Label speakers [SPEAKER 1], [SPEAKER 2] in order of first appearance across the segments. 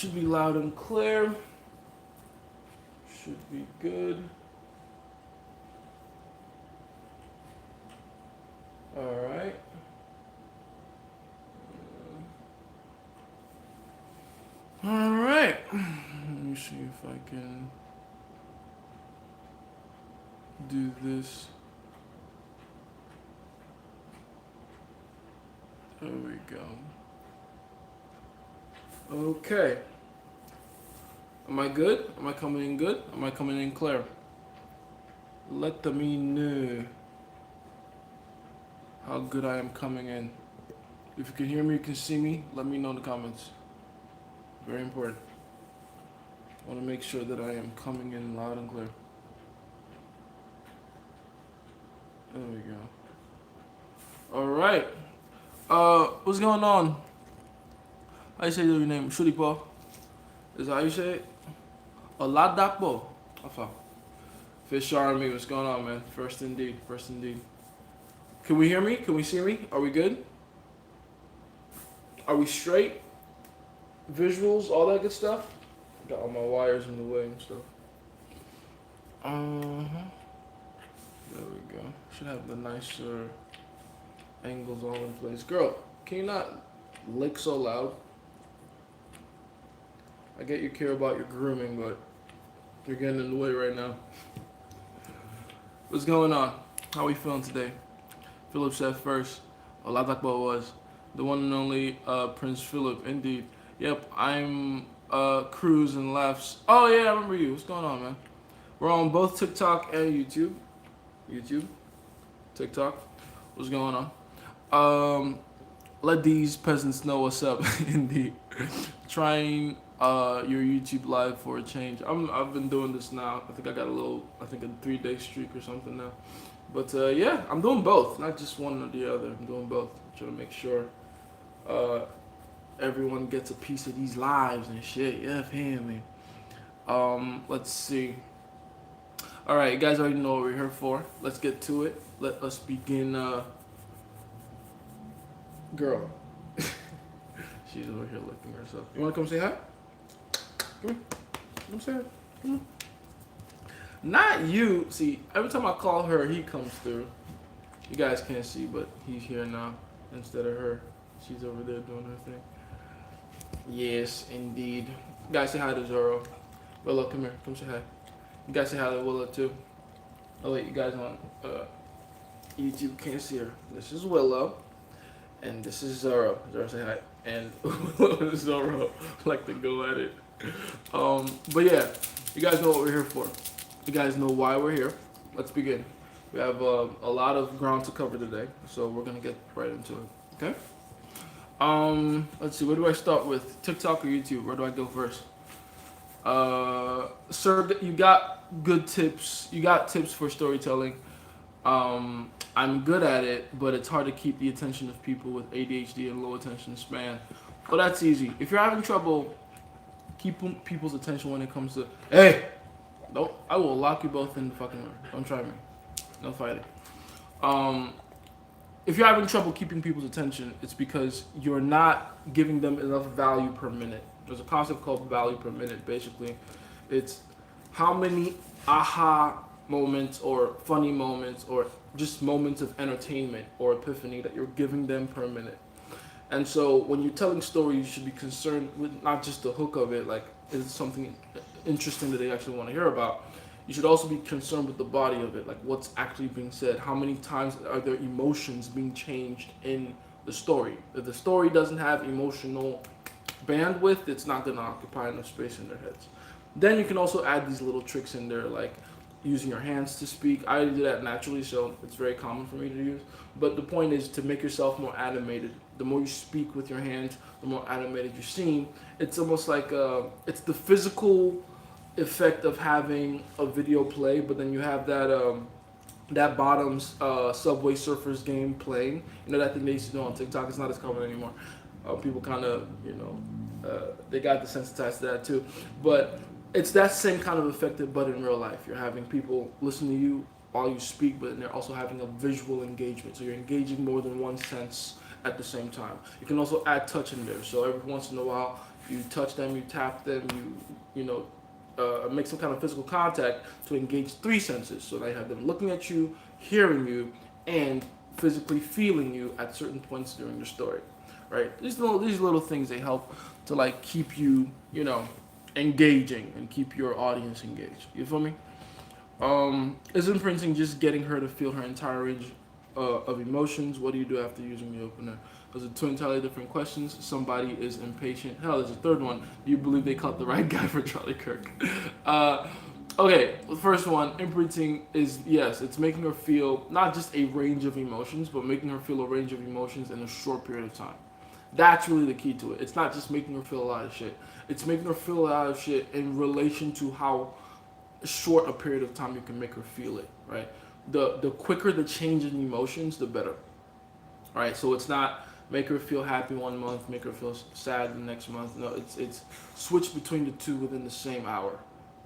[SPEAKER 1] Should be loud and clear. Should be good. Alright. Alright. Let me see if I can do this. There we go. Okay. Am I good? Am I coming in good? Am I coming in clear? Let me know how good I am coming in. If you can hear me, you can see me, let me know in the comments. Very important. I want to make sure that I am coming in loud and clear. There we go. Alright. What's going on? How you say your name? Shulipo? Is that how you say it? Oladapo. Afa. Fish Army, what's going on, man? First indeed. Can we hear me? Can we see me? Are we good? Are we straight? Visuals, all that good stuff? Got all my wires in the way and stuff. There we go. Should have the nicer angles all in place. Girl, can you not lick so loud? I get you care about your grooming, but you're getting in the way right now. What's going on? How are we feeling today? Philip said first. Olatakbo was the one and only Prince Philip, indeed. Yep, I'm Cruz and Laughs. Oh yeah, I remember you. What's going on, man? We're on both TikTok and YouTube. TikTok. What's going on? Let these peasants know what's up. Indeed. Trying your YouTube live for a change. I've been doing this now. I think I got a 3-day streak or something now. But yeah, I'm doing both, not just one or the other. I'm doing both. I'm trying to make sure everyone gets a piece of these lives and shit. Yeah, feel me. Let's see. All right, you guys already know what we're here for. Let's get to it. Let us begin. Girl, she's over here looking herself. You wanna come say hi? Come here. Come say hi. Come on. Not you. See, every time I call her, he comes through. You guys can't see, but he's here now instead of her. She's over there doing her thing. Yes, indeed. You guys say hi to Zoro. Willow, come here. Come say hi. You guys say hi to Willow too. Oh wait, you guys on YouTube can't see her. This is Willow, and this is Zoro. Zoro, say hi. And Zoro like to go at it. But yeah, you guys know what we're here for. You guys know why we're here. Let's begin. We have a lot of ground to cover today, so we're gonna get right into it. Okay. Let's see. Where do I start with? TikTok or YouTube? Where do I go first? Sir, you got good tips. You got tips for storytelling. I'm good at it, but it's hard to keep the attention of people with ADHD and low attention span. Well, that's easy. If you're having trouble keeping people's attention when it comes to, hey, don't, I will lock you both in the fucking room. Don't try me. No fighting. If you're having trouble keeping people's attention, it's because you're not giving them enough value per minute. There's a concept called value per minute. Basically, it's how many aha moments or funny moments or just moments of entertainment or epiphany that you're giving them per minute. And so when you're telling stories, you should be concerned with not just the hook of it, like is it something interesting that they actually want to hear about. You should also be concerned with the body of it, like what's actually being said. How many times are there emotions being changed in the story? If the story doesn't have emotional bandwidth, it's not going to occupy enough space in their heads. Then you can also add these little tricks in there, like using your hands to speak. I already do that naturally, so it's very common for me to use. But the point is to make yourself more animated. The more you speak with your hands, the more animated you seem. It's almost like it's the physical effect of having a video play, but then you have that bottoms Subway Surfers game playing. You know that thing they used to do on TikTok. It's not as common anymore. People kind of, they got desensitized to that too. But it's that same kind of effect, but in real life. You're having people listen to you while you speak, but they're also having a visual engagement. So you're engaging more than one sense at the same time. You can also add touch in there. So every once in a while, you touch them, you tap them, you know, make some kind of physical contact to engage three senses. So they have them looking at you, hearing you, and physically feeling you at certain points during the story, right? These little things, they help to like keep you, you know, engaging and keep your audience engaged. You feel me? Is imprinting just getting her to feel her entire range of emotions? What do you do after using the opener? Those are two entirely different questions. Somebody is impatient. Hell, there's a third one. Do you believe they caught the right guy for Charlie Kirk? Okay, the first one, imprinting is, yes, it's making her feel not just a range of emotions, but making her feel a range of emotions in a short period of time. That's really the key to it. It's not just making her feel a lot of shit. It's making her feel a lot of shit in relation to how short a period of time you can make her feel it, right? The quicker the change in emotions, the better, right? So it's not make her feel happy one month, make her feel sad the next month. No, it's switch between the two within the same hour.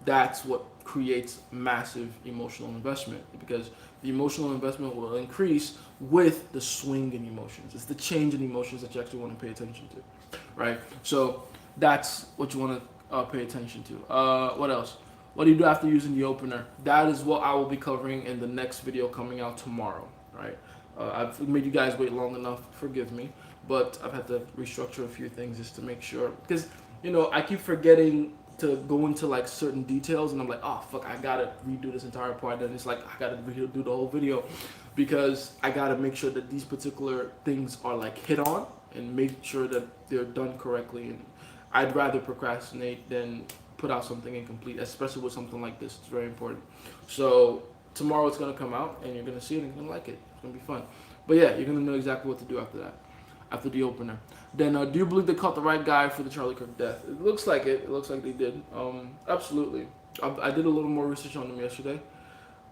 [SPEAKER 1] That's what creates massive emotional investment, because the emotional investment will increase with the swing in emotions. It's the change in emotions that you actually want to pay attention to, right? So that's what you want to pay attention to. What else? What do you do after using the opener? That is what I will be covering in the next video coming out tomorrow, right? I've made you guys wait long enough, forgive me, but I've had to restructure a few things just to make sure, because, you know, I keep forgetting to go into like certain details, and I'm like, oh fuck, I gotta redo this entire part, and it's like I gotta redo the whole video, because I gotta make sure that these particular things are like hit on and make sure that they're done correctly. And I'd rather procrastinate than put out something incomplete, especially with something like this. It's very important. So tomorrow it's gonna come out, and you're gonna see it, and you're gonna like it. It's gonna be fun. But yeah, you're gonna know exactly what to do after that, after the opener. Then, do you believe they caught the right guy for the Charlie Kirk death? It looks like it. It looks like they did. Absolutely. I did a little more research on them yesterday.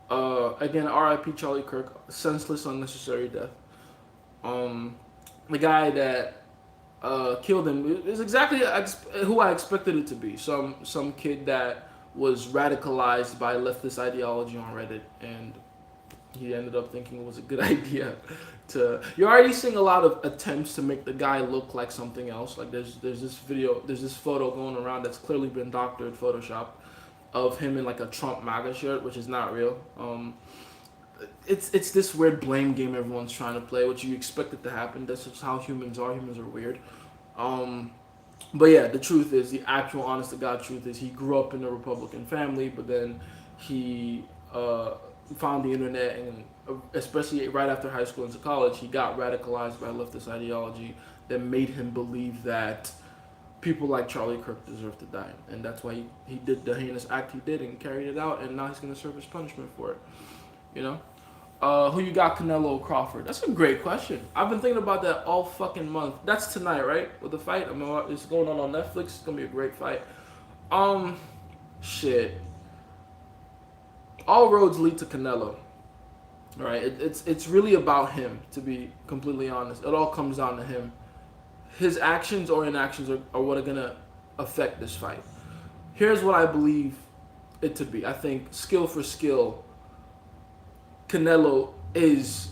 [SPEAKER 1] Again, R.I.P. Charlie Kirk, senseless, unnecessary death. The guy that killed him is exactly who I expected it to be. Some kid that was radicalized by leftist ideology on Reddit, and he ended up thinking it was a good idea to. You're already seeing a lot of attempts to make the guy look like something else. Like there's this photo going around that's clearly been doctored, Photoshop, of him in like a Trump MAGA shirt, which is not real. It's this weird blame game everyone's trying to play, which you expect it to happen. That's just how humans are. Humans are weird. But yeah, the truth is, the actual honest to God truth is, he grew up in a Republican family, but then he found the internet, and especially right after high school into college, he got radicalized by leftist ideology that made him believe that people like Charlie Kirk deserve to die, and that's why he did the heinous act he did and carried it out, and now he's gonna serve his punishment for it. You know. Who you got, Canelo or Crawford? That's a great question. I've been thinking about that all fucking month. That's tonight, right? With the fight. It's going on Netflix. It's gonna be a great fight. Shit. All roads lead to Canelo. All right. It's really about him. To be completely honest, it all comes down to him. His actions or inactions are what are gonna affect this fight. Here's what I believe it to be. I think skill for skill, Canelo is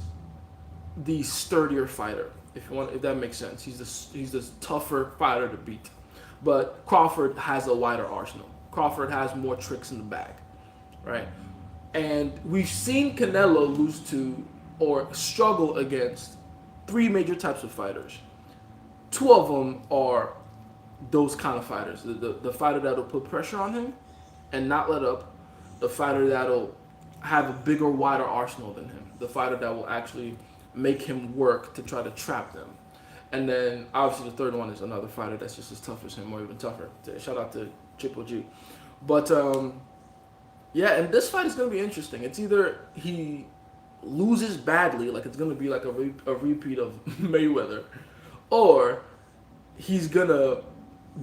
[SPEAKER 1] the sturdier fighter, if that makes sense. He's the tougher fighter to beat. But Crawford has a wider arsenal. Crawford has more tricks in the bag, right? And we've seen Canelo lose to or struggle against three major types of fighters. Two of them are those kind of fighters. The fighter that'll put pressure on him and not let up. The fighter that'll have a bigger, wider arsenal than him. The fighter that will actually make him work to try to trap them. And then obviously the third one is another fighter that's just as tough as him or even tougher. Shout out to Triple G. But yeah, and this fight is going to be interesting. It's either he loses badly, like it's going to be like a repeat of Mayweather, or he's going to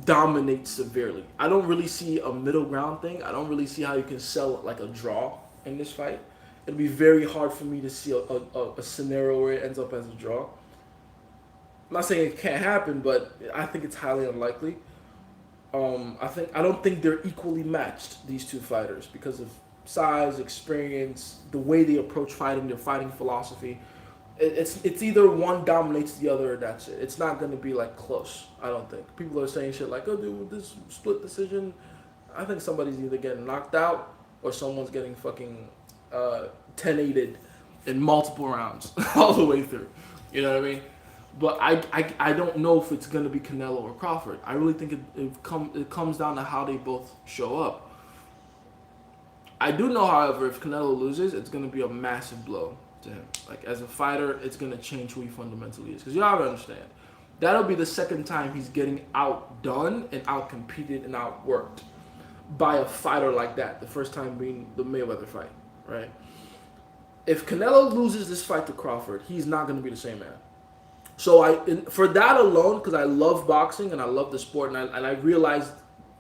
[SPEAKER 1] dominate severely. I don't really see a middle ground thing. I don't really see how you can sell like a draw in this fight. It'll be very hard for me to see a scenario where it ends up as a draw. I'm not saying it can't happen, but I think it's highly unlikely. I don't think they're equally matched, these two fighters, because of size, experience, the way they approach fighting, their fighting philosophy. it's either one dominates the other or that's it. It's not gonna be like close. I don't think people are saying shit like, "Oh, dude, this split decision." I think somebody's either getting knocked out or someone's getting fucking 10-8'd in multiple rounds all the way through. You know what I mean? But I don't know if it's gonna be Canelo or Crawford. I really think it comes down to how they both show up. I do know, however, if Canelo loses, it's gonna be a massive blow to him. Like as a fighter, it's gonna change who he fundamentally is. Because you gotta understand, that'll be the second time he's getting outdone and outcompeted and outworked by a fighter like that. The first time being the Mayweather fight, right? If Canelo loses this fight to Crawford, he's not gonna be the same man. So for that alone, because I love boxing and I love the sport, and I realized,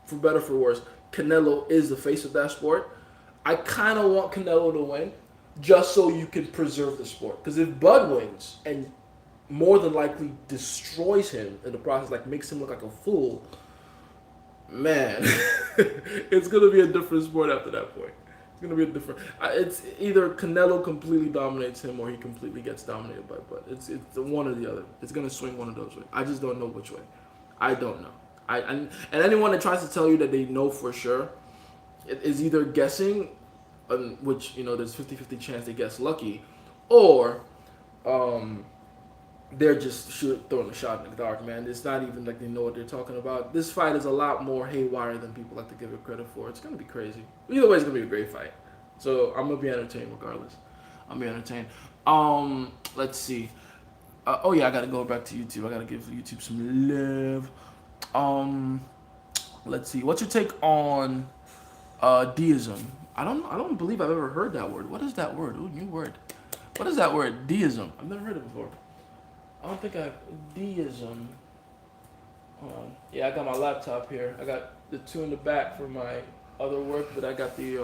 [SPEAKER 1] for better for worse, Canelo is the face of that sport. I kind of want Canelo to win, just so you can preserve the sport. Because if Bud wins and more than likely destroys him in the process, like makes him look like a fool, man, it's gonna be a different sport after that point. It's gonna be a different. It's either Canelo completely dominates him or he completely gets dominated by Bud. It's one or the other. It's gonna swing one of those ways. I just don't know which way. I don't know. And anyone that tries to tell you that they know for sure is either guessing, which there's 50-50 chance they guess lucky, or they're just throwing a shot in the dark, man. It's not even like they know what they're talking about. This fight is a lot more haywire than people like to give it credit for. It's going to be crazy. Either way, it's going to be a great fight. So I'm going to be entertained regardless. I'm going to be entertained. Let's see. Oh, yeah, I got to go back to YouTube. I got to give YouTube some love. Let's see. What's your take on deism? I don't believe I've ever heard that word. What is that word? Ooh, new word. What is that word? Deism. I've never heard it before. I don't think deism. Hold on. Yeah, I got my laptop here. I got the two in the back for my other work, but I got the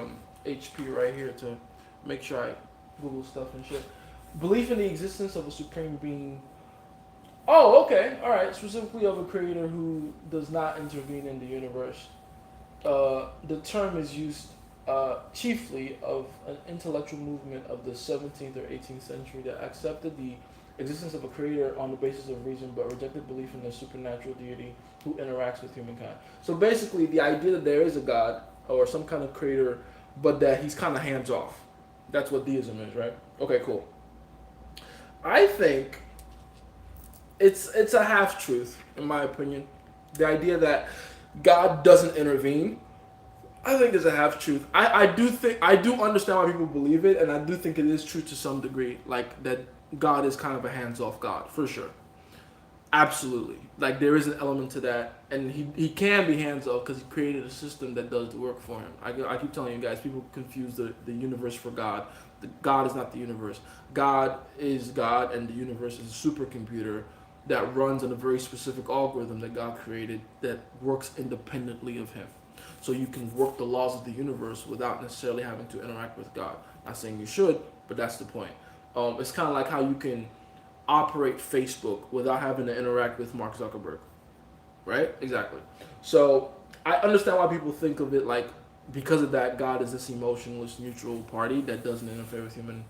[SPEAKER 1] HP right here to make sure I Google stuff and shit. Belief in the existence of a supreme being. Oh, okay. All right. Specifically of a creator who does not intervene in the universe. The term is used chiefly of an intellectual movement of the 17th or 18th century that accepted the existence of a creator on the basis of reason, but rejected belief in a supernatural deity who interacts with humankind. So basically, the idea that there is a God or some kind of creator, but that he's kind of hands off. That's what deism is, right? Okay, cool. I think it's a half truth, in my opinion. The idea that God doesn't intervene, I think is a half truth. I do understand why people believe it, and I do think it is true to some degree, like that God is kind of a hands-off God, for sure. Absolutely. Like, there is an element to that, and he can be hands-off because he created a system that does the work for him. I keep telling you guys, people confuse the universe for God. God is not the universe. God is God, and the universe is a supercomputer that runs on a very specific algorithm that God created that works independently of him. So you can work the laws of the universe without necessarily having to interact with God. Not saying you should, but that's the point. It's kind of like how you can operate Facebook without having to interact with Mark Zuckerberg, right? Exactly. So I understand why people think of it like, because of that, God is this emotionless, neutral party that doesn't interfere with human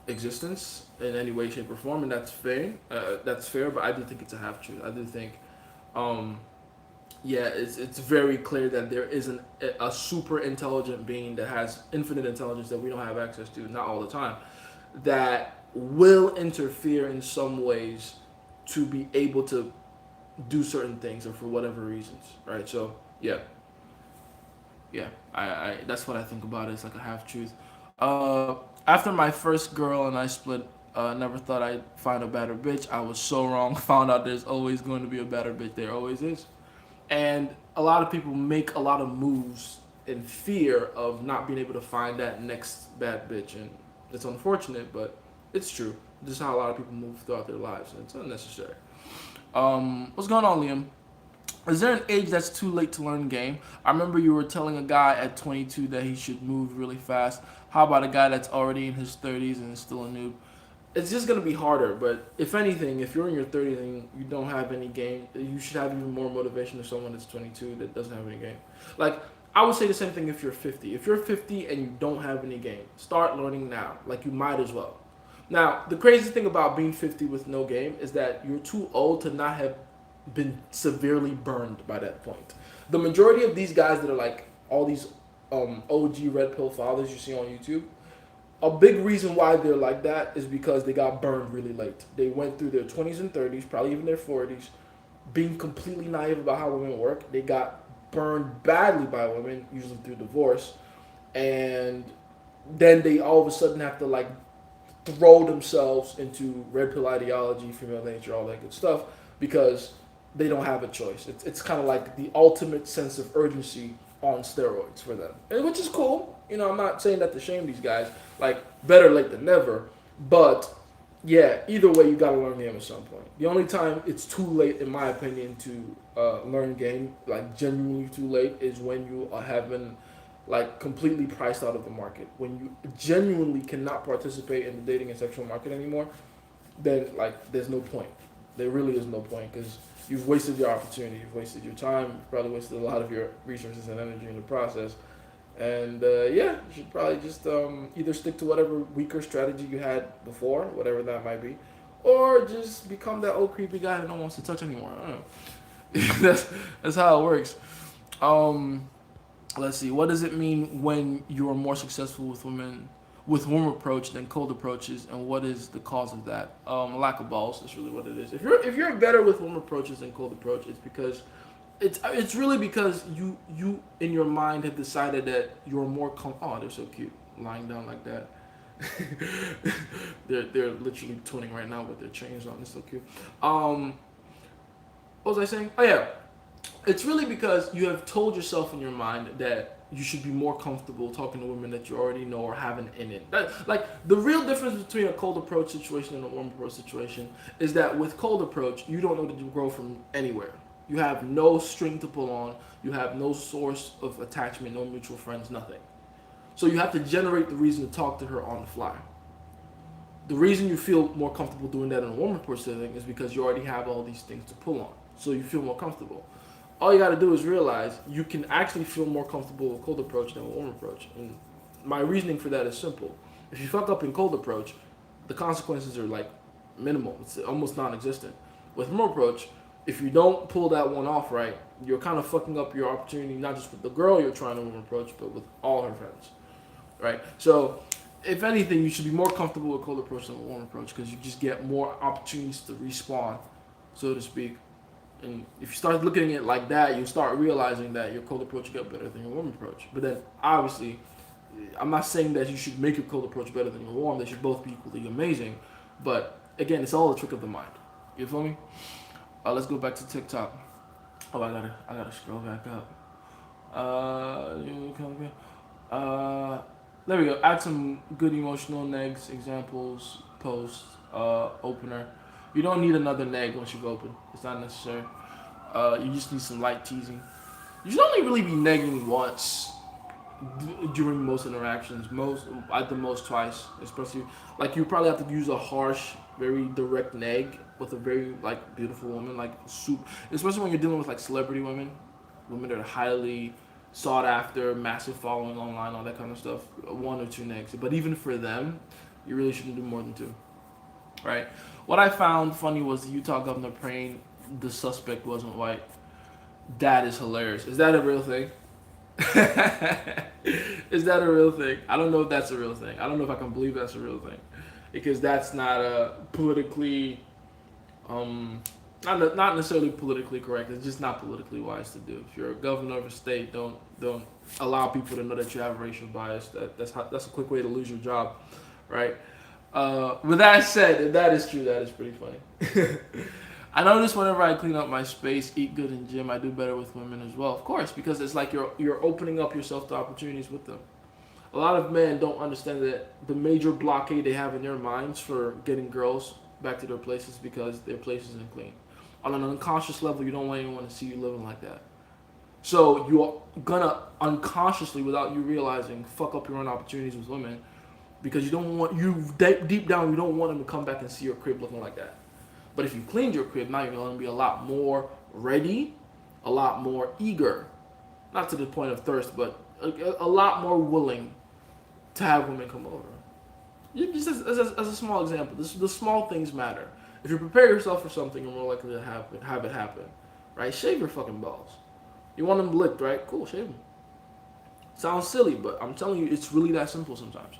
[SPEAKER 1] existence in any way, shape, or form, and that's fair. That's fair, but I do think it's a half truth. I do think, it's very clear that there is a super intelligent being that has infinite intelligence that we don't have access to, not all the time, that will interfere in some ways to be able to do certain things or for whatever reasons, right? So yeah, I that's what I think about it. It's like a half truth. After my first girl and I split, never thought I'd find a better bitch. I was so wrong. Found out there's always going to be a better bitch. There always is. And a lot of people make a lot of moves in fear of not being able to find that next bad bitch, and it's unfortunate, but it's true. This is how a lot of people move throughout their lives, and it's unnecessary. What's going on, Liam? Is there an age that's too late to learn the game? I remember you were telling a guy at 22 that he should move really fast. How about a guy that's already in his 30s and is still a noob? It's just going to be harder, but if anything, if you're in your 30s and you don't have any game, you should have even more motivation than someone that's 22 that doesn't have any game. Like, I would say the same thing if you're 50. If you're 50 and you don't have any game, start learning now. Like, you might as well. Now, the crazy thing about being 50 with no game is that you're too old to not have been severely burned by that point. The majority of these guys that are like all these OG red pill fathers you see on YouTube, a big reason why they're like that is because they got burned really late. They went through their 20s and 30s, probably even their 40s, being completely naive about how women work. They got burned badly by women, usually through divorce, and then they all of a sudden have to like throw themselves into red pill ideology, female nature, all that good stuff, because they don't have a choice. It's kind of like the ultimate sense of urgency on steroids for them, and which is cool. You know, I'm not saying that to shame these guys. Like, better late than never. But yeah, either way, you got to learn the game at some point. The only time it's too late, in my opinion, to learn game, like genuinely too late, is when you have been like completely priced out of the market. When you genuinely cannot participate in the dating and sexual market anymore, then like there's no point. There really is no point because you've wasted your opportunity, you've wasted your time, you've probably wasted a lot of your resources and energy in the process. And yeah, you should probably just either stick to whatever weaker strategy you had before, whatever that might be, or just become that old creepy guy that no one wants to touch anymore. I don't know. That's how it works. Um, let's see. What does it mean when you are more successful with warm approach than cold approaches, and what is the cause of that? Lack of balls. That's really what it is. If you're better with warm approaches than cold approach, it's because it's really because you in your mind have decided that you're more oh, they're so cute lying down like that. they're literally tuning right now with their chains on. It's so cute. What was I saying? Oh yeah, it's really because you have told yourself in your mind that you should be more comfortable talking to women that you already know or having in it. Like the real difference between a cold approach situation and a warm approach situation is that with cold approach, you don't know that you grow from anywhere. You have no string to pull on. You have no source of attachment, no mutual friends, nothing. So you have to generate the reason to talk to her on the fly. The reason you feel more comfortable doing that in a warm approach setting is because you already have all these things to pull on. So you feel more comfortable. All you got to do is realize you can actually feel more comfortable with cold approach than with warm approach. And my reasoning for that is simple. If you fuck up in cold approach, the consequences are like minimal. It's almost non-existent. With warm approach, if you don't pull that one off right, you're kind of fucking up your opportunity, not just with the girl you're trying to warm approach, but with all her friends, right? So, if anything, you should be more comfortable with cold approach than with warm approach because you just get more opportunities to respawn, so to speak. And if you start looking at it like that, you start realizing that your cold approach got better than your warm approach. But then, obviously, I'm not saying that you should make your cold approach better than your warm. They should both be equally amazing. But again, it's all a trick of the mind. You feel me? Let's go back to TikTok. Oh, I gotta scroll back up. There we go. Add some good emotional negs, examples, posts, opener. You don't need another neg once you've opened. It's not necessary. You just need some light teasing. You should only really be negging once during most interactions. Most at the most twice, especially like you probably have to use a harsh, very direct neg with a very like beautiful woman, like soup. Especially when you're dealing with like celebrity women that are highly sought after, massive following online, all that kind of stuff. One or two negs, but even for them, you really shouldn't do more than two. Right? What I found funny was the Utah governor praying the suspect wasn't white. That is hilarious. Is that a real thing? Is that a real thing? I don't know if that's a real thing. I don't know if I can believe that's a real thing, because that's not a politically, not necessarily politically correct. It's just not politically wise to do. If you're a governor of a state, don't allow people to know that you have racial bias. That's a quick way to lose your job, right? With that said, if that is true, that is pretty funny. I notice whenever I clean up my space, eat good in gym, I do better with women as well. Of course, because it's like you're opening up yourself to opportunities with them. A lot of men don't understand that the major blockade they have in their minds for getting girls back to their places because their place isn't clean. On an unconscious level, you don't want anyone to see you living like that. So you're gonna unconsciously, without you realizing, fuck up your own opportunities with women because you don't want deep down you don't want them to come back and see your crib looking like that. But if you cleaned your crib, now you're going to be a lot more ready, a lot more eager, not to the point of thirst, but a lot more willing to have women come over. As a small example, the small things matter. If you prepare yourself for something, you're more likely to have it happen, right? Shave your fucking balls. You want them licked, right? Cool, shave them. Sounds silly, but I'm telling you, it's really that simple sometimes.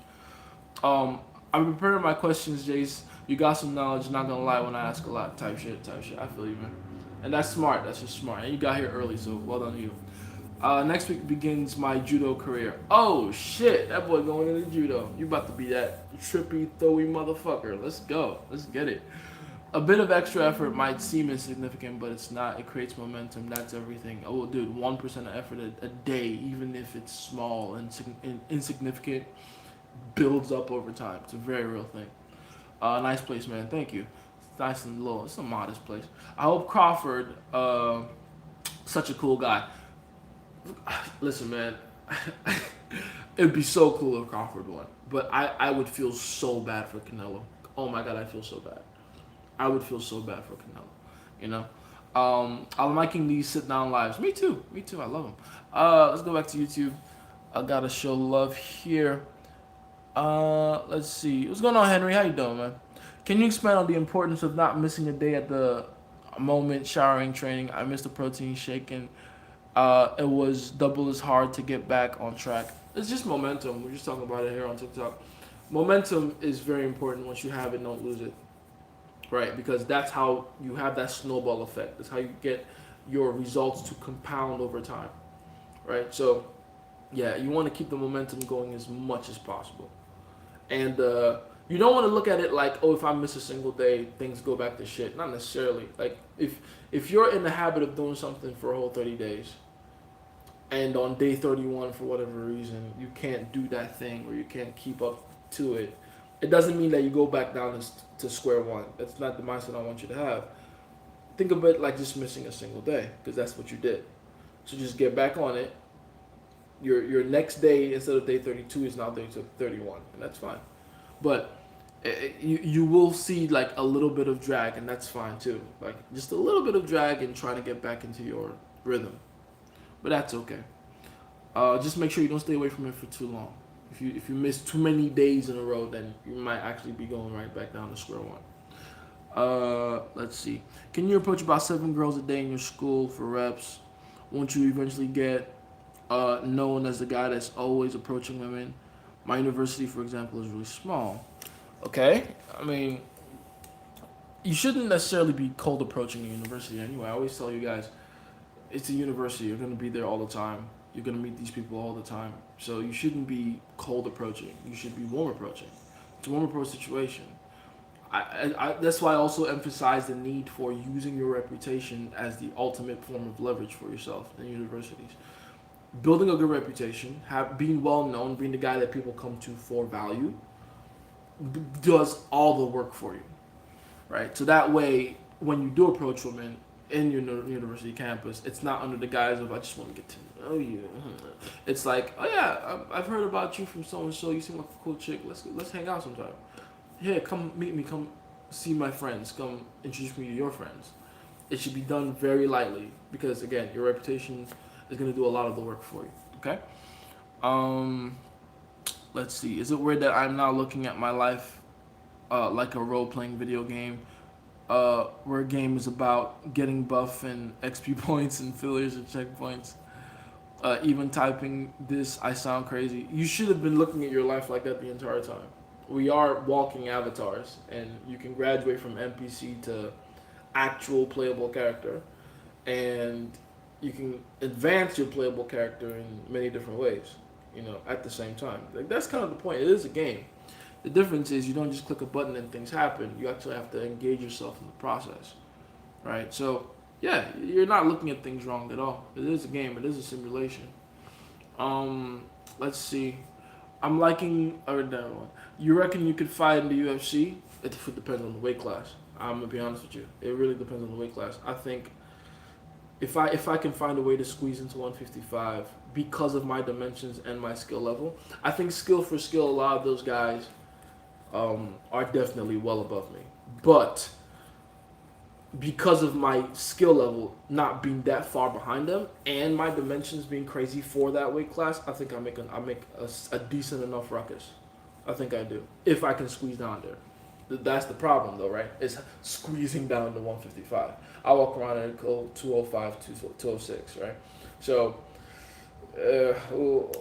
[SPEAKER 1] I'm preparing my questions, Jace. You got some knowledge, not gonna lie when I ask a lot. Type shit. I feel you, man. And that's smart. That's just smart. And you got here early, so well done you. Next week begins my judo career. Oh shit, that boy going into judo. You about to be that trippy, throwy motherfucker. Let's go. Let's get it. A bit of extra effort might seem insignificant, but it's not. It creates momentum. That's everything. Oh, dude, 1% of effort a day, even if it's small and insignificant, builds up over time. It's a very real thing. Nice place, man. Thank you. It's nice and low. It's a modest place. I hope Crawford, such a cool guy. Listen, man. It'd be so cool if Crawford won, but I would feel so bad for Canelo. Oh my god, I feel so bad. I would feel so bad for Canelo. You know, I'm liking these sit down lives. Me too. Me too. I love them. Let's go back to YouTube. I gotta show love here. Let's see. What's going on, Henry? How you doing, man? Can you expand on the importance of not missing a day at the moment showering training? I missed the protein shake and it was double as hard to get back on track. It's just momentum. We're just talking about it here on TikTok. Momentum is very important. Once you have it, don't lose it, right? Because that's how you have that snowball effect. That's how you get your results to compound over time, right? So, yeah, you want to keep the momentum going as much as possible. And you don't want to look at it like, oh, if I miss a single day, things go back to shit. Not necessarily. Like if you're in the habit of doing something for a whole 30 days, and on day 31 for whatever reason you can't do that thing or you can't keep up to it, it doesn't mean that you go back down to square one. That's not the mindset I want you to have. Think of it like just missing a single day because that's what you did. So just get back on it. Your next day instead of day 32 is now day 31, and that's fine. But you will see like a little bit of drag, and that's fine too. Like just a little bit of drag and trying to get back into your rhythm, but that's okay. Just make sure you don't stay away from it for too long. If you miss too many days in a row, then you might actually be going right back down to square one. Let's see. Can you approach about 7 girls a day in your school for reps? Won't you eventually get known as the guy that's always approaching women? My university, for example, is really small. Okay, I mean, you shouldn't necessarily be cold approaching a university anyway. I always tell you guys, it's a university. You're going to be there all the time. You're going to meet these people all the time. So you shouldn't be cold approaching. You should be warm approaching. It's a warm approach situation. That's why I also emphasize the need for using your reputation as the ultimate form of leverage for yourself in universities. Building a good reputation, being well known, being the guy that people come to for value, does all the work for you, right? So that way, when you do approach women in your university campus, it's not under the guise of I just want to get to know you. It's like, oh yeah, I've heard about you from so and so. You seem like a cool chick. Let's hang out sometime. Here, come meet me. Come see my friends. Come introduce me to your friends. It should be done very lightly because again, your reputation is going to do a lot of the work for you. Okay. Let's see. Is it weird that I'm now looking at my life like a role-playing video game, where a game is about getting buff and XP points and fillers and checkpoints? Even typing this, I sound crazy. You should have been looking at your life like that the entire time. We are walking avatars, and you can graduate from NPC to actual playable character, and you can advance your playable character in many different ways, at the same time. Like that's kind of the point. It is a game. The difference is you don't just click a button and things happen. You actually have to engage yourself in the process, right? So yeah, you're not looking at things wrong at all. It is a game. It is a simulation. Let's see. I'm liking that one. You reckon you could fight in the UFC? It depends on the weight class. I'm gonna be honest with you. It really depends on the weight class. I think if I can find a way to squeeze into 155 because of my dimensions and my skill level, I think skill for skill, a lot of those guys are definitely well above me. But because of my skill level not being that far behind them and my dimensions being crazy for that weight class, I think I make a decent enough ruckus. I think I do. If I can squeeze down there. That's the problem, though, right? It's squeezing down to 155. I walk around and go 205, 206, right? So, well,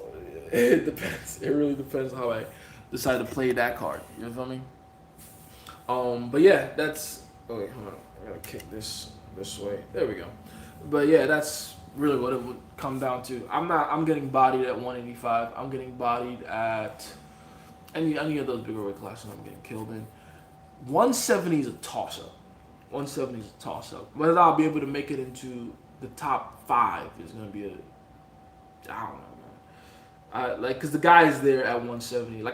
[SPEAKER 1] it depends. It really depends how I decide to play that card. You feel me? But yeah, that's. Oh wait, hold on. I gotta kick this way. There we go. But yeah, that's really what it would come down to. I'm getting bodied at 185. I'm getting bodied at any of those bigger weight classes. I'm getting killed in. 170 is a toss up. 170 is a toss up. Whether I'll be able to make it into the top 5 is gonna be I don't know, man. Cause the guy is there at 170.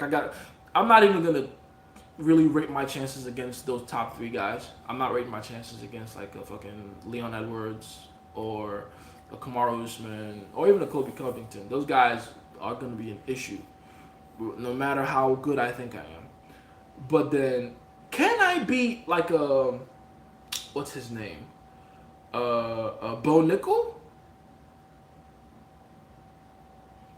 [SPEAKER 1] I'm not even gonna really rate my chances against those top 3 guys. I'm not rating my chances against like a fucking Leon Edwards or a Kamaru Usman or even a Kobe Covington. Those guys are gonna be an issue, no matter how good I think I am. But then, can I beat like a what's his name? Bo Nickel?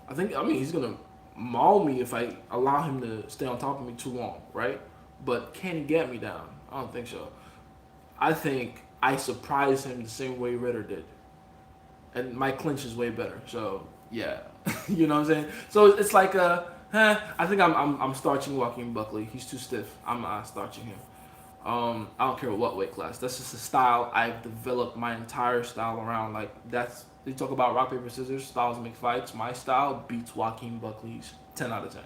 [SPEAKER 1] I mean he's gonna maul me if I allow him to stay on top of me too long, right? But can he get me down? I don't think so. I think I surprised him the same way Ritter did, and my clinch is way better. So yeah, you know what I'm saying. So it's like I think I'm starching Joaquin Buckley. He's too stiff. I'm starching him. I don't care what weight class. That's just a style I've developed my entire style around. Like that's you talk about rock paper scissors styles make fights. My style beats Joaquin Buckley's 10 out of 10,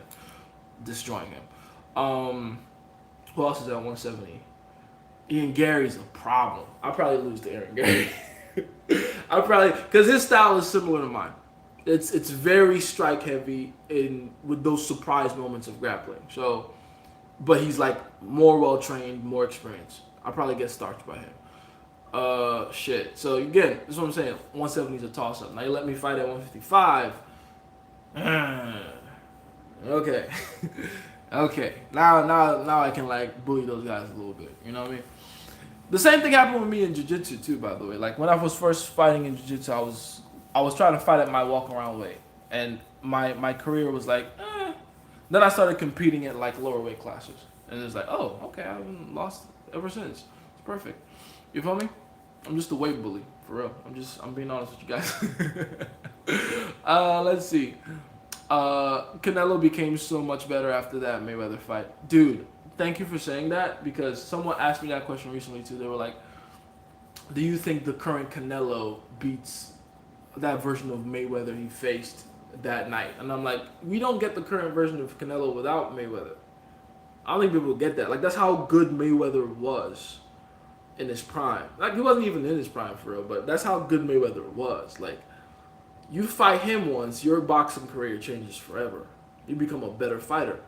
[SPEAKER 1] destroying him. Who else is at 170? Ian Gary's a problem. I'll probably lose to Ian Gary. Because his style is similar to mine. It's very strike heavy with those surprise moments of grappling. So, but he's like more well trained, more experienced. I'll probably get starched by him. Shit. So again, this is what I'm saying. 170 is a toss up. Now you let me fight at 155. Okay. Okay. Now I can like bully those guys a little bit. You know what I mean? The same thing happened with me in jiu-jitsu too, by the way. Like when I was first fighting in jiu-jitsu, I was trying to fight at my walk around weight, and my career was like. Then I started competing at like lower weight classes, and it's like, oh, okay, I haven't lost ever since. It's perfect. You feel me? I'm just a weight bully for real. I'm being honest with you guys. Let's see. Canelo became so much better after that Mayweather fight, dude. Thank you for saying that because someone asked me that question recently too. They were like, do you think the current Canelo beats that version of Mayweather he faced that night? And I'm like, we don't get the current version of Canelo without Mayweather. I don't think people get that. Like, that's how good Mayweather was in his prime. Like, he wasn't even in his prime for real, but that's how good Mayweather was. Like, you fight him once, your boxing career changes forever. You become a better fighter.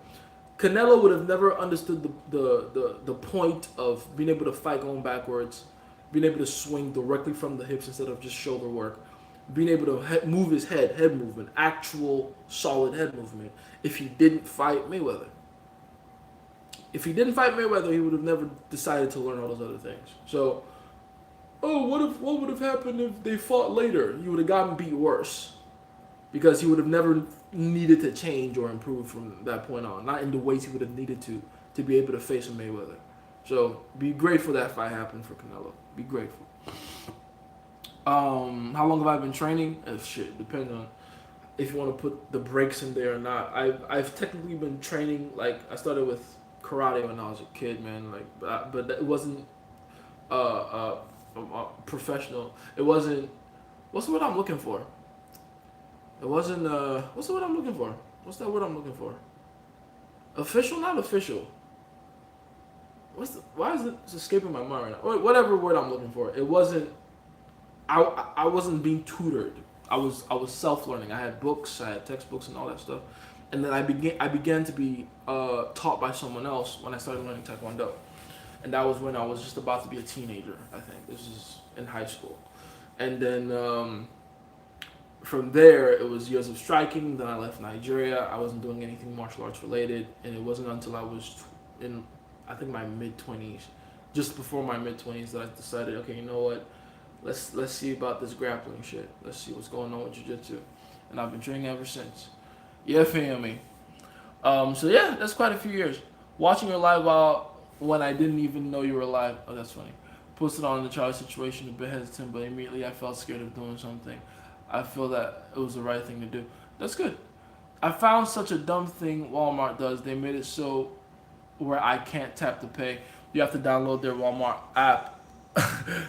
[SPEAKER 1] Canelo would have never understood the point of being able to fight going backwards, being able to swing directly from the hips instead of just shoulder work, being able to move his head movement, actual solid head movement, if he didn't fight Mayweather. If he didn't fight Mayweather, he would have never decided to learn all those other things. So, what would have happened if they fought later? He would have gotten beat worse. Because he would have never needed to change or improve from that point on. Not in the ways he would have needed to be able to face a Mayweather. So, be grateful that fight happened for Canelo. Be grateful. How long have I been training? Shit, depends on if you want to put the breaks in there or not. I've technically been training, like, I started with karate when I was a kid, man. Like, but it wasn't professional. It wasn't. What's the word I'm looking for? It wasn't. What's the word I'm looking for? What's that word I'm looking for? Official, not official. Why is it escaping my mind right now? Whatever word I'm looking for. It wasn't. I wasn't being tutored. I was self-learning. I had books, I had textbooks and all that stuff. And then I began to be taught by someone else when I started learning Taekwondo. And that was when I was just about to be a teenager, I think. This is in high school. And then from there, it was years of striking. Then I left Nigeria. I wasn't doing anything martial arts related. And it wasn't until I was in, I think, my mid-20s, just before my mid-20s, that I decided, okay, you know what? Let's see about this grappling shit. Let's see what's going on with jiu-jitsu. And I've been training ever since. Yeah, family. So yeah, that's quite a few years. Watching your live while when I didn't even know you were alive. Oh, that's funny. Posted on the Charlie situation, a bit hesitant, but immediately I felt scared of doing something. I feel that it was the right thing to do. That's good. I found such a dumb thing Walmart does. They made it so where I can't tap to pay. You have to download their Walmart app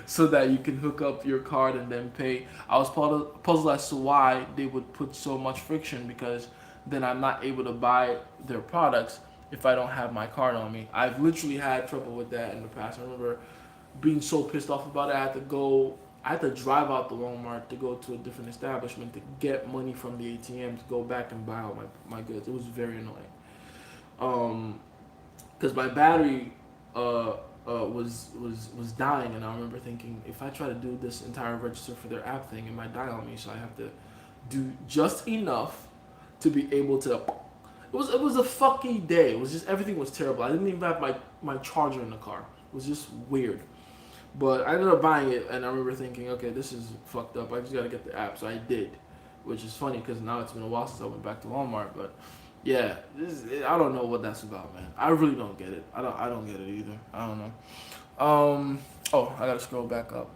[SPEAKER 1] so that you can hook up your card and then pay. I was puzzled as to why they would put so much friction because then I'm not able to buy their products if I don't have my card on me. I've literally had trouble with that in the past. I remember being so pissed off about it. I had to drive out the Walmart to go to a different establishment to get money from the ATM to go back and buy all my goods. It was very annoying. Because my battery was dying, and I remember thinking, if I try to do this entire register for their app thing, it might die on me. So I have to do just enough to be able to. It was a fucking day. It was just everything was terrible. I didn't even have my charger in the car. It was just weird. But I ended up buying it, and I remember thinking, okay, this is fucked up. I just gotta get the app. So I did, which is funny because now it's been a while since I went back to Walmart. But yeah, I don't know what that's about, man. I really don't get it. I don't get it either. I don't know. Oh, I gotta scroll back up.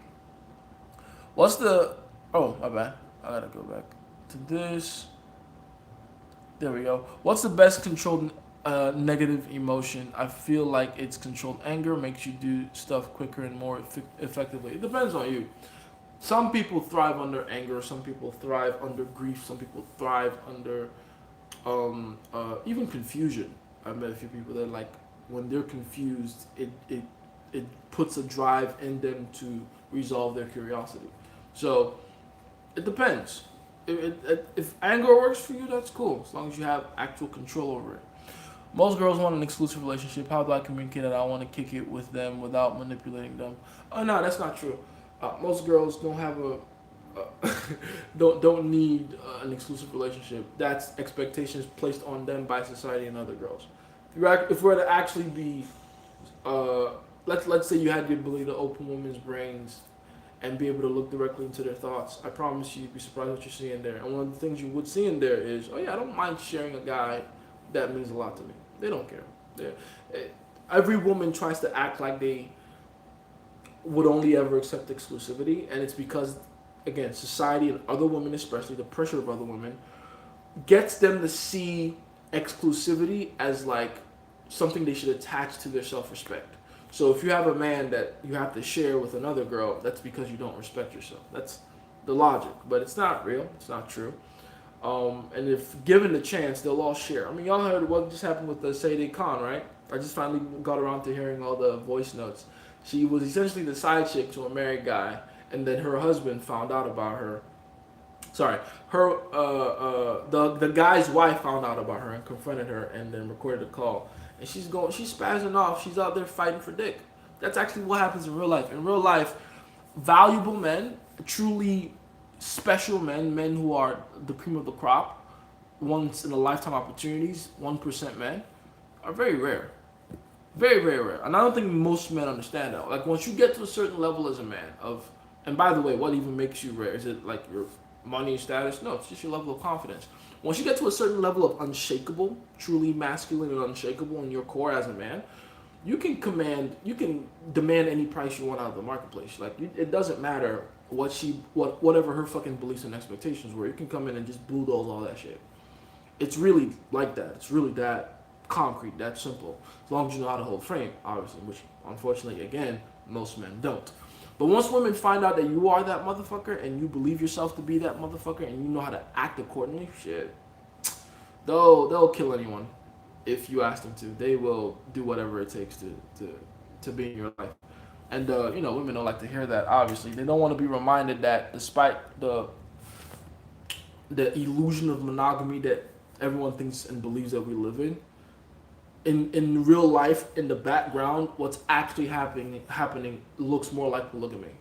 [SPEAKER 1] What's the? Oh, my bad. I gotta go back to this. There we go. What's the best controlled negative emotion? I feel like it's controlled anger makes you do stuff quicker and more effectively. It depends on you. Some people thrive under anger. Some people thrive under grief. Some people thrive under even confusion. I met a few people that like when they're confused, it puts a drive in them to resolve their curiosity. So it depends. If anger works for you, that's cool. As long as you have actual control over it. Most girls want an exclusive relationship. How do I communicate that I want to kick it with them without manipulating them? Oh no, that's not true. Most girls don't have a don't need an exclusive relationship. That's expectations placed on them by society and other girls. If we're to actually be, uh, let's say you had the ability to open women's brains and be able to look directly into their thoughts, I promise you, you'd be surprised what you see in there. And one of the things you would see in there is, oh yeah, I don't mind sharing a guy that means a lot to me. They don't care. Every woman tries to act like they would only ever accept exclusivity, and it's because, again, society and other women, especially the pressure of other women, gets them to see exclusivity as like something they should attach to their self-respect. So if you have a man that you have to share with another girl, that's because you don't respect yourself. That's the logic, but it's not real. It's not true. And if given the chance, they'll all share. I mean, y'all heard what just happened with the Sadie Khan, right? I just finally got around to hearing all the voice notes. She was essentially the side chick to a married guy, and then her husband found out about her. Sorry, the guy's wife found out about her and confronted her, and then recorded a call. And she's spazzing off. She's out there fighting for dick. That's actually what happens in real life. In real life, valuable men, truly special men, men who are the cream of the crop, once in a lifetime opportunities, 1% men, are very rare. Very, very rare. And I don't think most men understand that. Like once you get to a certain level as a man of, and by the way, what even makes you rare? Is it like your money status? No, it's just your level of confidence. Once you get to a certain level of unshakable, truly masculine and unshakable in your core as a man, you can demand any price you want out of the marketplace. Like it doesn't matter whatever her fucking beliefs and expectations were. You can come in and just bulldoze all that shit. It's really like that. It's really that concrete, that simple. As long as you know how to hold frame, obviously, which unfortunately, again, most men don't. But once women find out that you are that motherfucker and you believe yourself to be that motherfucker and you know how to act accordingly, shit, they'll kill anyone if you ask them to. They will do whatever it takes to be in your life. And women don't like to hear that. Obviously, they don't want to be reminded that despite the illusion of monogamy that everyone thinks and believes that we live in real life, in the background, what's actually happening looks more like polygamy.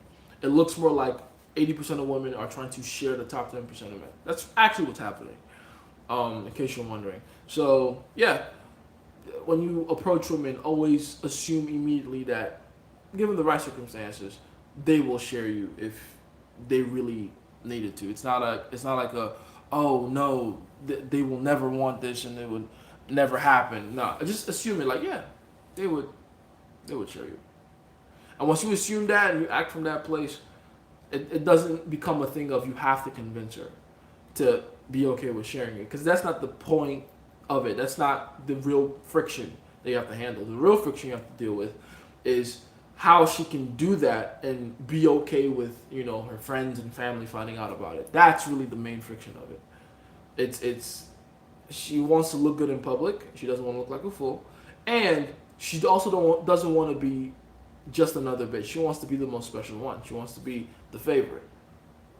[SPEAKER 1] It looks more like 80% of women are trying to share the top 10% of men. That's actually what's happening. In case you're wondering. So yeah, when you approach women, always assume immediately that, given the right circumstances, they will share you if they really needed to. It's not like a oh no, they will never want this and they would. never happened. No, just assume it. Like, yeah, they would, show you. And once you assume that and you act from that place, it doesn't become a thing of you have to convince her to be okay with sharing it, because that's not the point of it. That's not the real friction that you have to handle. The real friction you have to deal with is how she can do that and be okay with her friends and family finding out about it. That's really the main friction of it. It's she wants to look good in public. She doesn't want to look like a fool, and she also doesn't want to be just another bitch. She wants to be the most special one. She wants to be the favorite.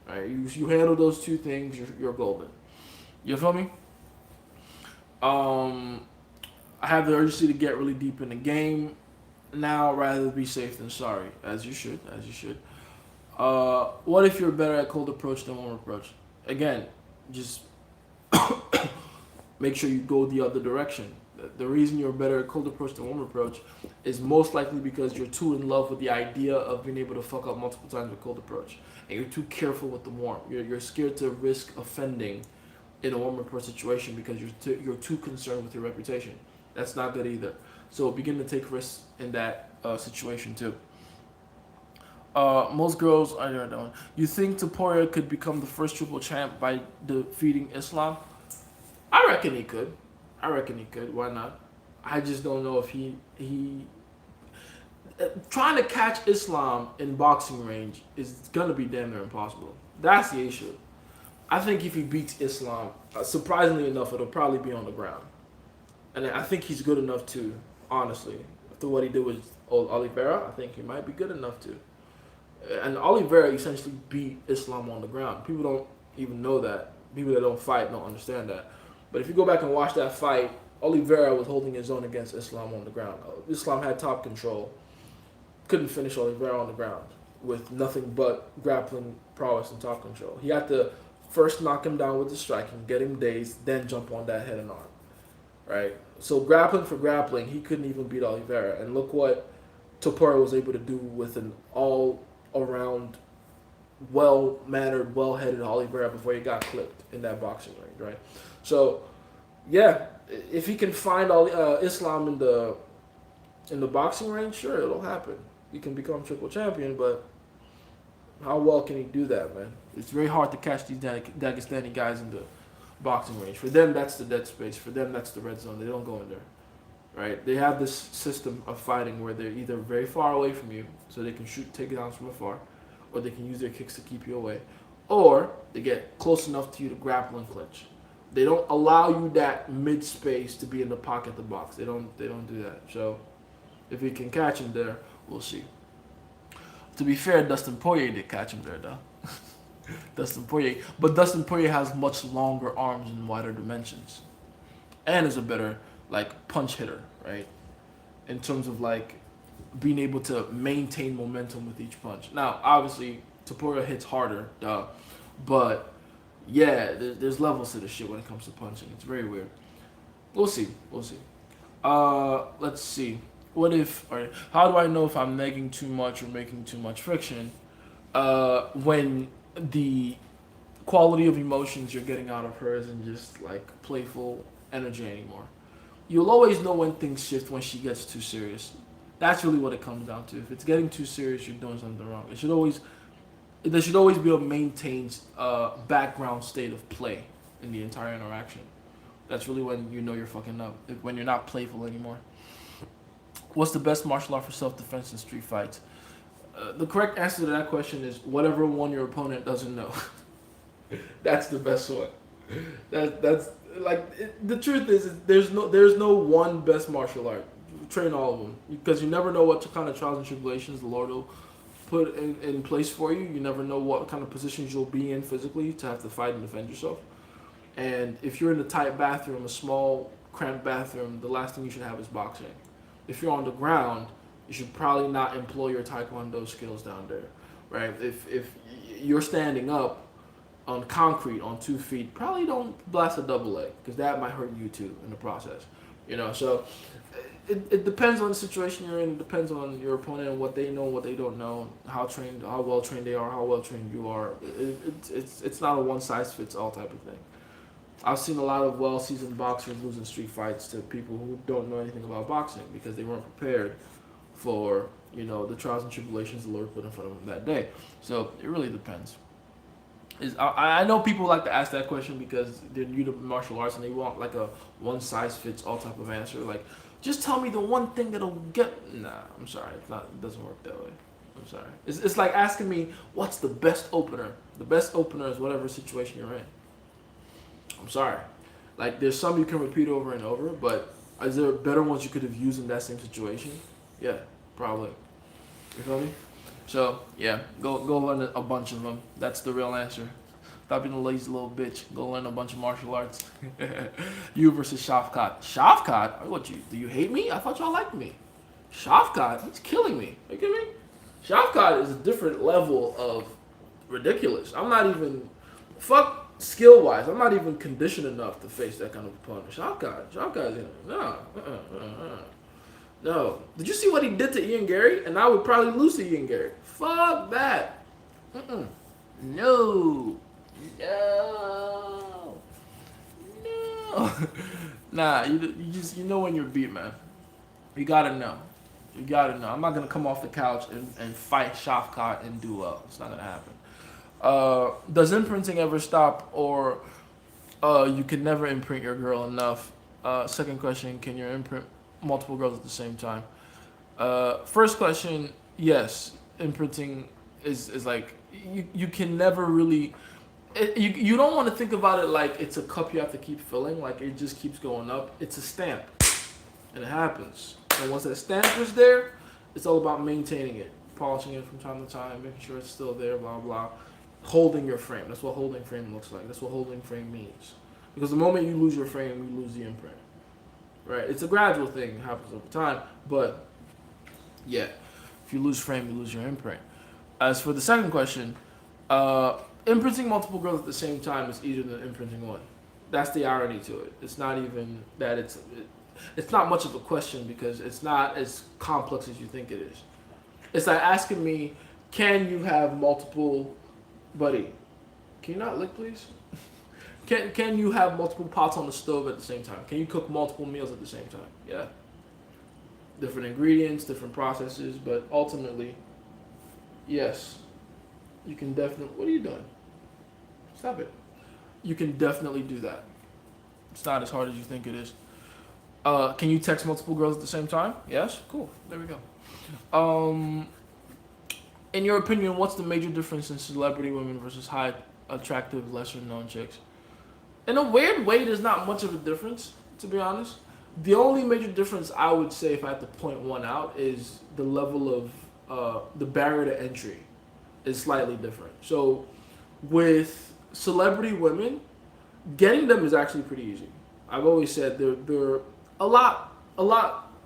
[SPEAKER 1] Right? You handle those two things, you're golden. You feel me? I have the urgency to get really deep in the game now, rather be safe than sorry, as you should. What if you're better at cold approach than warm approach? Again, just make sure you go the other direction. The reason you're better at cold approach than warm approach is most likely because you're too in love with the idea of being able to fuck up multiple times with cold approach, and you're too careful with the warm. You're scared to risk offending in a warm approach situation because you're too concerned with your reputation. That's not good either. So begin to take risks in that situation too. Most girls, I don't know. You think Taporia could become the first triple champ by defeating Islam? I reckon he could. Why not? I just don't know if he trying to catch Islam in boxing range is gonna be damn near impossible. That's the issue. I think if he beats Islam, surprisingly enough, it'll probably be on the ground, and I think he's good enough to. Honestly, after what he did with Oliveira, I think he might be good enough to. And Oliveira essentially beat Islam on the ground. People don't even know that. People that don't fight don't understand that. But if you go back and watch that fight, Oliveira was holding his own against Islam on the ground. Islam had top control. Couldn't finish Oliveira on the ground with nothing but grappling prowess and top control. He had to first knock him down with the striking, get him dazed, then jump on that head and arm. Right? So grappling for grappling, he couldn't even beat Oliveira. And look what Topuria was able to do with an all-around, well-mannered, well-headed Oliveira before he got clipped in that boxing range, right? So, yeah, if he can find Islam in the boxing range, sure, it'll happen. He can become triple champion, but how well can he do that, man? It's very hard to catch these Dagestani guys in the boxing range. For them, that's the dead space. For them, that's the red zone. They don't go in there, right? They have this system of fighting where they're either very far away from you, so they can shoot takedowns from afar, or they can use their kicks to keep you away, or they get close enough to you to grapple and clinch. They don't allow you that mid space to be in the pocket of the box. They don't do that. So if we can catch him there, we'll see. To be fair, Dustin Poirier did catch him there though. Dustin Poirier has much longer arms and wider dimensions, and is a better punch hitter, right? In terms of being able to maintain momentum with each punch. Now, obviously, Topuria hits harder, but yeah, there's levels to this shit when it comes to punching. It's very weird. We'll see. Let's see. What if? All right, how do I know if I'm negging too much or making too much friction? When the quality of emotions you're getting out of her isn't just playful energy anymore. You'll always know when things shift when she gets too serious. That's really what it comes down to. If it's getting too serious, you're doing something wrong. There should always be a maintained background state of play in the entire interaction. That's really when you know you're fucking up. When you're not playful anymore. What's the best martial art for self-defense in street fights? The correct answer to that question is whatever one your opponent doesn't know. That's the best one. That's the truth is there's no one best martial art. Train all of them because you never know what kind of trials and tribulations the Lord will put in place for you. You never know what kind of positions you'll be in physically to have to fight and defend yourself. And if you're in a tight bathroom, a small cramped bathroom, the last thing you should have is boxing. If you're on the ground, you should probably not employ your taekwondo skills down there, right? If you're standing up on concrete on 2 feet, probably don't blast a double leg because that might hurt you too in the process. So it depends on the situation you're in. It depends on your opponent and what they know, what they don't know, how well trained they are, how well trained you are. It's not a one size fits all type of thing. I've seen a lot of well-seasoned boxers losing street fights to people who don't know anything about boxing because they weren't prepared for the trials and tribulations the Lord put in front of them that day. So it really depends. I know people like to ask that question because they're new to martial arts and they want like a one size fits all type of answer. Like, just tell me the one thing that'll get. Nah, I'm sorry, it's not. It doesn't work that way. I'm sorry. It's like asking me what's the best opener. The best opener is whatever situation you're in. I'm sorry. Like, there's some you can repeat over and over, but is there better ones you could have used in that same situation? Yeah, probably. You feel me? So yeah, go learn a bunch of them. That's the real answer. Stop being a lazy little bitch. Go learn a bunch of martial arts. You versus Shafkat. Shafkat? What, do you hate me? I thought y'all liked me. Shafkat? He's killing me. Are you kidding me? Shafkat is a different level of ridiculous. I'm not even fuck skill wise. I'm not even conditioned enough to face that kind of opponent. Shafkat is no. Did you see what he did to Ian Gary? And I would probably lose to Ian Gary. Fuck that. Mm-mm. No. No. No. Nah, you know when you're beat, man. You gotta know. You gotta know. I'm not gonna come off the couch and fight Shafkat and do well. It's not gonna happen. Does imprinting ever stop, or you can never imprint your girl enough? Second question, can you imprint multiple girls at the same time? First question, yes. Imprinting is like, you can never really... You don't want to think about it like it's a cup you have to keep filling, like it just keeps going up. It's a stamp, and it happens. And once that stamp is there, it's all about maintaining it, polishing it from time to time, making sure it's still there, blah, blah. Holding your frame. That's what holding frame looks like. That's what holding frame means. Because the moment you lose your frame, you lose the imprint. Right? It's a gradual thing. It happens over time. But, yeah, if you lose frame, you lose your imprint. As for the second question, imprinting multiple girls at the same time is easier than imprinting one. That's the irony to it. It's not even that it's not much of a question because it's not as complex as you think it is. It's like asking me, can you have multiple... Buddy, can you not lick, please? Can you have multiple pots on the stove at the same time? Can you cook multiple meals at the same time? Yeah. Different ingredients, different processes, but ultimately, yes, you can definitely... What are you doing? Stop it. You can definitely do that. It's not as hard as you think it is. Can you text multiple girls at the same time? Yes? Cool. There we go. In your opinion, what's the major difference in celebrity women versus high, attractive, lesser-known chicks? In a weird way, there's not much of a difference, to be honest. The only major difference I would say, if I had to point one out, is the level of the barrier to entry is slightly different. So with celebrity women, getting them is actually pretty easy. I've always said they're a lot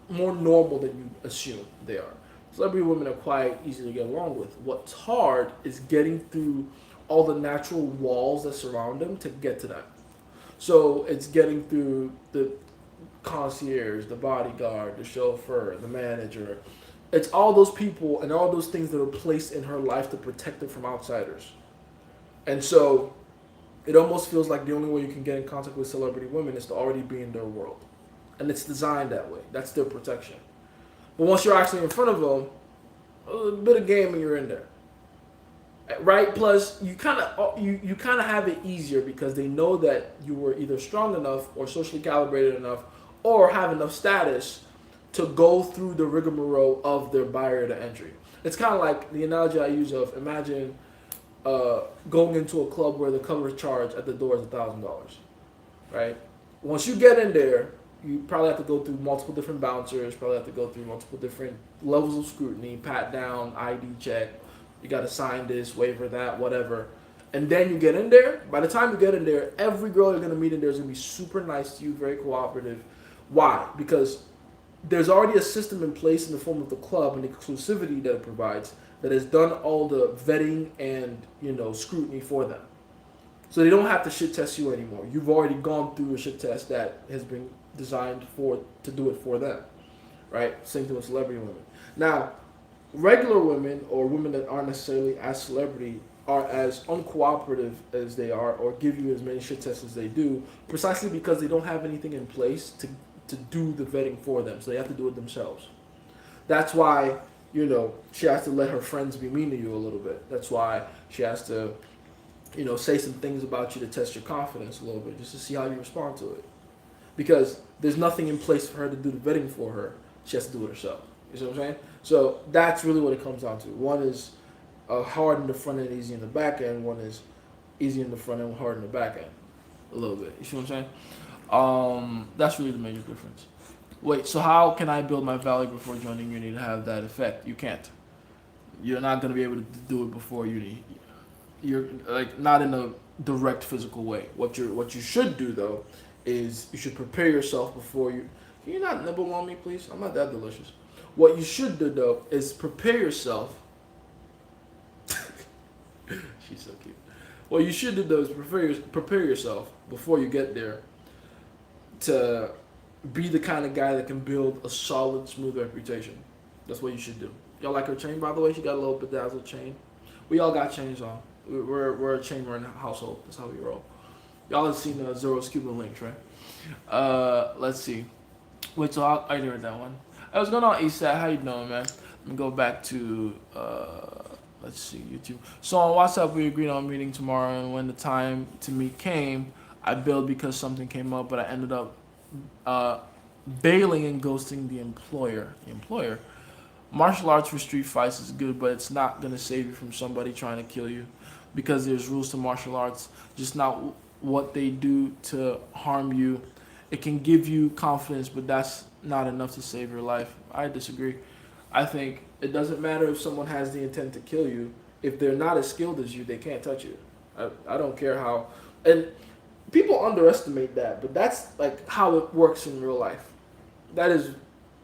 [SPEAKER 1] more normal than you assume they are. Celebrity women are quite easy to get along with. What's hard is getting through all the natural walls that surround them to get to them. So it's getting through the concierge, the bodyguard, the chauffeur, the manager. It's all those people and all those things that are placed in her life to protect her from outsiders. And so it almost feels like the only way you can get in contact with celebrity women is to already be in their world. And it's designed that way. That's their protection. But once you're actually in front of them, a bit of game and you're in there, right? Plus, you kind of have it easier because they know that you were either strong enough or socially calibrated enough or have enough status to go through the rigmarole of their barrier to entry. It's kind of like the analogy I use of, imagine going into a club where the cover charge at the door is $1,000, right? Once you get in there, you probably have to go through multiple different bouncers, probably have to go through multiple different levels of scrutiny, pat down, ID check, you got to sign this, waiver that, whatever. And then you get in there. By the time you get in there, every girl you're going to meet in there is going to be super nice to you, very cooperative. Why? Because there's already a system in place in the form of the club and the exclusivity that it provides that has done all the vetting and, scrutiny for them. So they don't have to shit test you anymore. You've already gone through a shit test that has been designed to do it for them, right? Same thing with celebrity women. Now, regular women or women that aren't necessarily as celebrity are as uncooperative as they are, or give you as many shit tests as they do, precisely because they don't have anything in place to do the vetting for them. So they have to do it themselves. That's why, she has to let her friends be mean to you a little bit. That's why she has to, say some things about you to test your confidence a little bit, just to see how you respond to it. Because there's nothing in place for her to do the vetting for her. She has to do it herself. You see what I'm saying? So that's really what it comes down to. One is hard in the front end, easy in the back end. One is easy in the front end, hard in the back end. A little bit. You see what I'm saying? That's really the major difference. Wait, so how can I build my value before joining uni to have that effect? You can't. You're not going to be able to do it before uni. You're like not in a direct physical way. What you should do though is you should prepare yourself before you. Can you not nibble on me, please? I'm not that delicious. What you should do though is prepare yourself. She's so cute. What you should do though is prepare yourself before you get there to be the kind of guy that can build a solid, smooth reputation. That's what you should do. Y'all like her chain, by the way? She got a little bedazzled chain. We all got chains on. We're a chain wearing household. That's how we roll. Y'all have seen Zero's Cuban Links, right? Let's see. Wait, so I didn't read that one. I was going on ASAP. How you doing, man? Let me go back to, let's see, YouTube. So on WhatsApp, we agreed on meeting tomorrow, and when the time to meet came, I bailed because something came up, but I ended up bailing and ghosting the employer. Martial arts for street fights is good, but it's not going to save you from somebody trying to kill you, because there's rules to martial arts, just not what they do to harm you. It can give you confidence, but that's not enough to save your life. I disagree. I think it doesn't matter if someone has the intent to kill you. If they're not as skilled as you, they can't touch you. I don't care how. And people underestimate that, but that's like how it works in real life. That is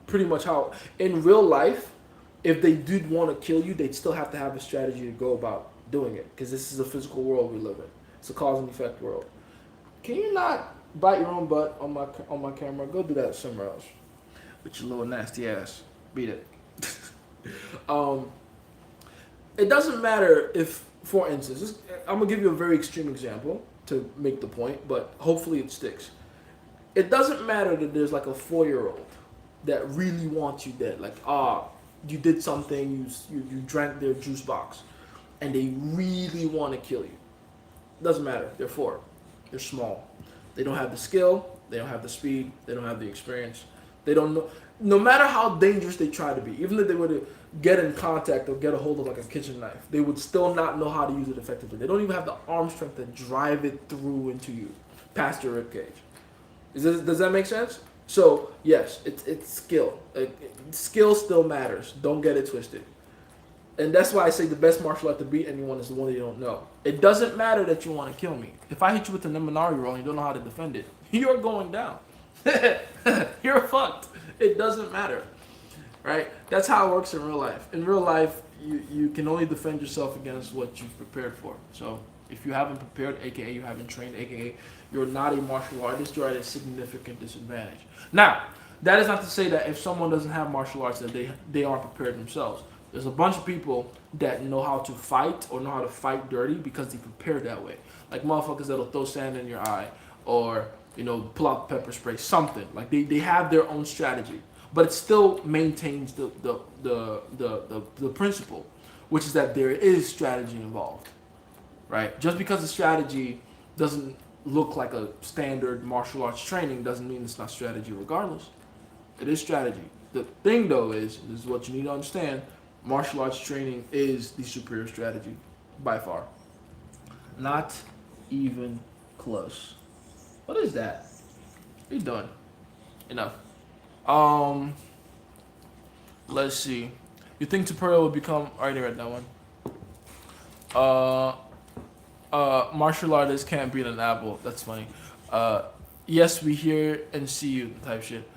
[SPEAKER 1] pretty much how, in real life, if they did want to kill you, they'd still have to have a strategy to go about doing it, because this is a physical world we live in. It's a cause and effect world. Can you not bite your own butt on my camera? Go do that somewhere else with your little nasty ass. Beat it. It doesn't matter if, for instance, I'm gonna give you a very extreme example to make the point, but hopefully it sticks. It doesn't matter that there's like a 4-year-old that really wants you dead. Like, you did something, you drank their juice box, and they really want to kill you. Doesn't matter. They're 4. They're small. They don't have the skill. They don't have the speed. They don't have the experience. They don't know. No matter how dangerous they try to be, even if they were to get in contact or get a hold of like a kitchen knife, they would still not know how to use it effectively. They don't even have the arm strength to drive it through into you, past your ribcage. Does that make sense? So yes, it's skill. Skill still matters. Don't get it twisted. And that's why I say the best martial art to beat anyone is the one that you don't know. It doesn't matter that you want to kill me. If I hit you with the Nemanari roll and you don't know how to defend it, you're going down. You're fucked. It doesn't matter. Right? That's how it works in real life. In real life, you can only defend yourself against what you've prepared for. So if you haven't prepared, aka you haven't trained, aka you're not a martial artist, you're at a significant disadvantage. Now, that is not to say that if someone doesn't have martial arts that they aren't prepared themselves. There's a bunch of people that know how to fight or know how to fight dirty because they prepared that way. Like motherfuckers that'll throw sand in your eye or, pull out pepper spray, something. Like they have their own strategy. But it still maintains the principle, which is that there is strategy involved. Right? Just because the strategy doesn't look like a standard martial arts training doesn't mean it's not strategy regardless. It is strategy. The thing though is what you need to understand, martial arts training is the superior strategy by far. Not even close. What is that? What are you doing? Enough. Let's see. You think Tuperia will become... I already read that one. Martial artists can't beat an apple. That's funny. Yes, we hear and see you type shit.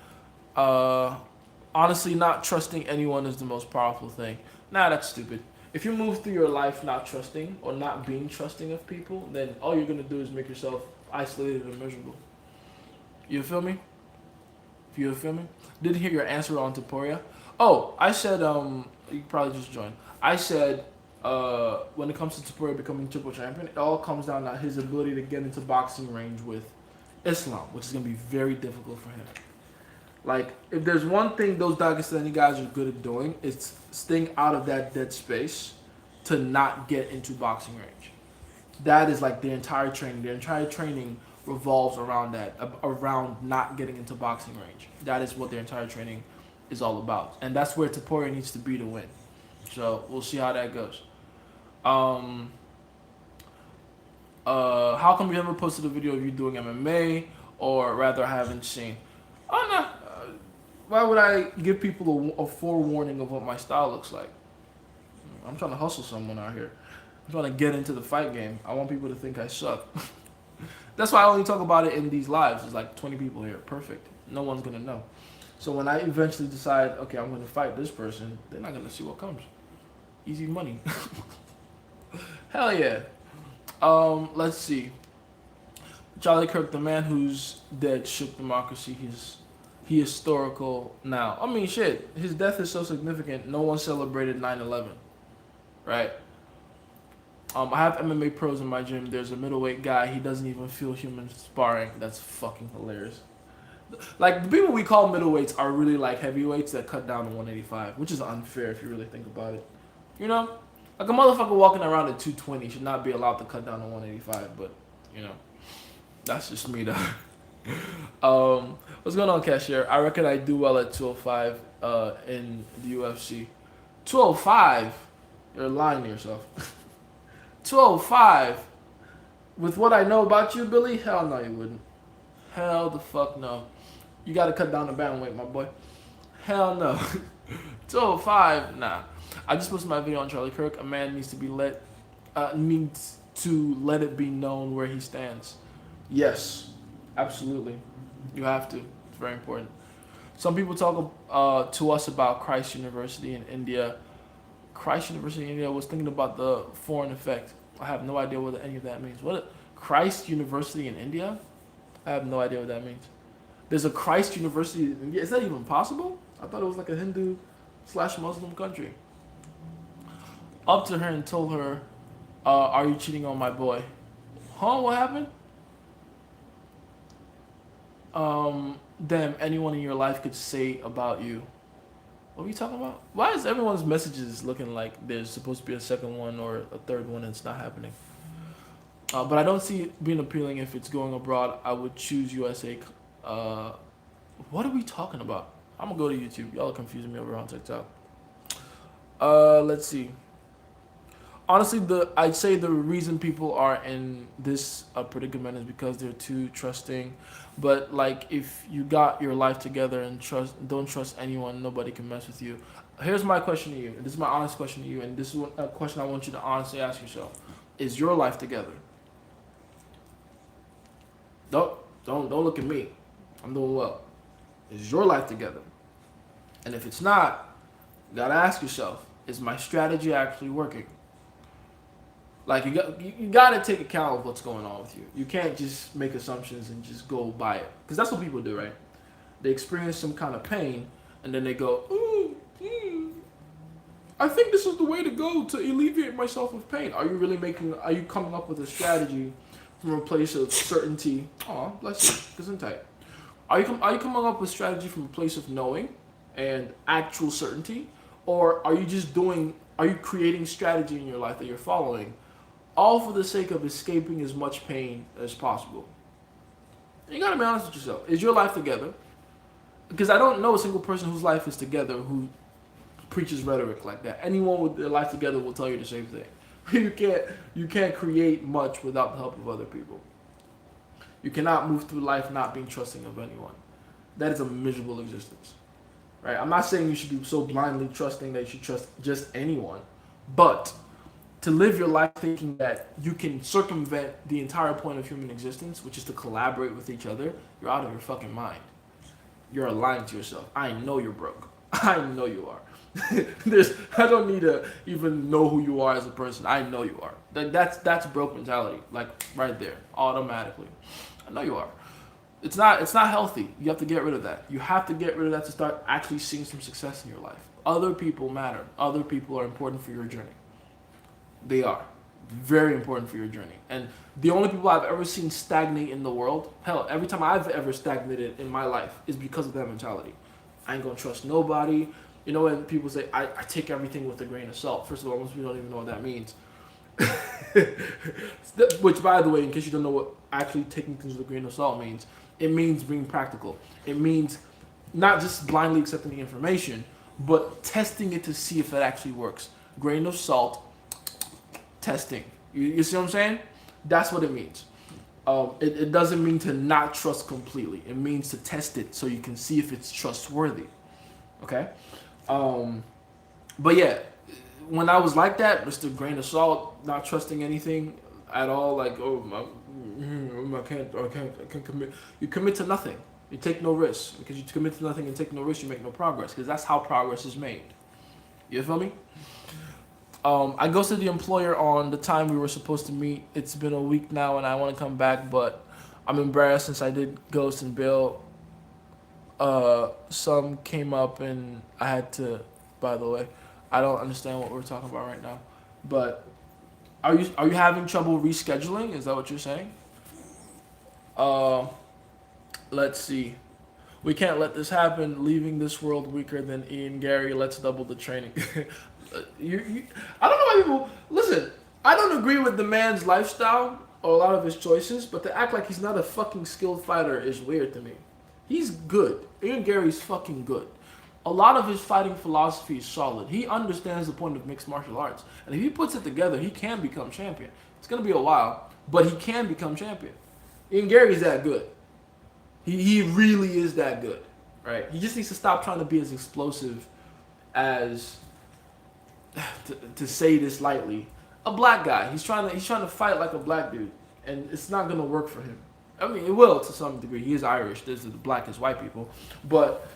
[SPEAKER 1] Honestly, not trusting anyone is the most powerful thing. Nah, that's stupid. If you move through your life not trusting or not being trusting of people, then all you're going to do is make yourself isolated and miserable. You feel me? You feel me? Didn't hear your answer on Tuperia. Oh, I said, you probably just joined. I said, when it comes to Topuria becoming triple champion, it all comes down to his ability to get into boxing range with Islam, which is going to be very difficult for him. Like, if there's one thing those Dagestani guys are good at doing, it's staying out of that dead space to not get into boxing range. That is like their entire training. Their entire training revolves around that, around not getting into boxing range. That is what their entire training is all about. And that's where Topuria needs to be to win. So we'll see how that goes. How come you never posted a video of you doing MMA, or rather I haven't seen? Oh no. Why would I give people a forewarning of what my style looks like? I'm trying to hustle someone out here. I'm trying to get into the fight game. I want people to think I suck. That's why I only talk about it in these lives. There's like 20 people here. Perfect. No one's gonna know. So when I eventually decide, okay, I'm gonna fight this person, they're not gonna see what comes. Easy money. Hell yeah. Let's see. Charlie Kirk, the man who's dead, shook democracy. He historical now. I mean, shit. His death is so significant. No one celebrated 9/11, right? I have MMA pros in my gym. There's a middleweight guy. He doesn't even feel human sparring. That's fucking hilarious. Like, the people we call middleweights are really like heavyweights that cut down to 185, which is unfair if you really think about it. You know, like a motherfucker walking around at 220 should not be allowed to cut down to 185. But you know, that's just me though. What's going on, Cashier? I reckon I do well at 205 in the UFC. 205? You're lying to yourself. 205? With what I know about you, Billy? Hell no, you wouldn't. Hell the fuck no. You gotta cut down the bandweight, my boy. Hell no. 205? Nah. I just posted my video on Charlie Kirk. A man needs to let it be known where he stands. Yes. Absolutely. You have to. It's very important. Some people talk to us about Christ University in India. Christ University in India, I was thinking about the foreign effect. I have no idea what any of that means. Christ University in India? I have no idea what that means. There's a Christ University in India. Is that even possible? I thought it was like a Hindu/Muslim country. Up to her and told her, are you cheating on my boy? Huh? What happened? Damn, anyone in your life could say about you. What are we talking about? Why is everyone's messages looking like there's supposed to be a second one or a third one and it's not happening? But I don't see it being appealing if it's going abroad. I would choose USA. What are we talking about? I'm gonna go to YouTube. Y'all are confusing me over on TikTok. Let's see. Honestly, I'd say the reason people are in this predicament is because they're too trusting. But like, if you got your life together and don't trust anyone, nobody can mess with you. Here's my question to you. This is my honest question to you, and this is a question I want you to honestly ask yourself: is your life together? Don't look at me. I'm doing well. Is your life together? And if it's not, you gotta ask yourself: is my strategy actually working? Like, you got to take account of what's going on with you. You can't just make assumptions and just go by it. Because that's what people do, right? They experience some kind of pain, and then they go, I think this is the way to go to alleviate myself of pain. Are you coming up with a strategy from a place of certainty? Oh, bless you. Gesundheit. Are you coming up with a strategy from a place of knowing and actual certainty? Or are you creating strategy in your life that you're following, all for the sake of escaping as much pain as possible? You gotta be honest with yourself. Is your life together? Because I don't know a single person whose life is together who preaches rhetoric like that. Anyone with their life together will tell you the same thing. You can't create much without the help of other people. You cannot move through life not being trusting of anyone. That is a miserable existence. Right? I'm not saying you should be so blindly trusting that you should trust just anyone, but to live your life thinking that you can circumvent the entire point of human existence, which is to collaborate with each other, you're out of your fucking mind. You're lying to yourself. I know you're broke. I know you are. I don't need to even know who you are as a person. I know you are. That's broke mentality, like right there, automatically. I know you are. It's not healthy. You have to get rid of that. You have to get rid of that to start actually seeing some success in your life. Other people matter. Other people are important for your journey. They are very important for your journey. And the only people I've ever seen stagnate in the world, hell, every time I've ever stagnated in my life is because of that mentality. I ain't gonna trust nobody. You know, when people say I take everything with a grain of salt. First of all, most people don't even know what that means. Which, by the way, in case you don't know what actually taking things with a grain of salt means, it means being practical. It means not just blindly accepting the information, but testing it to see if it actually works. Grain of salt, testing. You see what I'm saying? That's what it means. It doesn't mean to not trust completely. It means to test it so you can see if it's trustworthy. Okay? But yeah, when I was like that, just a grain of salt, not trusting anything at all, like, I can't commit. You commit to nothing. You take no risks. Because you commit to nothing and take no risks, you make no progress. Because that's how progress is made. You feel me? I ghosted the employer on the time we were supposed to meet. It's been a week now and I want to come back, but I'm embarrassed since I did ghost and bail. Some came up and I had to, by the way, I don't understand what we're talking about right now. But are you having trouble rescheduling? Is that what you're saying? Let's see. We can't let this happen. Leaving this world weaker than Ian Gary. Let's double the training. I don't know why people listen. I don't agree with the man's lifestyle or a lot of his choices, but to act like he's not a fucking skilled fighter is weird to me. He's good. Ian Gary's fucking good. A lot of his fighting philosophy is solid. He understands the point of mixed martial arts, and if he puts it together, he can become champion. It's gonna be a while, but he can become champion. Ian Gary's that good. He really is that good, right? He just needs to stop trying to be as explosive as to say this lightly. A black guy. He's trying to fight like a black dude, and it's not gonna work for him. I mean, it will to some degree. He is Irish. There's the black as white people, but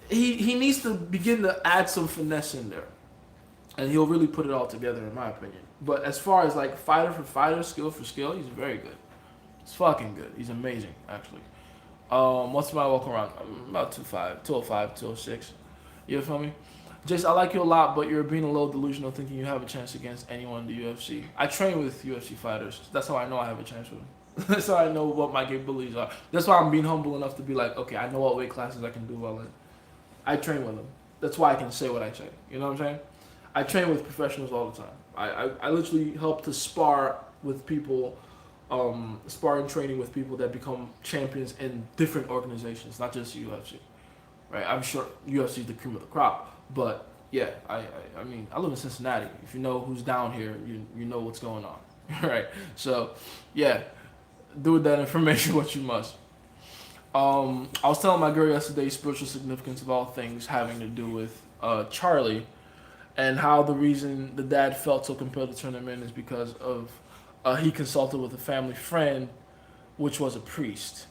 [SPEAKER 1] he needs to begin to add some finesse in there, and he'll really put it all together, in my opinion. But as far as like fighter for fighter, skill for skill, he's very good. He's fucking good. He's amazing, actually. What's my walk around? I'm about 205, 205, 206. You feel me? Jace, I like you a lot, but you're being a little delusional thinking you have a chance against anyone in the UFC. I train with UFC fighters. That's how I know I have a chance with them. That's how I know what my capabilities are. That's why I'm being humble enough to be like, okay, I know what weight classes I can do well in. I train with them. That's why I can say what I say. You know what I'm saying? I train with professionals all the time. I literally help to spar with people, sparring training with people that become champions in different organizations, not just UFC. Right? I'm sure UFC is the cream of the crop. But yeah, I mean, I live in Cincinnati. If you know who's down here, you know what's going on, right? So, yeah, do with that information what you must. I was telling my girl yesterday spiritual significance of all things having to do with Charlie, and how the reason the dad felt so compelled to turn him in is because of he consulted with a family friend, which was a priest.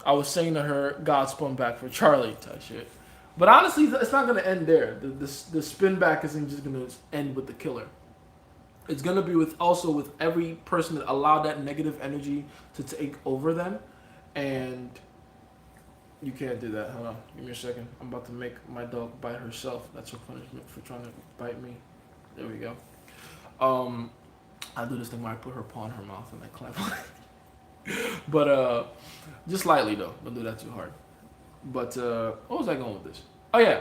[SPEAKER 1] I was saying to her, God spun back for Charlie type shit. But honestly, it's not going to end there. The spin back isn't just going to end with the killer. It's going to be with every person that allowed that negative energy to take over them. And you can't do that. Hold on. Give me a second. I'm about to make my dog bite herself. That's her punishment for trying to bite me. There we go. I do this thing where I put her paw in her mouth and I clap. But just lightly, though. Don't do that too hard. But what was I going with this? Oh yeah,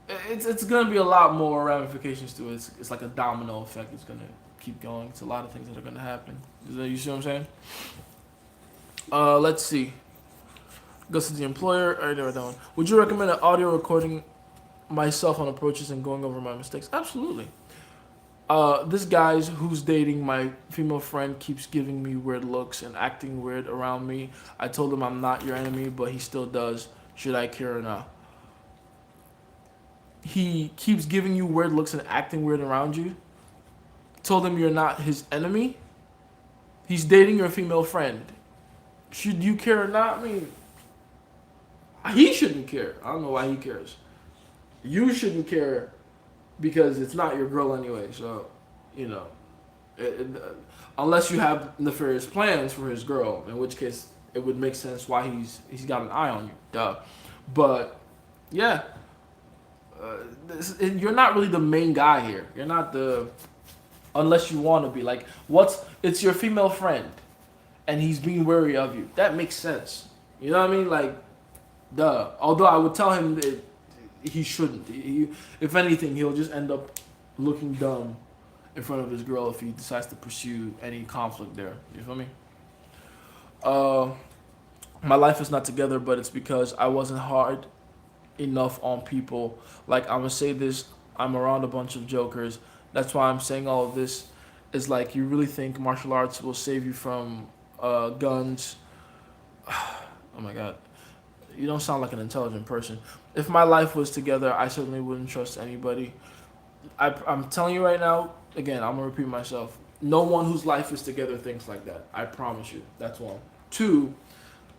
[SPEAKER 1] it's gonna be a lot more ramifications to it. It's like a domino effect. It's gonna keep going. It's a lot of things that are gonna happen. You see what I'm saying? Let's see. Goes to the employer. Alright, there we're done. Would you recommend an audio recording myself on approaches and going over my mistakes? Absolutely. This guy who's dating my female friend keeps giving me weird looks and acting weird around me. I told him I'm not your enemy, but he still does. Should I care or not? He keeps giving you weird looks and acting weird around you. Told him you're not his enemy. He's dating your female friend. Should you care or not? I mean, he shouldn't care. I don't know why he cares. You shouldn't care because it's not your girl anyway. So, you know, unless you have nefarious plans for his girl, in which case it would make sense why he's got an eye on you. Duh. But yeah, you're not really the main guy here. You're not the unless you want to be. Like, it's your female friend, and he's being wary of you. That makes sense. You know what I mean? Like, duh. Although I would tell him that he shouldn't. If anything, he'll just end up looking dumb in front of his girl if he decides to pursue any conflict there. You feel me? Uh, my life is not together, but it's because I wasn't hard enough on people. Like, I'm gonna say this, I'm around a bunch of jokers. That's why I'm saying all of this. Is like, you really think martial arts will save you from guns? Oh my god, you don't sound like an intelligent person. If my life was together, I certainly wouldn't trust anybody. I'm telling you right now, again, I'm gonna repeat myself. No one whose life is together thinks like that. I promise you. That's one. Two,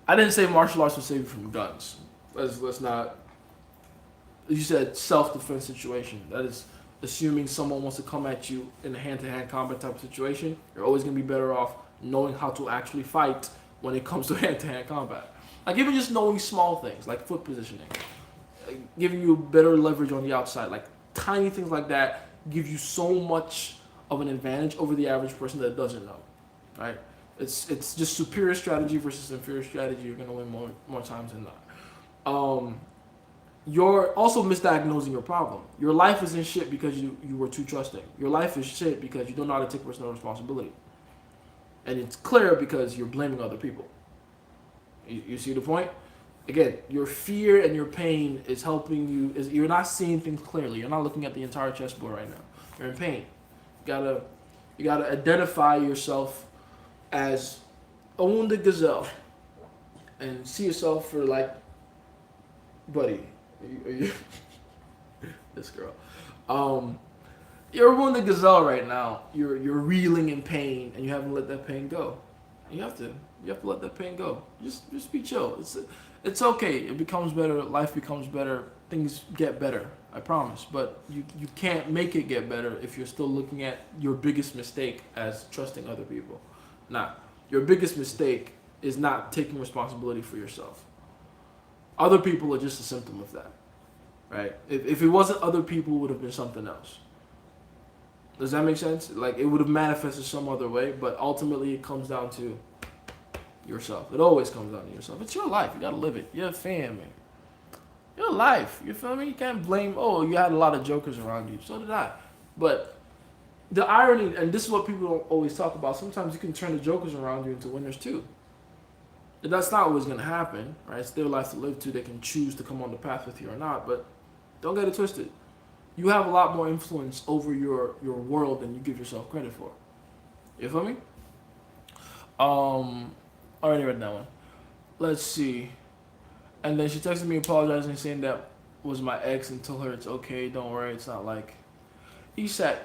[SPEAKER 1] I didn't say martial arts will save you from guns. Let's not. You said self-defense situation. That is assuming someone wants to come at you in a hand-to-hand combat type of situation. You're always gonna be better off knowing how to actually fight when it comes to hand-to-hand combat. Like, even just knowing small things like foot positioning, like giving you better leverage on the outside, like tiny things like that give you so much of an advantage over the average person that doesn't know, right? It's just superior strategy versus inferior strategy. You're gonna win more times than not. You're also misdiagnosing your problem. Your life is in shit because you were too trusting. Your life is shit because you don't know how to take personal responsibility, and it's clear because you're blaming other people. You see the point? Again, your fear and your pain is helping you. You're not seeing things clearly. You're not looking at the entire chessboard right now. You're in pain. You gotta identify yourself as a wounded gazelle and see yourself for, like, buddy, are you this girl. You're a wounded gazelle right now. You're reeling in pain and you haven't let that pain go. You have to let that pain go. Just be chill. It's okay. It becomes better. Life becomes better. Things get better. I promise. But you can't make it get better if you're still looking at your biggest mistake as trusting other people. Nah, your biggest mistake is not taking responsibility for yourself. Other people are just a symptom of that, right? If it wasn't other people, it would have been something else. Does that make sense? Like, it would have manifested some other way, but ultimately it comes down to yourself. It always comes down to yourself. It's your life. You gotta live it. You're a fan, man. Your life. You feel me? You can't blame, oh, you had a lot of jokers around you. So did I. But the irony, and this is what people don't always talk about, sometimes you can turn the jokers around you into winners too. That's not always going to happen, right? It's their life to live to. They can choose to come on the path with you or not, but don't get it twisted. You have a lot more influence over your world than you give yourself credit for. You feel me? I already read that one. Let's see. And then she texted me apologizing, saying that was my ex and told her it's okay, don't worry, it's not like... ESAT,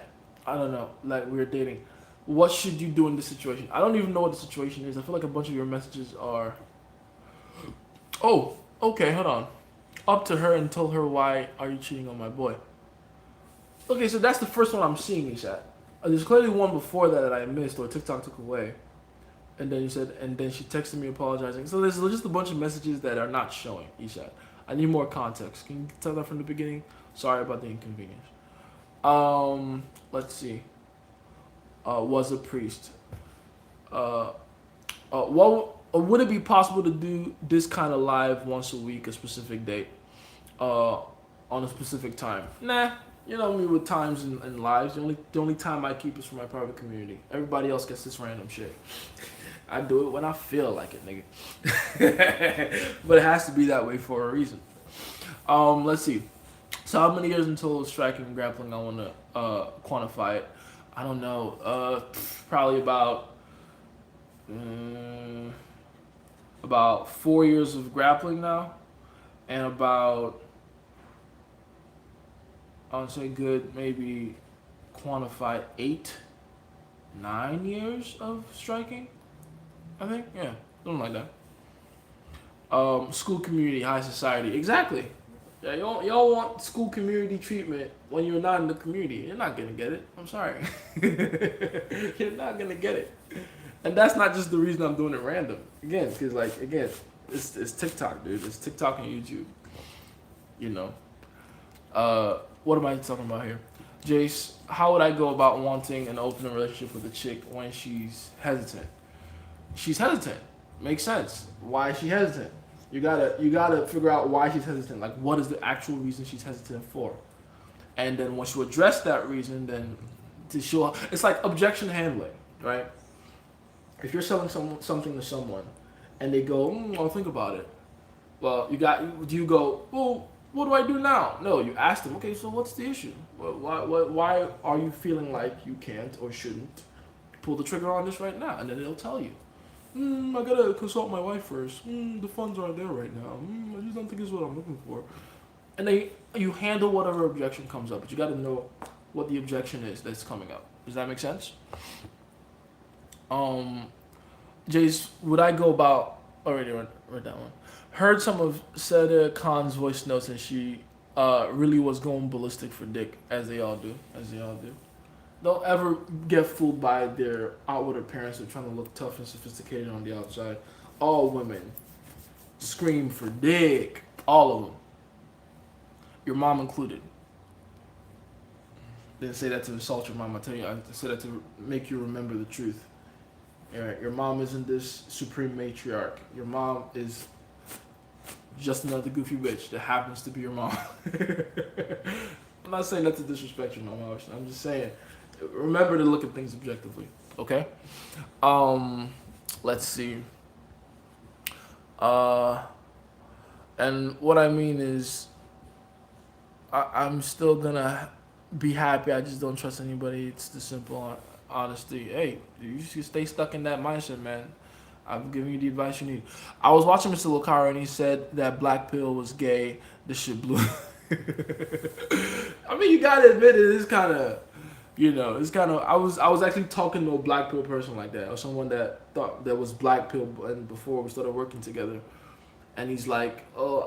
[SPEAKER 1] I don't know, like we were dating. What should you do in this situation? I don't even know what the situation is. I feel like a bunch of your messages are... Oh, okay, hold on. Up to her and told her, why are you cheating on my boy? Okay, so that's the first one I'm seeing, ESAT. There's clearly one before that I missed or TikTok took away. And then you said, and then she texted me apologizing. So there's just a bunch of messages that are not showing, ESAT. I need more context. Can you tell that from the beginning? Sorry about the inconvenience. Let's see. Was a priest. Would it be possible to do this kind of live once a week, a specific date, on a specific time? Nah. You know me with times and lives. The only time I keep is for my private community. Everybody else gets this random shit. I do it when I feel like it, nigga. But it has to be that way for a reason. Let's see. So how many years until striking and grappling? I want to quantify it. I don't know. Probably about 4 years of grappling now, and about, I would say, good maybe quantify 8-9 years of striking. I think, yeah, something like that. School community, high society, exactly. Yeah, y'all want school community treatment when you're not in the community. You're not gonna get it. I'm sorry. You're not gonna get it. And that's not just the reason I'm doing it random. Again, because it's TikTok, dude. It's TikTok and YouTube. You know. What am I talking about here? Jace, how would I go about wanting an open relationship with a chick when she's hesitant? She's hesitant. Makes sense. Why is she hesitant? You gotta figure out why she's hesitant. Like, what is the actual reason she's hesitant for? And then once you address that reason, then to show it's like objection handling, right? If you're selling something to someone, and they go, I'll think about it. Well, do you go, well, what do I do now? No, you ask them, okay, so what's the issue? Why are you feeling like you can't or shouldn't pull the trigger on this right now? And then they'll tell you. I gotta consult my wife first. The funds aren't there right now. I just don't think it's what I'm looking for. And you handle whatever objection comes up, but you gotta know what the objection is that's coming up. Does that make sense? Um, Jace, would I go about already read that one? Heard some of Seda Khan's voice notes, and she really was going ballistic for dick, as they all do, Don't ever get fooled by their outward appearance. They're trying to look tough and sophisticated on the outside. All women scream for dick. All of them. Your mom included. Didn't say that to insult your mom. I tell you, I said that to make you remember the truth. Your mom isn't this supreme matriarch. Your mom is just another goofy bitch that happens to be your mom. I'm not saying that to disrespect your mom. I'm just saying, remember to look at things objectively. Okay. Let's see. And what I mean is, I'm still gonna be happy. I just don't trust anybody. It's the simple honesty. Hey, you should stay stuck in that mindset, man. I'm giving you the advice you need. I was watching Mr. Lucara and he said that Black Pill was gay. This shit blew. I mean, you gotta admit it is kind of, it's kind of. I was actually talking to a Black Pill person like that, or someone that thought that was Black Pill, and before we started working together. And he's like, oh,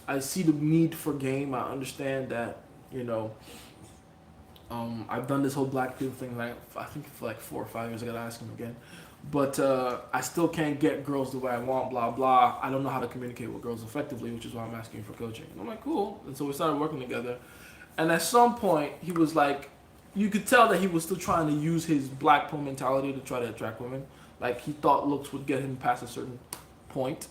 [SPEAKER 1] I see the need for game. I understand that, I've done this whole Black Pill thing, like, I think for like 4 or 5 years. I gotta ask him again. But I still can't get girls the way I want, blah, blah. I don't know how to communicate with girls effectively, which is why I'm asking for coaching. And I'm like, cool. And so we started working together. And at some point, he was like, you could tell that he was still trying to use his Black Pill mentality to try to attract women. Like, he thought looks would get him past a certain point.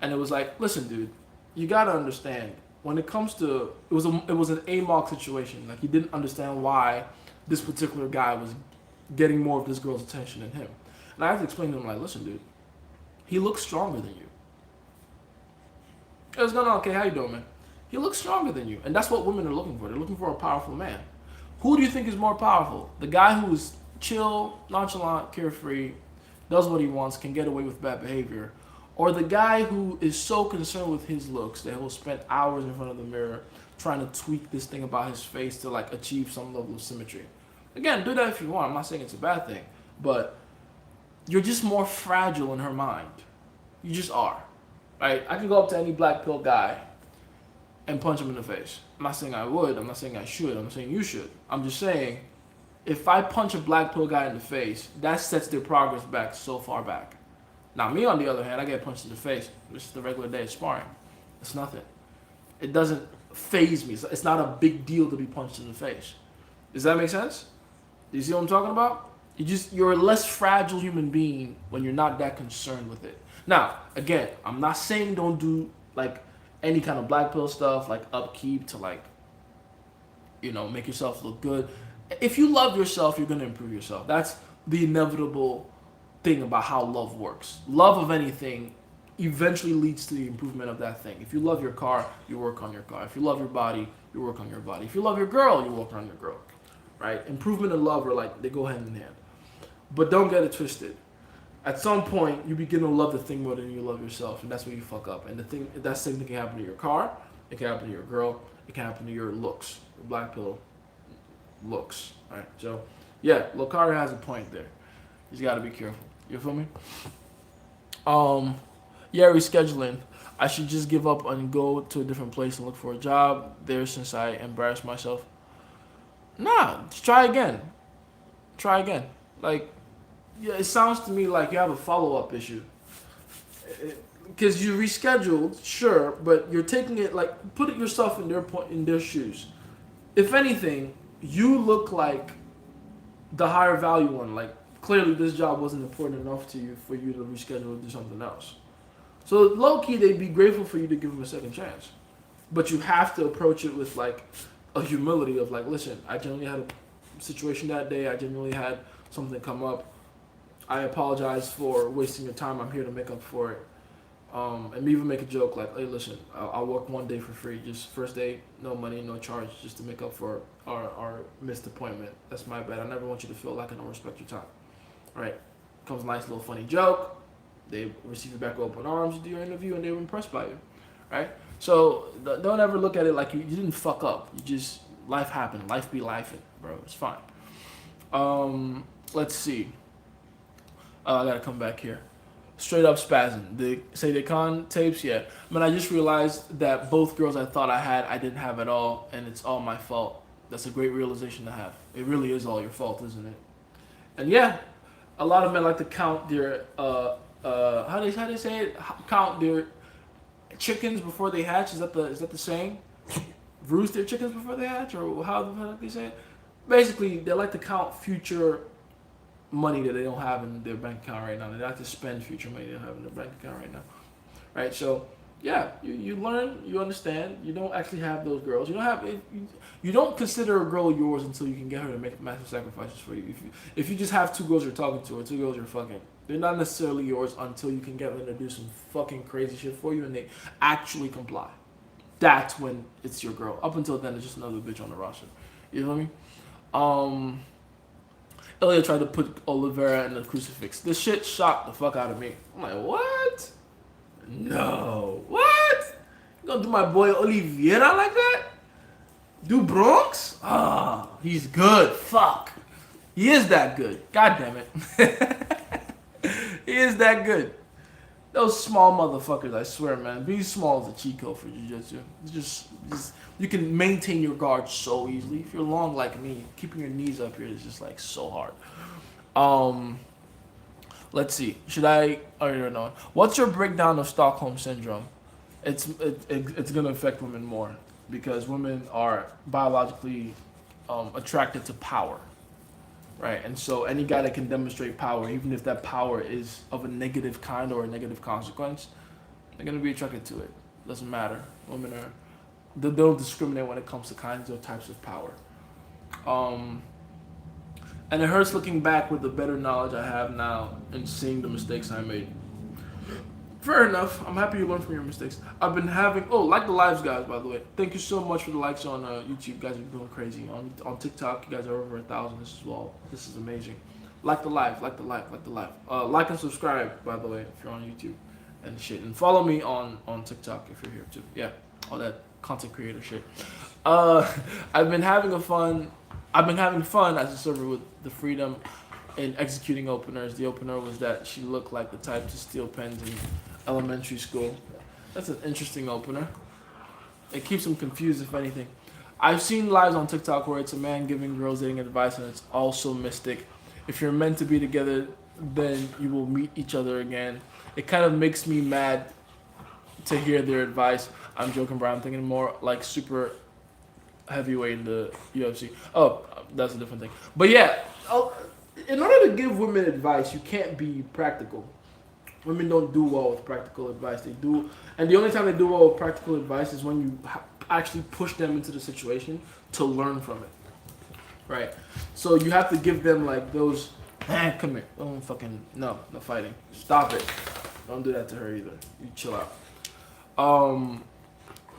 [SPEAKER 1] And it was like, listen, dude, you gotta understand. When it comes to, it was an AMOG situation. Like, he didn't understand why this particular guy was getting more of this girl's attention than him. And I have to explain to him, like, listen, dude, he looks stronger than you. It was no, okay, how you doing, man? He looks stronger than you. And that's what women are looking for. They're looking for a powerful man. Who do you think is more powerful? The guy who's chill, nonchalant, carefree, does what he wants, can get away with bad behavior, or the guy who is so concerned with his looks that he'll spend hours in front of the mirror trying to tweak this thing about his face to like achieve some level of symmetry. Again, do that if you want. I'm not saying it's a bad thing, but you're just more fragile in her mind. You just are. Right? I can go up to any Black Pill guy and punch him in the face. I'm not saying I would. I'm not saying I should. I'm not saying you should. I'm just saying, if I punch a Black Pill guy in the face, that sets their progress back so far back. Now, me, on the other hand, I get punched in the face. This is the regular day of sparring. It's nothing. It doesn't phase me. It's not a big deal to be punched in the face. Does that make sense? Do you see what I'm talking about? You're a less fragile human being when you're not that concerned with it. Now, again, I'm not saying don't do like any kind of Black Pill stuff, like upkeep to like, make yourself look good. If you love yourself, you're gonna improve yourself. That's the inevitable thing about how love works. Love of anything eventually leads to the improvement of that thing. If you love your car, you work on your car. If you love your body, you work on your body. If you love your girl, you work on your girl. Right? Improvement and love are like, they go hand in hand. But don't get it twisted. At some point, you begin to love the thing more than you love yourself, and that's where you fuck up. And that same thing can happen to your car, it can happen to your girl, it can happen to your looks, your Black Pill looks. All right? So, yeah, Lucario has a point there. You just gotta be careful. You feel me? Yeah, rescheduling. I should just give up and go to a different place and look for a job there since I embarrassed myself. Nah, just try again. Try again. Like, yeah, it sounds to me like you have a follow-up issue. Because you rescheduled, sure, but you're taking it like, put it yourself in their shoes. If anything, you look like the higher value one. Like clearly, this job wasn't important enough to you for you to reschedule or do something else. So low key, they'd be grateful for you to give them a second chance, but you have to approach it with like a humility of like, listen, I genuinely had a situation that day. I genuinely had something come up. I apologize for wasting your time. I'm here to make up for it. And even make a joke like, hey, listen, I'll work one day for free. Just first day, no money, no charge, just to make up for our missed appointment. That's my bad. I never want you to feel like I don't respect your time. All right. Comes a nice little funny joke. They receive you back with open arms. You do your interview, and they were impressed by you. Right? So don't ever look at it like you didn't fuck up. You just, life happened. Life be lifing, bro. It's fine. Let's see. I gotta come back here. Straight up spazzing. They say they con tapes, yeah. I mean, I just realized that both girls I thought I had, I didn't have at all, and it's all my fault. That's a great realization to have. It really is all your fault, isn't it? And yeah, a lot of men like to count their how they say it? Count their chickens before they hatch. Is that the saying? Roost their chickens before they hatch, or how do they say it? Basically, they like to count future money that they don't have in their bank account right now. They like to spend future money they don't have in their bank account right now, right? So yeah, you learn, you understand. You don't actually have those girls. You don't have you don't consider a girl yours until you can get her to make massive sacrifices for you. If you just have two girls you're talking to or two girls you're fucking, they're not necessarily yours until you can get them to do some fucking crazy shit for you and they actually comply. That's when it's your girl. Up until then, it's just another bitch on the roster. You know what I mean? Elliot tried to put Oliveira in the crucifix. This shit shocked the fuck out of me. I'm like, what? No. What? You gonna do my boy Oliveira like that? Do Bronx? Ah, he's good. Fuck. He is that good. God damn it. He is that good. Those small motherfuckers, I swear, man. Being small is a cheat code for jiu-jitsu. It's just you can maintain your guard so easily. If you're long like me, keeping your knees up here is just like so hard. Let's see. Should I? Oh, you don't know. What's your breakdown of Stockholm syndrome? It's gonna affect women more because women are biologically attracted to power. Right, and so any guy that can demonstrate power, even if that power is of a negative kind or a negative consequence, they're gonna be attracted to it. Doesn't matter. Women are, they don't discriminate when it comes to kinds or types of power. And it hurts looking back with the better knowledge I have now and seeing the mistakes I made. Fair enough. I'm happy you learned from your mistakes. I've been having, like the lives, guys, by the way. Thank you so much for the likes on YouTube. You guys are going crazy. On TikTok, you guys are over 1,000 as well. This is amazing. Like the live. Like and subscribe, by the way, if you're on YouTube and shit. And follow me on TikTok if you're here too. Yeah, all that content creator shit. I've been having fun as a server with the freedom in executing openers. The opener was that she looked like the type to steal pens in elementary school. That's an interesting opener. It keeps them confused, if anything. I've seen lives on TikTok where it's a man giving girls dating advice and it's also mystic. If you're meant to be together, then you will meet each other again. It kind of makes me mad to hear their advice. I'm joking, bro. I'm thinking more like super heavyweight in the UFC. Oh, that's a different thing. But yeah, in order to give women advice, you can't be practical. Women don't do well with practical advice. They do, and the only time they do well with practical advice is when you actually push them into the situation to learn from it, right? So you have to give them like those, come here, don't fucking, no fighting, stop it, don't do that to her either. You chill out.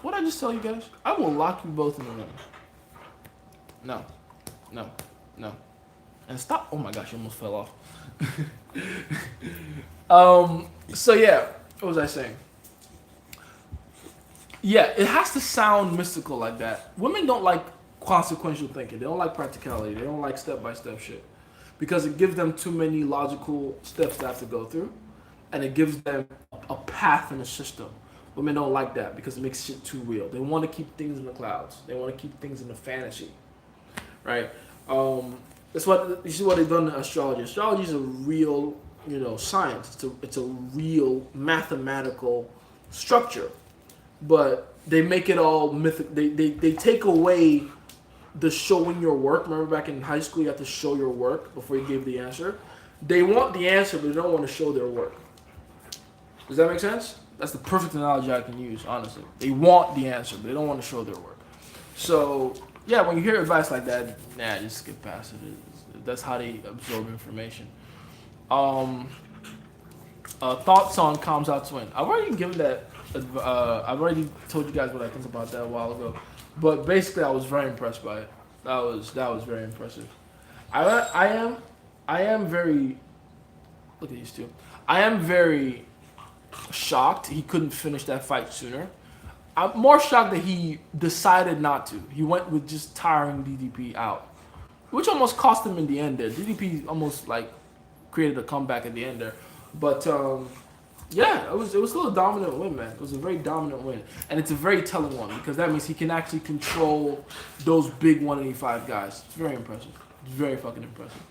[SPEAKER 1] What I just tell you guys? I will lock you both in the room. No. And stop. Oh my gosh, you almost fell off. So yeah, what was I saying? Yeah, it has to sound mystical like that. Women don't like consequential thinking. They don't like practicality. They don't like step-by-step shit. Because it gives them too many logical steps they have to go through. And it gives them a path in a system. Women don't like that because it makes shit too real. They want to keep things in the clouds. They want to keep things in the fantasy. Right? That's what you see what they've done in astrology. Astrology is a real, science. It's a real mathematical structure, but they make it all mythic. They take away the showing your work. Remember back in high school, you have to show your work before you give the answer. They want the answer, but they don't want to show their work. Does that make sense? That's the perfect analogy I can use, honestly. They want the answer, but they don't want to show their work. So, yeah, when you hear advice like that, nah, just skip past it. That's how they absorb information. Um, Thoughts on Kamzat Twin. I've already given that. I've already told you guys what I think about that a while ago. But basically, I was very impressed by it. That was very impressive. I am very. Look at these two. I am very shocked he couldn't finish that fight sooner. I'm more shocked that he decided not to. He went with just tiring DDP out, which almost cost him in the end there. DDP almost like created a comeback at the end there, but yeah, it was still a dominant win, man. It was a very dominant win, and it's a very telling one because that means he can actually control those big 185 guys. It's very impressive. It's very fucking impressive.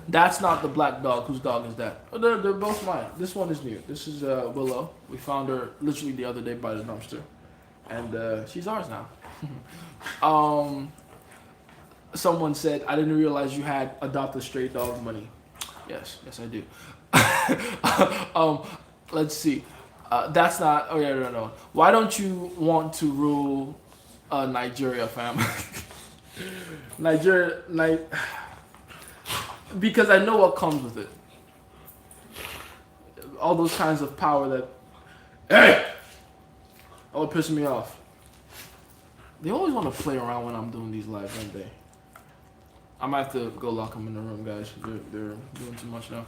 [SPEAKER 1] That's not the black dog. Whose dog is that? Oh, they're both mine. This one is new. This is Willow. We found her literally the other day by the dumpster, and she's ours now. Someone said, "I didn't realize you had adopt a stray dog money." Yes, I do. Let's see. That's not. Oh yeah, no. Why don't you want to rule Nigeria, fam? Because I know what comes with it. All those kinds of power that. Hey! Oh, it pisses me off. They always want to play around when I'm doing these live, don't they? I might have to go lock them in the room, guys. They're doing too much now.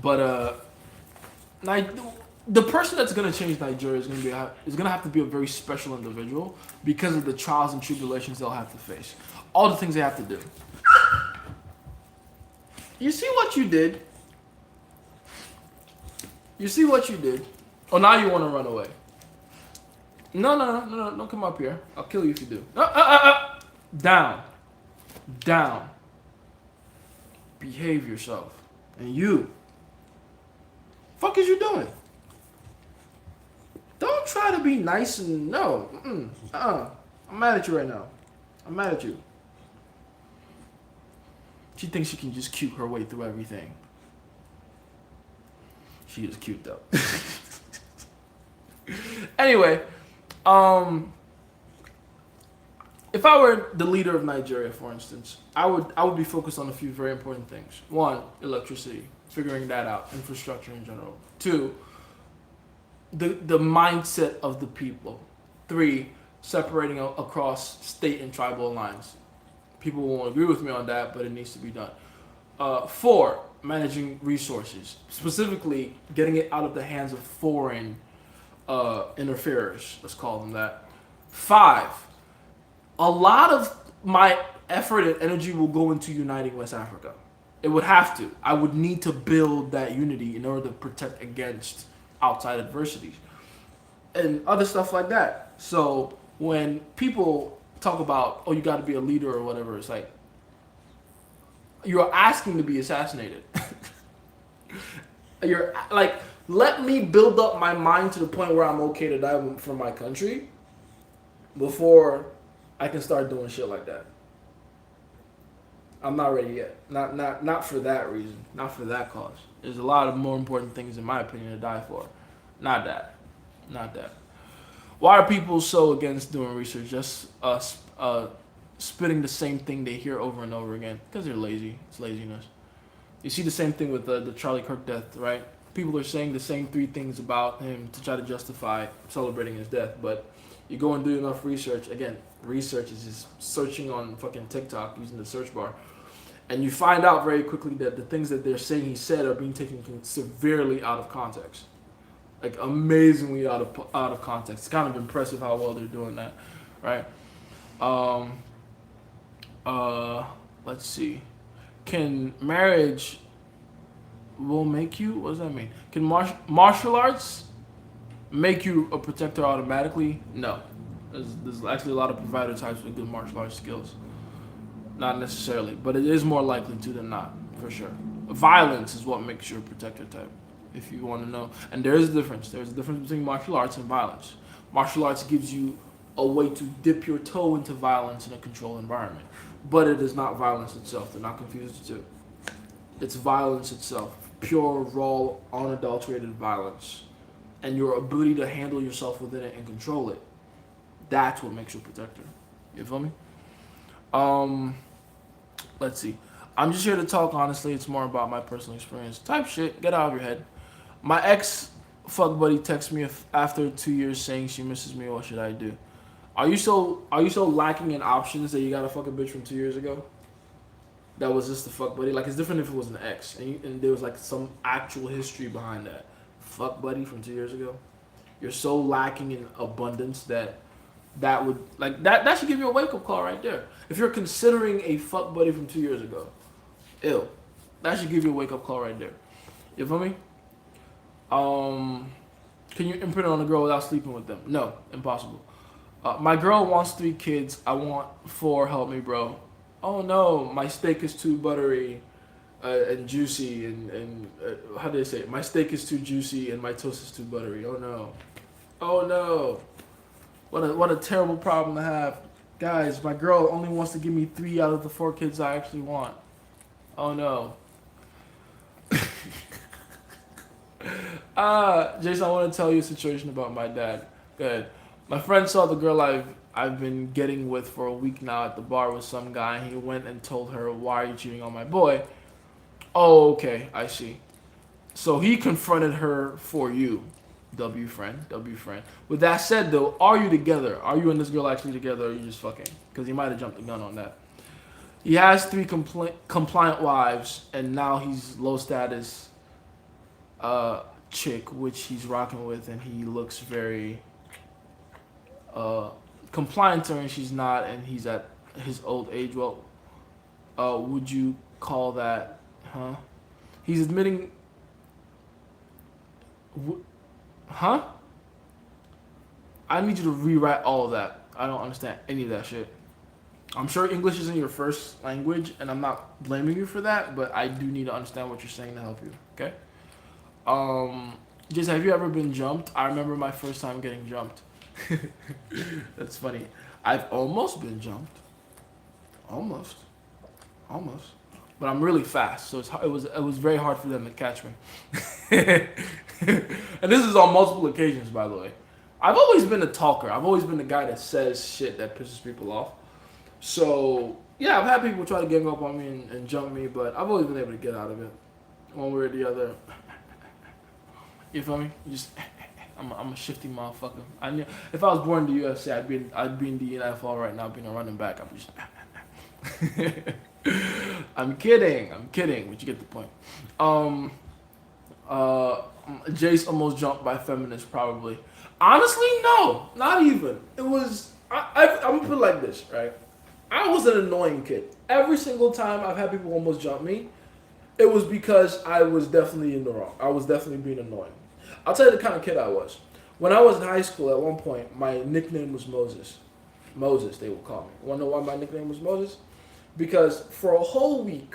[SPEAKER 1] But the person that's gonna change Nigeria is gonna have to be a very special individual because of the trials and tribulations they'll have to face, all the things they have to do. You see what you did? You see what you did? Oh, now you want to run away? No, don't come up here. I'll kill you if you do. Down. Behave yourself. And you. Fuck is you doing? Don't try to be nice and no. I'm mad at you right now. I'm mad at you. She thinks she can just cute her way through everything. She is cute though. Anyway, if I were the leader of Nigeria, for instance, I would be focused on a few very important things. One, electricity, figuring that out, infrastructure in general. Two, the mindset of the people. Three, separating across state and tribal lines. People won't agree with me on that, but it needs to be done. 4, managing resources, specifically getting it out of the hands of foreign interferers, let's call them that. 5, a lot of my effort and energy will go into uniting West Africa. It would have to. I would need to build that unity in order to protect against outside adversities and other stuff like that. So when people talk about, oh, you got to be a leader or whatever, it's like you're asking to be assassinated. You're like, let me build up my mind to the point where I'm okay to die for my country before I can start doing shit like that. I'm not ready yet. Not for that reason. Not for that cause. There's a lot of more important things, in my opinion, to die for. Not that. Why are people so against doing research? Just spitting the same thing they hear over and over again? Because they're lazy. It's laziness. You see the same thing with the Charlie Kirk death, right? People are saying the same 3 things about him to try to justify celebrating his death. But you go and do enough research. Again, research is just searching on fucking TikTok using the search bar. And you find out very quickly that the things that they're saying he said are being taken severely out of context. Like amazingly out of context. It's kind of impressive how well they're doing that, right? Let's see. Can marriage will make you? What does that mean? Can martial arts make you a protector automatically? No. There's actually a lot of provider types with good martial arts skills. Not necessarily, but it is more likely to than not, for sure. Violence is what makes you a protector type, if you want to know. And there is a difference. There's a difference between martial arts and violence. Martial arts gives you a way to dip your toe into violence in a controlled environment. But it is not violence itself. They're not confused the two. It's violence itself. Pure, raw, unadulterated violence. And your ability to handle yourself within it and control it. That's what makes you a protector. You feel me? Let's see. I'm just here to talk honestly. It's more about my personal experience. Type shit. Get out of your head. My ex fuck buddy texts me after 2 years saying she misses me. What should I do? Are you so lacking in options that you got to fuck a bitch from 2 years ago? That was just the fuck buddy. Like, it's different if it was an ex and there was like some actual history behind that. Fuck buddy from 2 years ago. You're so lacking in abundance that would like that should give you a wake up call right there. If you're considering a fuck buddy from 2 years ago, ill. That should give you a wake up call right there. You feel me? Can you imprint on a girl without sleeping with them? No, impossible. My girl wants 3 kids. I want 4. Help me, bro. Oh no, my steak is too buttery and juicy, and how do they say it? My steak is too juicy and my toast is too buttery. Oh no, oh no. What a terrible problem to have, guys. My girl only wants to give me 3 out of the 4 kids I actually want. Oh no. Jason, I want to tell you a situation about my dad. Go ahead. My friend saw the girl I've been getting with for a week now at the bar with some guy. He went and told her, "Why are you cheating on my boy?" Oh, okay, I see. So he confronted her for you. W friend. With that said, though, are you together? Are you and this girl actually together, or are you just fucking? Because he might have jumped the gun on that. He has 3 compliant wives, and now he's low status chick, which he's rocking with, and he looks very compliant to her, and she's not, and he's at his old age. Well, would you call that, huh? He's admitting, huh? I need you to rewrite all of that. I don't understand any of that shit. I'm sure English isn't your first language, and I'm not blaming you for that, but I do need to understand what you're saying to help you, okay? Jason, have you ever been jumped? I remember my first time getting jumped. That's funny. I've almost been jumped. Almost. But I'm really fast, so it was very hard for them to catch me. And this is on multiple occasions, by the way. I've always been a talker. I've always been the guy that says shit that pisses people off. So, yeah, I've had people try to gang up on me and jump me, but I've always been able to get out of it, one way or the other. You feel me? I'm a shifty motherfucker. I knew if I was born in the UFC, I'd be in the NFL right now, being a running back. I'm just. I'm kidding, but you get the point. Jace almost jumped by feminists, probably. Honestly, no, not even. It was. I'm gonna put it like this, right? I was an annoying kid. Every single time I've had people almost jump me, it was because I was definitely in the wrong. I was definitely being annoying. I'll tell you the kind of kid I was. When I was in high school, at one point, my nickname was Moses. Moses, they would call me. Want to know why my nickname was Moses? Because for a whole week,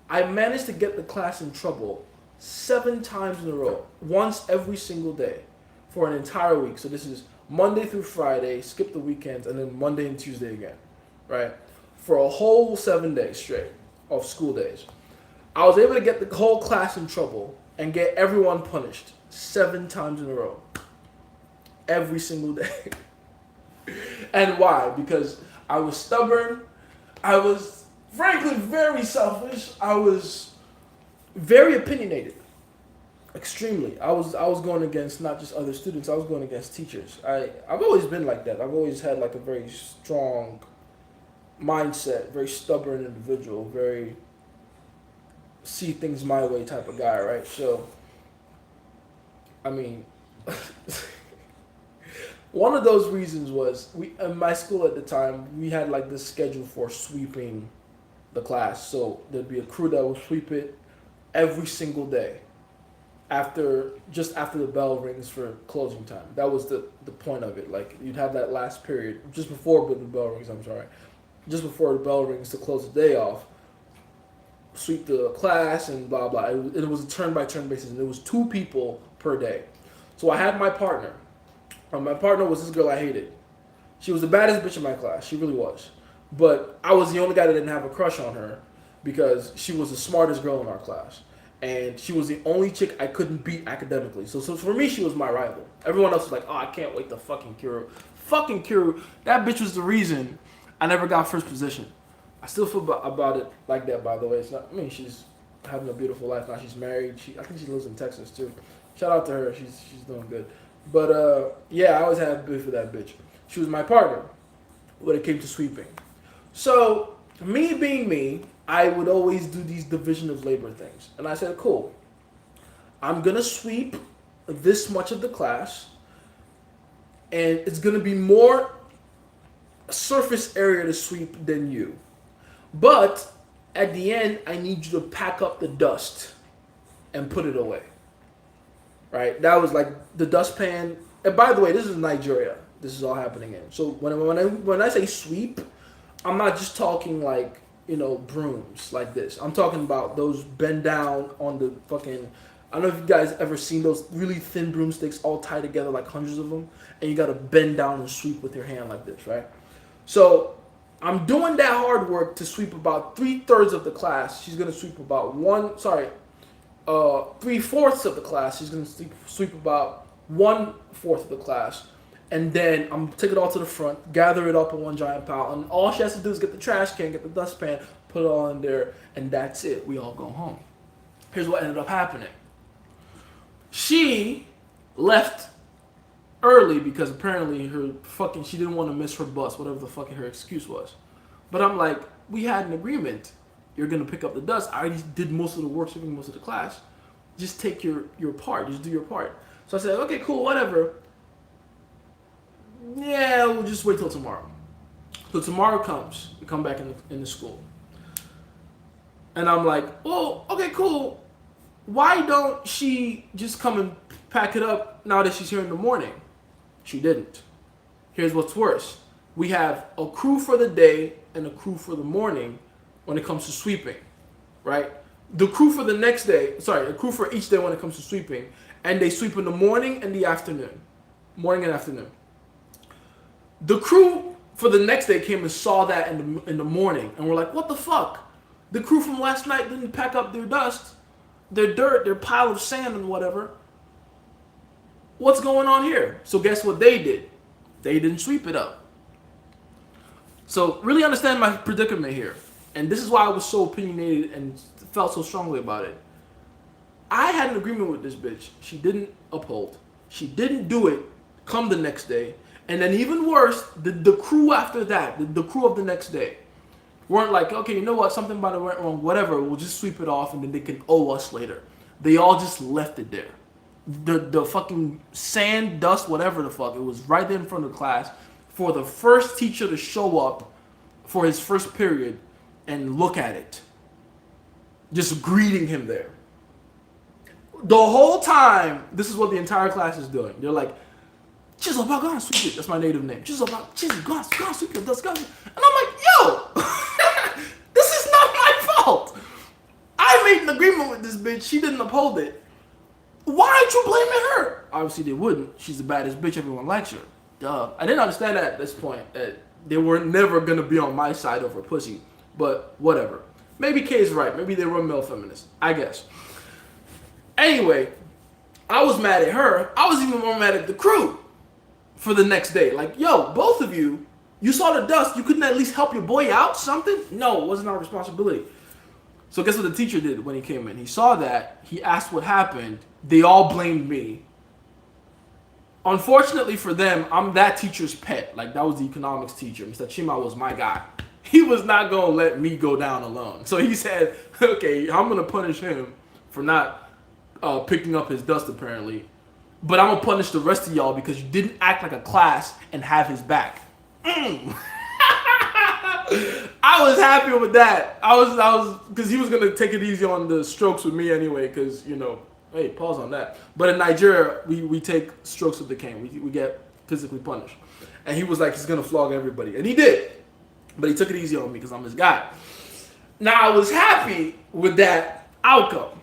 [SPEAKER 1] I managed to get the class in trouble 7 times in a row, once every single day, for an entire week. So this is Monday through Friday, skip the weekends, and then Monday and Tuesday again, right? For a whole 7 days straight of school days. I was able to get the whole class in trouble and get everyone punished 7 times in a row. Every single day. And why? Because I was stubborn. I was, frankly, very selfish. I was very opinionated. Extremely. I was going against not just other students. I was going against teachers. I've always been like that. I've always had like a very strong mindset, very stubborn individual, very see things my way type of guy, right? So, I mean, one of those reasons was in my school at the time, we had like this schedule for sweeping the class. So there'd be a crew that would sweep it every single day just after the bell rings for closing time. That was the point of it. Like, you'd have that last period just before the bell rings, just before the bell rings to close the day off, sweep the class and blah, blah. It was a turn-by-turn basis, and it was 2 people per day. So I had my partner. My partner was this girl I hated. She was the baddest bitch in my class. She really was. But I was the only guy that didn't have a crush on her because she was the smartest girl in our class. And she was the only chick I couldn't beat academically. So for me, she was my rival. Everyone else was like, oh, I can't wait to fucking cure her. Fucking cure her. That bitch was the reason I never got first position. I still feel about it like that, by the way. It's not. I mean, she's having a beautiful life now. She's married. I think she lives in Texas, too. Shout out to her. She's doing good. But, yeah, I always had beef with that bitch. She was my partner when it came to sweeping. So, me being me, I would always do these division of labor things. And I said, cool. I'm going to sweep this much of the class. And it's going to be more surface area to sweep than you. But at the end, I need you to pack up the dust and put it away. Right? That was like the dustpan. And by the way, this is Nigeria. This is all happening in. So when I say sweep, I'm not just talking like, brooms like this. I'm talking about those bend down on the fucking. I don't know if you guys ever seen those really thin broomsticks all tied together, like hundreds of them, and you gotta bend down and sweep with your hand like this, right? So I'm doing that hard work to sweep about 3/3 of the class. She's gonna sweep about 3/4 of the class. She's gonna sweep about 1/4 of the class. And then I'm gonna take it all to the front, gather it up in one giant pile, and all she has to do is get the trash can, get the dustpan, put it all in there, and that's it. We all go home. Here's what ended up happening. She left early because apparently she didn't want to miss her bus, whatever the fucking her excuse was. But I'm like, we had an agreement. You're gonna pick up the dust. I already did most of the work, sweeping most of the class. Just take your part. Just do your part. So I said, okay, cool, whatever. Yeah, we'll just wait till tomorrow. So tomorrow comes. We come back in the school. And I'm like, well, okay, cool. Why don't she just come and pack it up now that she's here in the morning? She didn't. Here's what's worse. We have a crew for the day and a crew for the morning when it comes to sweeping, right? The crew for the next day, a crew for each day when it comes to sweeping, and they sweep in the morning and the afternoon. Morning and afternoon. The crew for the next day came and saw that in the morning, and we're like, what the fuck? The crew from last night didn't pack up their dust, their dirt, their pile of sand and whatever. What's going on here? So guess what they did? They didn't sweep it up. So really understand my predicament here. And this is why I was so opinionated and felt so strongly about it. I had an agreement with this bitch. She didn't uphold. She didn't do it come the next day. And then even worse, the crew after that, the crew of the next day, weren't like, okay, you know what, something about it went wrong, whatever, we'll just sweep it off and then they can owe us later. They all just left it there. The fucking sand, dust, whatever the fuck, it was right there in front of the class for the first teacher to show up for his first period and look at it. Just greeting him there. The whole time, this is what the entire class is doing. They're like, Chisel, go on, sweep it. That's my native name. Chisel, go on, sweep it. Let's go. And I'm like, yo, this is not my fault. I made an agreement with this bitch. She didn't uphold it. Why aren't you blaming her? Obviously, they wouldn't. She's the baddest bitch. Everyone likes her. Duh. I didn't understand that at this point. That they were never going to be on my side over pussy. But whatever. Maybe Kay's right. Maybe they were male feminists. I guess. Anyway, I was mad at her. I was even more mad at the crew. For the next day. Like, yo, both of you saw the dust. You couldn't at least help your boy out? Something? No, it wasn't our responsibility. So guess what the teacher did when he came in? He saw that. He asked what happened. They all blamed me. Unfortunately for them, I'm that teacher's pet. Like, that was the economics teacher. Mr. Chima was my guy. He was not going to let me go down alone. So he said, okay, I'm going to punish him for not picking up his dust, apparently. But I'm going to punish the rest of y'all because you didn't act like a class and have his back. I was happy with that. I was because he was going to take it easy on the strokes with me anyway because, hey, pause on that. But in Nigeria, we take strokes with the cane. We get physically punished. And he was like, he's going to flog everybody. And he did. But he took it easy on me because I'm his guy. Now, I was happy with that outcome.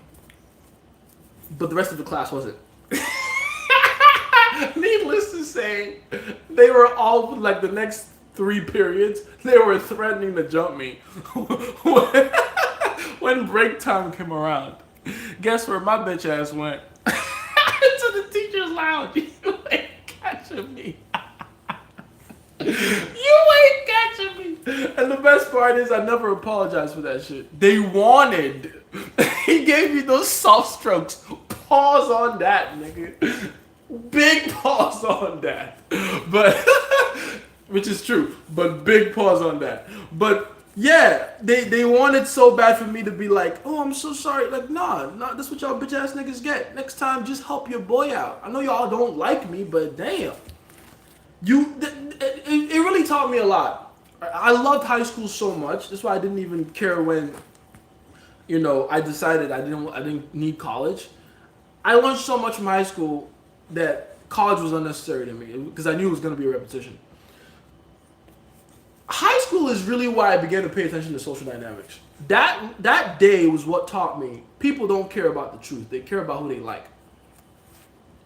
[SPEAKER 1] But the rest of the class wasn't. Needless to say, they were all like the next 3 periods. They were threatening to jump me when, when break time came around. Guess where my bitch ass went? To the teacher's lounge. You ain't catching me. You ain't catching me. And the best part is I never apologized for that shit. They wanted. He gave me those soft strokes. Pause on that, nigga. Big pause on that. But which is true. But big pause on that. But yeah, they wanted so bad for me to be like, oh, I'm so sorry. Like, nah, that's what y'all bitch ass niggas get. Next time, just help your boy out. I know y'all don't like me, but damn. It really taught me a lot. I loved high school so much. That's why I didn't even care when, I decided I didn't need college. I learned so much from high school that college was unnecessary to me because I knew it was going to be a repetition. High school is really why I began to pay attention to social dynamics. That day was what taught me people don't care about the truth. They care about who they like.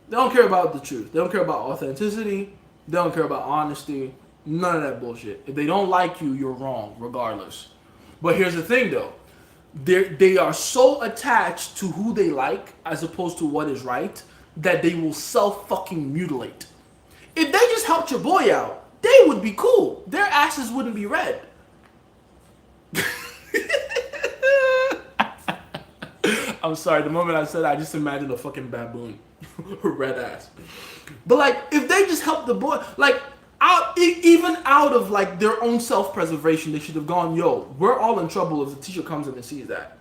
[SPEAKER 1] They don't care about the truth. They don't care about authenticity. They don't care about honesty. None of that bullshit. If they don't like you, you're wrong, regardless. But here's the thing, though. They are so attached to who they like as opposed to what is right that they will self-fucking mutilate. If they just helped your boy out, they would be cool. Their asses wouldn't be red. I'm sorry, the moment I said that, I just imagined a fucking baboon. Red ass. But like, if they just help the boy, like, even out of like their own self-preservation, they should have gone, yo, we're all in trouble if the teacher comes in and sees that.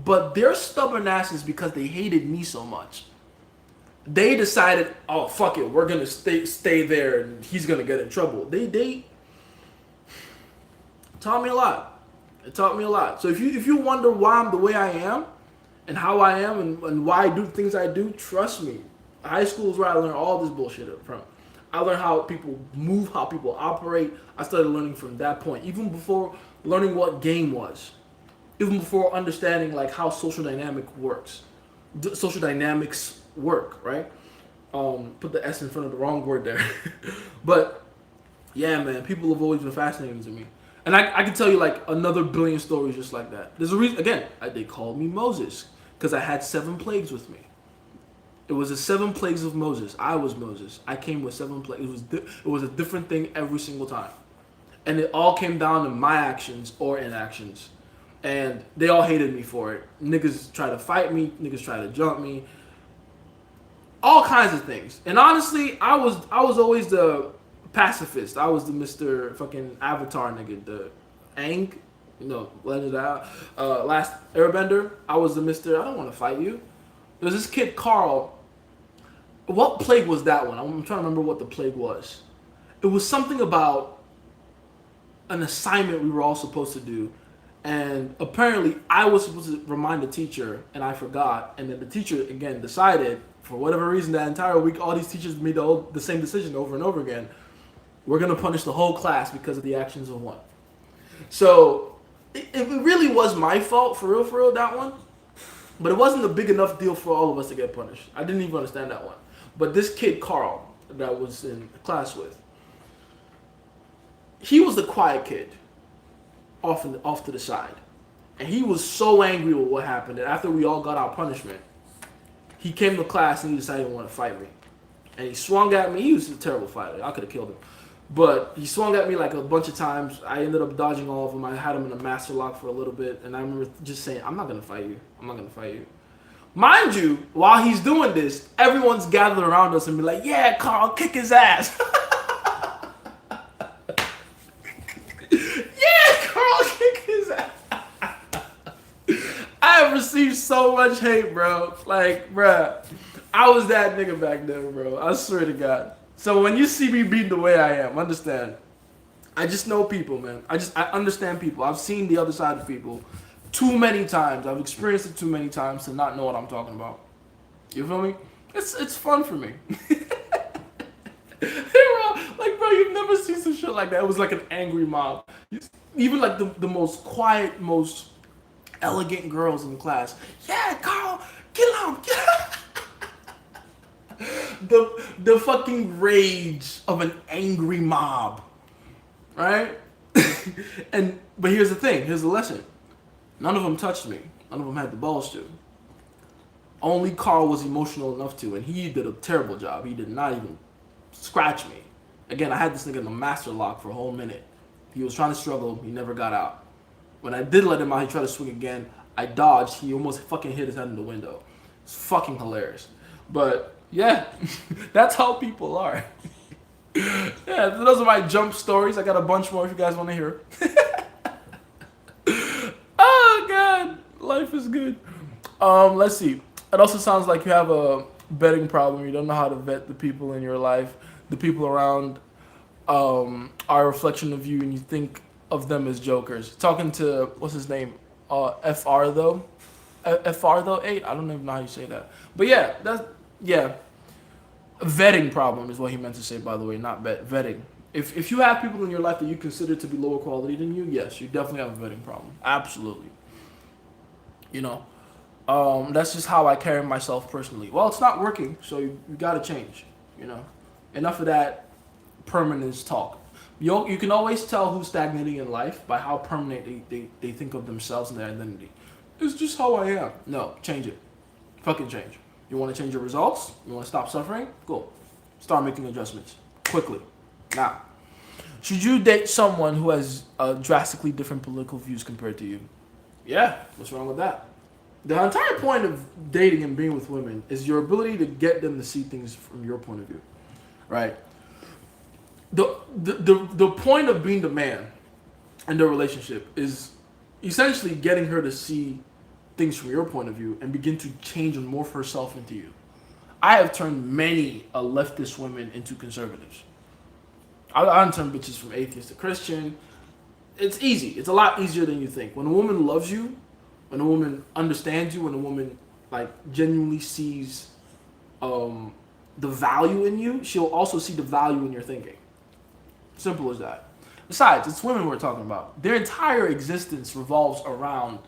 [SPEAKER 1] But their stubborn asses, because they hated me so much, they decided, oh fuck it, we're gonna stay there and he's gonna get in trouble. They taught me a lot. It taught me a lot. So if you wonder why I'm the way I am and how I am and why I do the things I do, trust me. High school is where I learned all this bullshit from. I learned how people move, how people operate. I started learning from that point, even before learning what game was, even before understanding like how social dynamics work, right? Put the S in front of the wrong word there. But yeah, man, people have always been fascinating to me. And I can tell you like another billion stories just like that. There's a reason, again, they called me Moses because I had 7 plagues with me. It was the 7 plagues of Moses. I was Moses. I came with 7 plagues. It was a different thing every single time. And it all came down to my actions or inactions. And they all hated me for it. Niggas try to fight me. Niggas try to jump me. All kinds of things. And honestly, I was always the pacifist. I was the Mr. fucking Avatar nigga. The Aang, Legend of Last Airbender. I was the Mr. I don't want to fight you. There was this kid, Carl. What plague was that one? I'm trying to remember what the plague was. It was something about an assignment we were all supposed to do. And apparently I was supposed to remind the teacher, and I forgot. And then the teacher, again, decided, for whatever reason, that entire week, all these teachers made the same decision over and over again. We're going to punish the whole class because of the actions of one. So it really was my fault, for real, that one. But it wasn't a big enough deal for all of us to get punished. I didn't even understand that one. But this kid, Carl, that I was in class with, he was the quiet kid, off to the side. And he was so angry with what happened that after we all got our punishment, he came to class and he decided he wanted to fight me. And he swung at me. He was a terrible fighter. I could have killed him. But he swung at me like a bunch of times. I ended up dodging all of them. I had him in a master lock for a little bit. And I remember just saying, I'm not going to fight you. I'm not going to fight you. Mind you, while he's doing this, everyone's gathered around us and be like, yeah, Carl, kick his ass. Yeah, Carl, kick his ass. I have received so much hate, bro. Like, bruh, I was that nigga back then, bro. I swear to God. So when you see me beat the way I am, understand. I just know people, man. I understand people. I've seen the other side of people too many times. I've experienced it too many times to not know what I'm talking about. You feel me? It's fun for me. Like, bro, you've never seen some shit like that. It was like an angry mob. Even like the most quiet, most elegant girls in class. Yeah, Carl, get him. the fucking rage of an angry mob, right? But here's the thing. Here's the lesson. None of them touched me. None of them had the balls to. Only Carl was emotional enough to, and he did a terrible job. He did not even scratch me. Again, I had this nigga in the master lock for a whole minute. He was trying to struggle. He never got out. When I did let him out, he tried to swing again. I dodged. He almost fucking hit his head in the window. It's fucking hilarious. But yeah, that's how people are. Yeah, those are my jump stories. I got a bunch more if you guys want to hear. Oh god, life is good. Let's see. It also sounds like you have a vetting problem. You don't know how to vet the people in your life. The people around are a reflection of you, and you think of them as jokers. Talking to what's his name, FR though, FR though 8. I don't even know how you say that, but yeah, vetting problem is what he meant to say. By the way, not vetting. If you have people in your life that you consider to be lower quality than you, yes, you definitely have a vetting problem. Absolutely. You know, that's just how I carry myself personally. Well, it's not working, so you got to change. You know, enough of that permanence talk. You can always tell who's stagnating in life by how permanent they think of themselves and their identity. It's just how I am. No, change it. Fucking change. You want to change your results? You want to stop suffering? Go. Start making adjustments. Quickly. Now. Should you date someone who has drastically different political views compared to you? Yeah. What's wrong with that? The entire point of dating and being with women is your ability to get them to see things from your point of view. Right? The point of being the man in the relationship is essentially getting her to see things from your point of view and begin to change and morph herself into you. I have turned many leftist women into conservatives. I've turned bitches from atheist to Christian. It's easy. It's a lot easier than you think. When a woman loves you, when a woman understands you, when a woman like genuinely sees the value in you, she'll also see the value in your thinking. Simple as that. Besides, it's women we're talking about. Their entire existence revolves around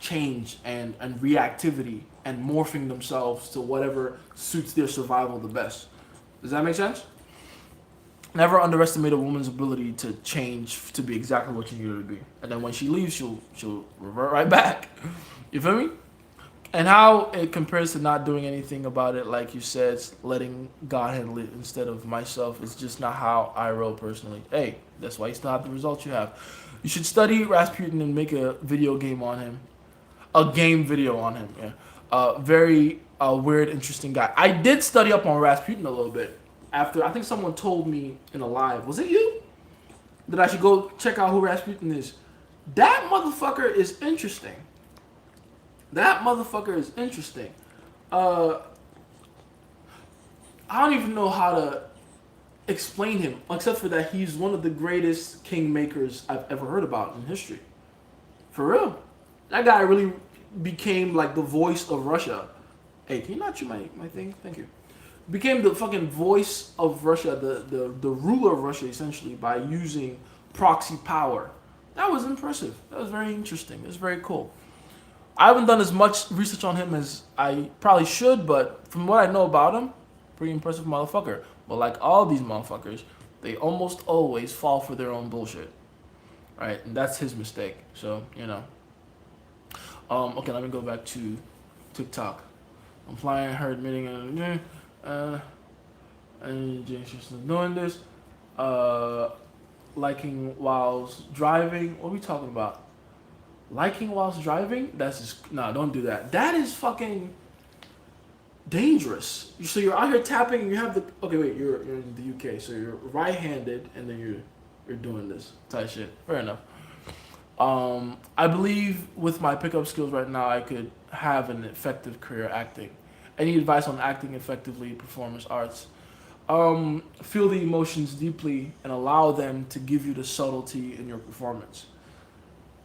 [SPEAKER 1] change and reactivity and morphing themselves to whatever suits their survival the best. Does that make sense? Never underestimate a woman's ability to change to be exactly what you need her to be. And then when she leaves, she'll revert right back. You feel me? And how it compares to not doing anything about it, like you said, letting God handle it instead of myself, is just not how I roll personally. Hey, that's why you still have the results you have. You should study Rasputin and make a video game on him. A game video on him, yeah. Very weird, interesting guy. I did study up on Rasputin a little bit. After, I think someone told me in a live, was it you? That I should go check out who Rasputin is. That motherfucker is interesting. That motherfucker is interesting. I don't even know how to explain him, except for that he's one of the greatest kingmakers I've ever heard about in history. For real. That guy really became like the voice of Russia. Hey, can you not chew my thing? Thank you. Became the fucking voice of Russia, the ruler of Russia, essentially, by using proxy power. That was impressive. That was very interesting. It was very cool. I haven't done as much research on him as I probably should, but from what I know about him, pretty impressive motherfucker. But like all these motherfuckers, they almost always fall for their own bullshit. Right? And that's his mistake. So, you know. Okay, let me go back to TikTok. Implying her admitting and James doing this. Liking whilst driving. What are we talking about? Liking whilst driving? That's just don't do that. That is fucking dangerous. So you're out here tapping and you have the you're in the UK, so you're right-handed and then you're doing this type shit. Fair enough. I believe with my pickup skills right now, I could have an effective career acting. Any advice on acting effectively, performance arts? Feel the emotions deeply and allow them to give you the subtlety in your performance.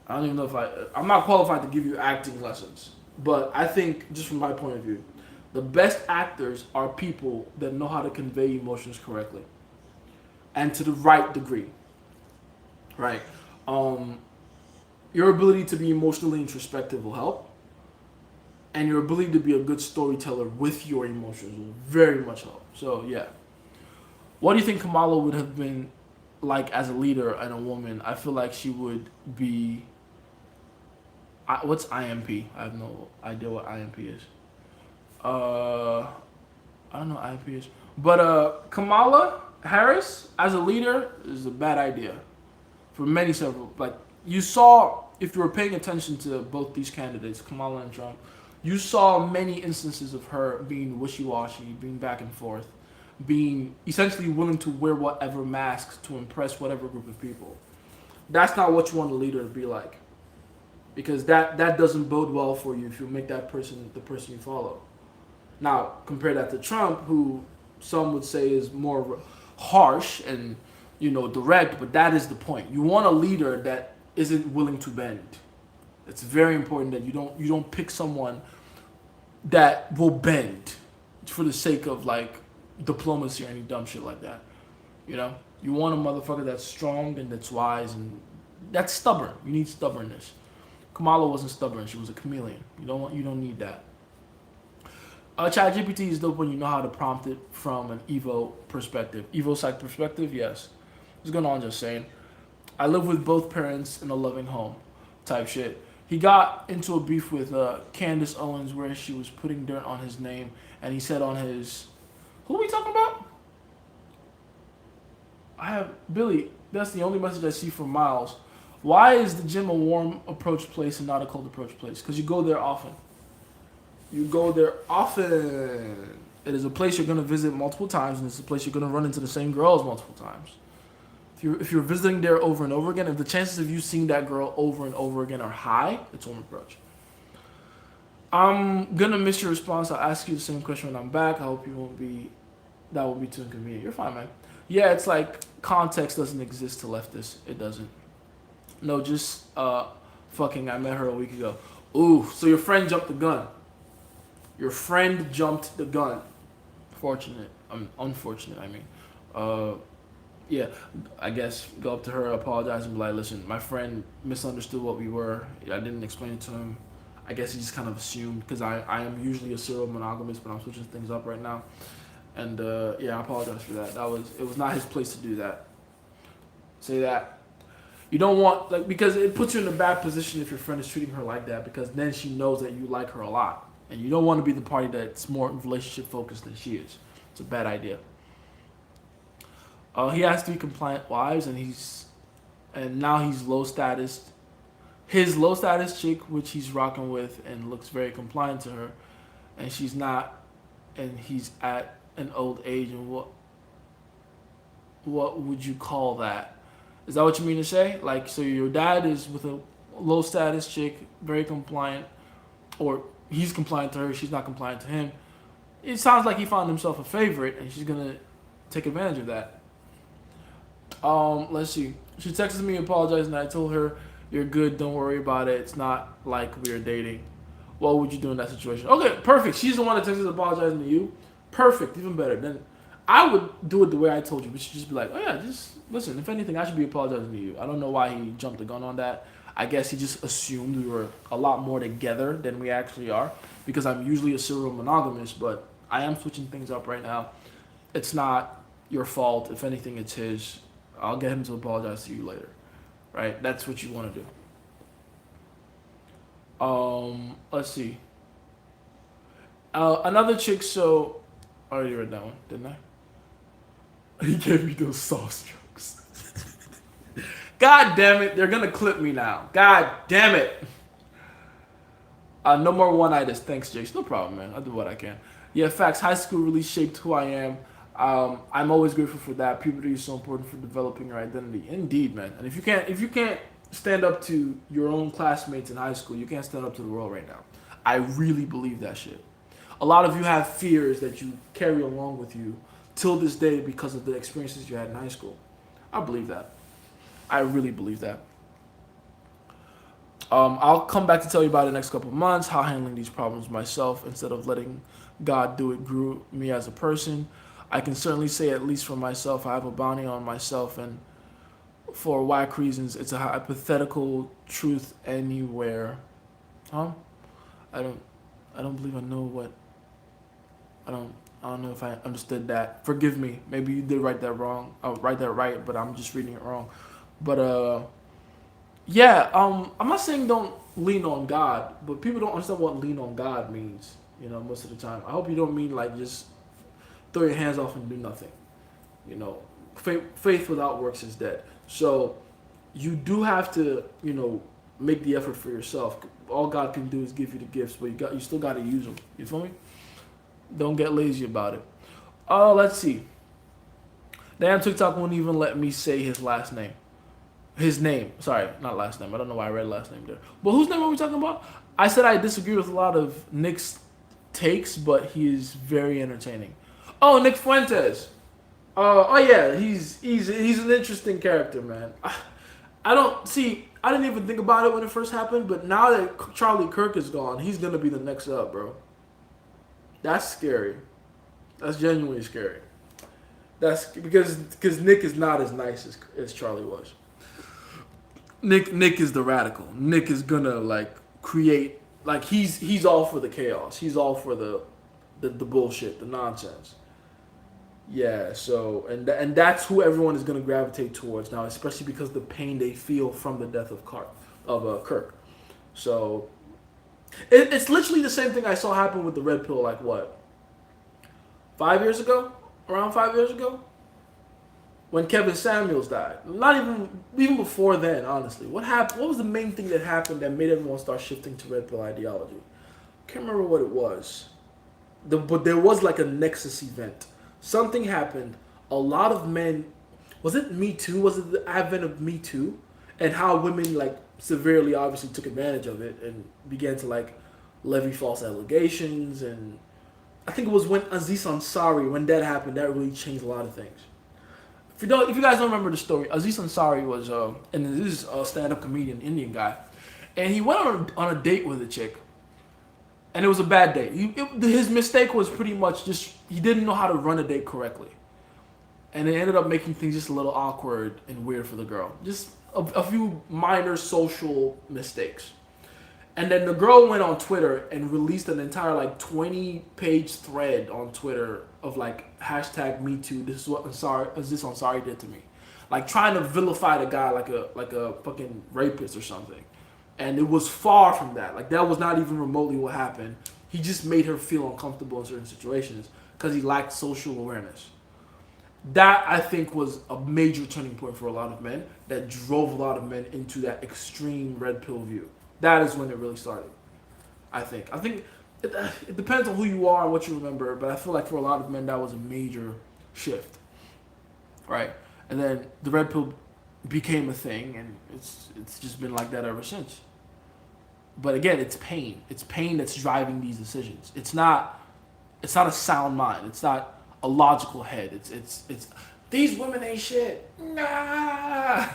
[SPEAKER 1] I don't even know if I'm not qualified to give you acting lessons, but I think just from my point of view, the best actors are people that know how to convey emotions correctly and to the right degree, right? Your ability to be emotionally introspective will help. and your ability to be a good storyteller with your emotions will very much help. So yeah, what do you think Kamala would have been like as a leader and a woman? I feel like she would be. What's IMP? I have no idea what IMP is. Uh, I don't know what IMP is, but Kamala Harris as a leader is a bad idea for many several. Like you saw, if you were paying attention to both these candidates, Kamala and Trump, you saw many instances of her being wishy-washy, being back and forth, being essentially willing to wear whatever masks to impress whatever group of people. That's not what you want a leader to be like, because that doesn't bode well for you if you make that person the person you follow. Now compare that to Trump, who some would say is more harsh and direct, but that is the point. You want a leader that isn't willing to bend. It's very important that you don't pick someone that will bend for the sake of like diplomacy or any dumb shit like that. You want a motherfucker that's strong and that's wise and that's stubborn. You need stubbornness. Kamala wasn't stubborn. She was a chameleon. You don't need that. ChatGPT is dope when you know how to prompt it from an Evo perspective. Evo psych perspective, yes. What's going on? Just saying. I live with both parents in a loving home, type shit. He got into a beef with Candace Owens where she was putting dirt on his name, and he said on his, who are we talking about? I have Billy. That's the only message I see from Miles. Why is the gym a warm approach place and not a cold approach place? Because you go there often. You go there often. It is a place you're going to visit multiple times, and it's a place you're going to run into the same girls multiple times. If you're visiting there over and over again, if the chances of you seeing that girl over and over again are high, it's home approach. I'm going to miss your response. I'll ask you the same question when I'm back. I hope that won't be too inconvenient. You're fine, man. Yeah, it's like context doesn't exist to leftists. It doesn't. No, just fucking I met her a week ago. Ooh, so your friend jumped the gun. Your friend jumped the gun. Unfortunate, I mean. Yeah, I guess go up to her, apologize, and be like, listen, my friend misunderstood what we were. I didn't explain it to him. I guess he just kind of assumed, because I am usually a serial monogamist, but I'm switching things up right now. And yeah, I apologize for that. It was not his place to do that. Say that. You don't want, because it puts you in a bad position if your friend is treating her like that, because then she knows that you like her a lot. And you don't want to be the party that's more relationship focused than she is. It's a bad idea. He has 3 compliant wives, and now he's low status. His low status chick, which he's rocking with and looks very compliant to her, and she's not, and he's at an old age. And what would you call that? Is that what you mean to say? Like, so your dad is with a low status chick, very compliant, or he's compliant to her, she's not compliant to him. It sounds like he found himself a favorite, and she's gonna take advantage of that. Let's see. She texted me apologizing, and I told her, "You're good. Don't worry about it. It's not like we're dating." What would you do in that situation? Okay, perfect. She's the one that texted apologizing to you. Perfect. Even better. Then I would do it the way I told you. But she'd just be like, "Oh yeah, just listen. If anything, I should be apologizing to you." I don't know why he jumped the gun on that. I guess he just assumed we were a lot more together than we actually are, because I'm usually a serial monogamist, but I am switching things up right now. It's not your fault. If anything, it's his. I'll get him to apologize to you later, right? That's what you want to do. Let's see. Another chick. So I already read that one, didn't I? He gave me those soft strokes. God damn it! They're gonna clip me now. God damn it! No more one-itis. Thanks, Jace. No problem, man. I'll do what I can. Yeah, facts. High school really shaped who I am. I'm always grateful for that. Puberty is so important for developing your identity. Indeed, man. And if you can't stand up to your own classmates in high school, you can't stand up to the world right now. I really believe that shit. A lot of you have fears that you carry along with you till this day because of the experiences you had in high school. I believe that. I really believe that. I'll come back to tell you about it the next couple of months, how handling these problems myself instead of letting God do it grew me as a person. I can certainly say, at least for myself, I have a bounty on myself, and for whack reasons, it's a hypothetical truth anywhere. Huh? I I don't believe I know what. I don't. I don't know if I understood that. Forgive me. Maybe you did write that wrong. I'll write that right, but I'm just reading it wrong. But yeah. I'm not saying don't lean on God, but people don't understand what lean on God means. You know, most of the time. I hope you don't mean like just throw your hands off and do nothing. You know, faith without works is dead. So you do have to, make the effort for yourself. All God can do is give you the gifts, but you still got to use them. You feel me? Don't get lazy about it. Oh, let's see. Damn, TikTok won't even let me say his last name. His name. Sorry, not last name. I don't know why I read last name there. But whose name are we talking about? I said I disagree with a lot of Nick's takes, but he is very entertaining. Oh, Nick Fuentes. Oh yeah, he's an interesting character, man. I don't see. I didn't even think about it when it first happened, but now that Charlie Kirk is gone, he's gonna be the next up, bro. That's scary. That's genuinely scary. That's because Nick is not as nice as Charlie was. Nick is the radical. Nick is gonna like create like he's all for the chaos. He's all for the bullshit, the nonsense. Yeah, so and that's who everyone is going to gravitate towards now, especially because the pain they feel from the death of Kirk. So it's literally the same thing I saw happen with the red pill. Like what, 5 years ago? Around 5 years ago, when Kevin Samuels died. Not even before then, honestly. What happened? What was the main thing that happened that made everyone start shifting to red pill ideology? Can't remember what it was. But there was like a nexus event. Something happened. A lot of men. Was it Me Too? Was it the advent of Me Too? And how women like severely, obviously, took advantage of it and began to like levy false allegations. And I think it was when Aziz Ansari, when that happened, that really changed a lot of things. If you guys don't remember the story, Aziz Ansari was, and this is a stand-up comedian, Indian guy, and he went on a date with a chick. And it was a bad date. His mistake was pretty much just he didn't know how to run a date correctly, and it ended up making things just a little awkward and weird for the girl. Just a few minor social mistakes, and then the girl went on Twitter and released an entire like 20-page thread on Twitter of like hashtag Me Too. This is what Aziz Ansari did to me, like trying to vilify the guy like a fucking rapist or something. And it was far from that. Like, that was not even remotely what happened. He just made her feel uncomfortable in certain situations because he lacked social awareness. That, I think, was a major turning point for a lot of men that drove a lot of men into that extreme red pill view. That is when it really started, I think. I think it depends on who you are and what you remember, but I feel like for a lot of men, that was a major shift, right? And then the red pill became a thing, and it's just been like that ever since. But again, it's pain. It's pain that's driving these decisions. It's not a sound mind. It's not a logical head. It's these women ain't shit. Nah.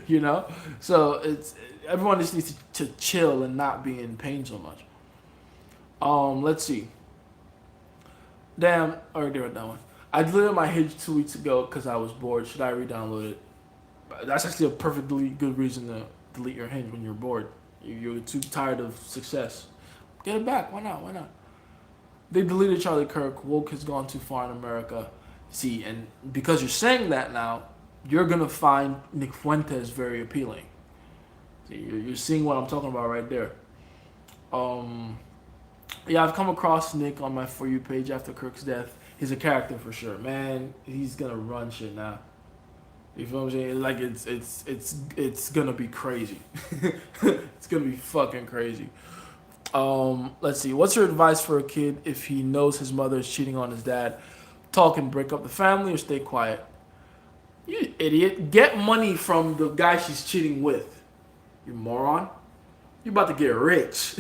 [SPEAKER 1] you know? So it's everyone just needs to chill and not be in pain so much. Let's see. Damn, I already read that one. I deleted my Hinge 2 weeks ago because I was bored. Should I re-download it? That's actually a perfectly good reason to delete your Hinge when you're bored. You're too tired of success. Get it back. Why not? Why not? They deleted Charlie Kirk. Woke has gone too far in America. See, and because you're saying that now, you're going to find Nick Fuentes very appealing. See, you're seeing what I'm talking about right there. Yeah, I've come across Nick on my For You page after Kirk's death. He's a character for sure. Man, he's going to run shit now. You feel what I'm saying? Like it's gonna be crazy. It's gonna be fucking crazy. Let's see. What's your advice for a kid if he knows his mother is cheating on his dad? Talk and break up the family or stay quiet? You idiot. Get money from the guy she's cheating with. You moron. You about to get rich.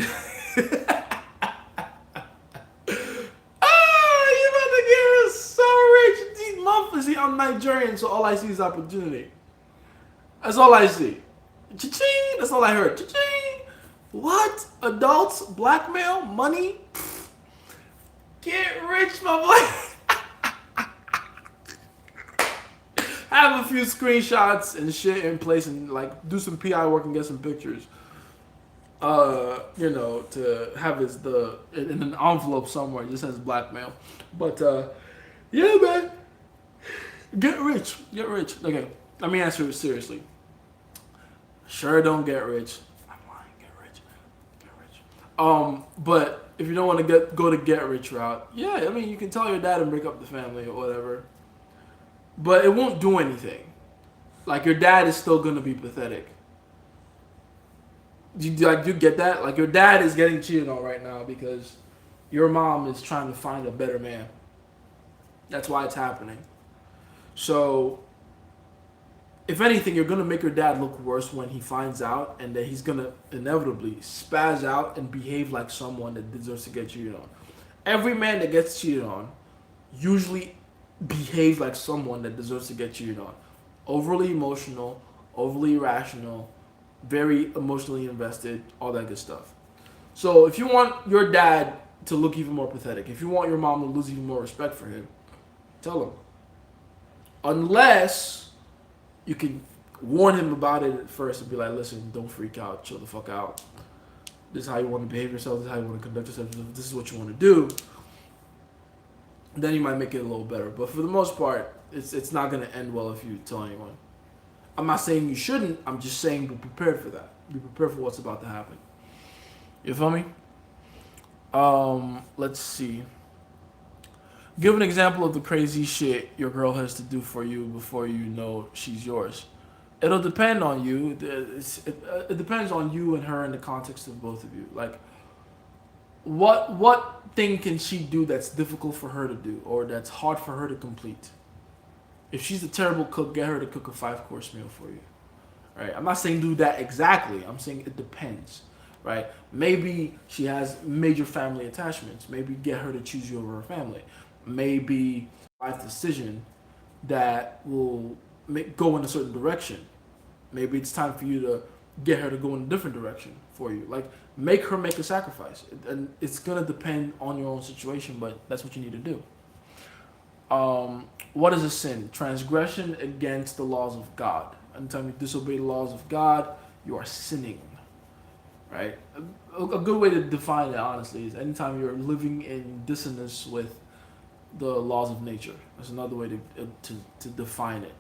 [SPEAKER 1] See, I'm Nigerian, so all I see is opportunity. That's all I see. Cha-ching! That's all I heard. Cha-ching! What? Adults? Blackmail? Money? Get rich, my boy! Have a few screenshots and shit in place and like do some PI work and get some pictures. to have his the in an envelope somewhere. It just says blackmail. But yeah, man, get rich, get rich. Okay, let me answer it seriously. Sure, don't get rich. I'm lying. Get rich, man. Get rich. But if you don't want to go the get rich route, yeah, I mean, you can tell your dad and break up the family or whatever. But it won't do anything. Like your dad is still gonna be pathetic. You get that? Like your dad is getting cheated on right now because your mom is trying to find a better man. That's why it's happening. So if anything, you're gonna make your dad look worse when he finds out, and that he's gonna inevitably spaz out and behave like someone that deserves to get cheated on. Every man that gets cheated on usually behaves like someone that deserves to get cheated on. Overly emotional, overly irrational, very emotionally invested, all that good stuff. So if you want your dad to look even more pathetic, if you want your mom to lose even more respect for him, tell him. Unless you can warn him about it at first and be like, listen, don't freak out, chill the fuck out. This is how you want to behave yourself, this is how you want to conduct yourself, this is what you want to do. Then you might make it a little better. But for the most part, it's not going to end well if you tell anyone. I'm not saying you shouldn't, I'm just saying be prepared for that. Be prepared for what's about to happen. You feel me? Let's see. Give an example of the crazy shit your girl has to do for you before you know she's yours. It'll depend on you. It depends on you and her in the context of both of you. Like, what thing can she do that's difficult for her to do or that's hard for her to complete? If she's a terrible cook, get her to cook a 5-course meal for you. Right? I'm not saying do that exactly. I'm saying it depends. Right? Maybe she has major family attachments. Maybe get her to choose you over her family. Maybe a life decision that will go in a certain direction. Maybe it's time for you to get her to go in a different direction for you. Like, make her make a sacrifice. And it's going to depend on your own situation, but that's what you need to do. What is a sin? Transgression against the laws of God. Anytime you disobey the laws of God, you are sinning. Right? A good way to define it, honestly, is anytime you're living in dissonance with the laws of nature. That's another way to define it.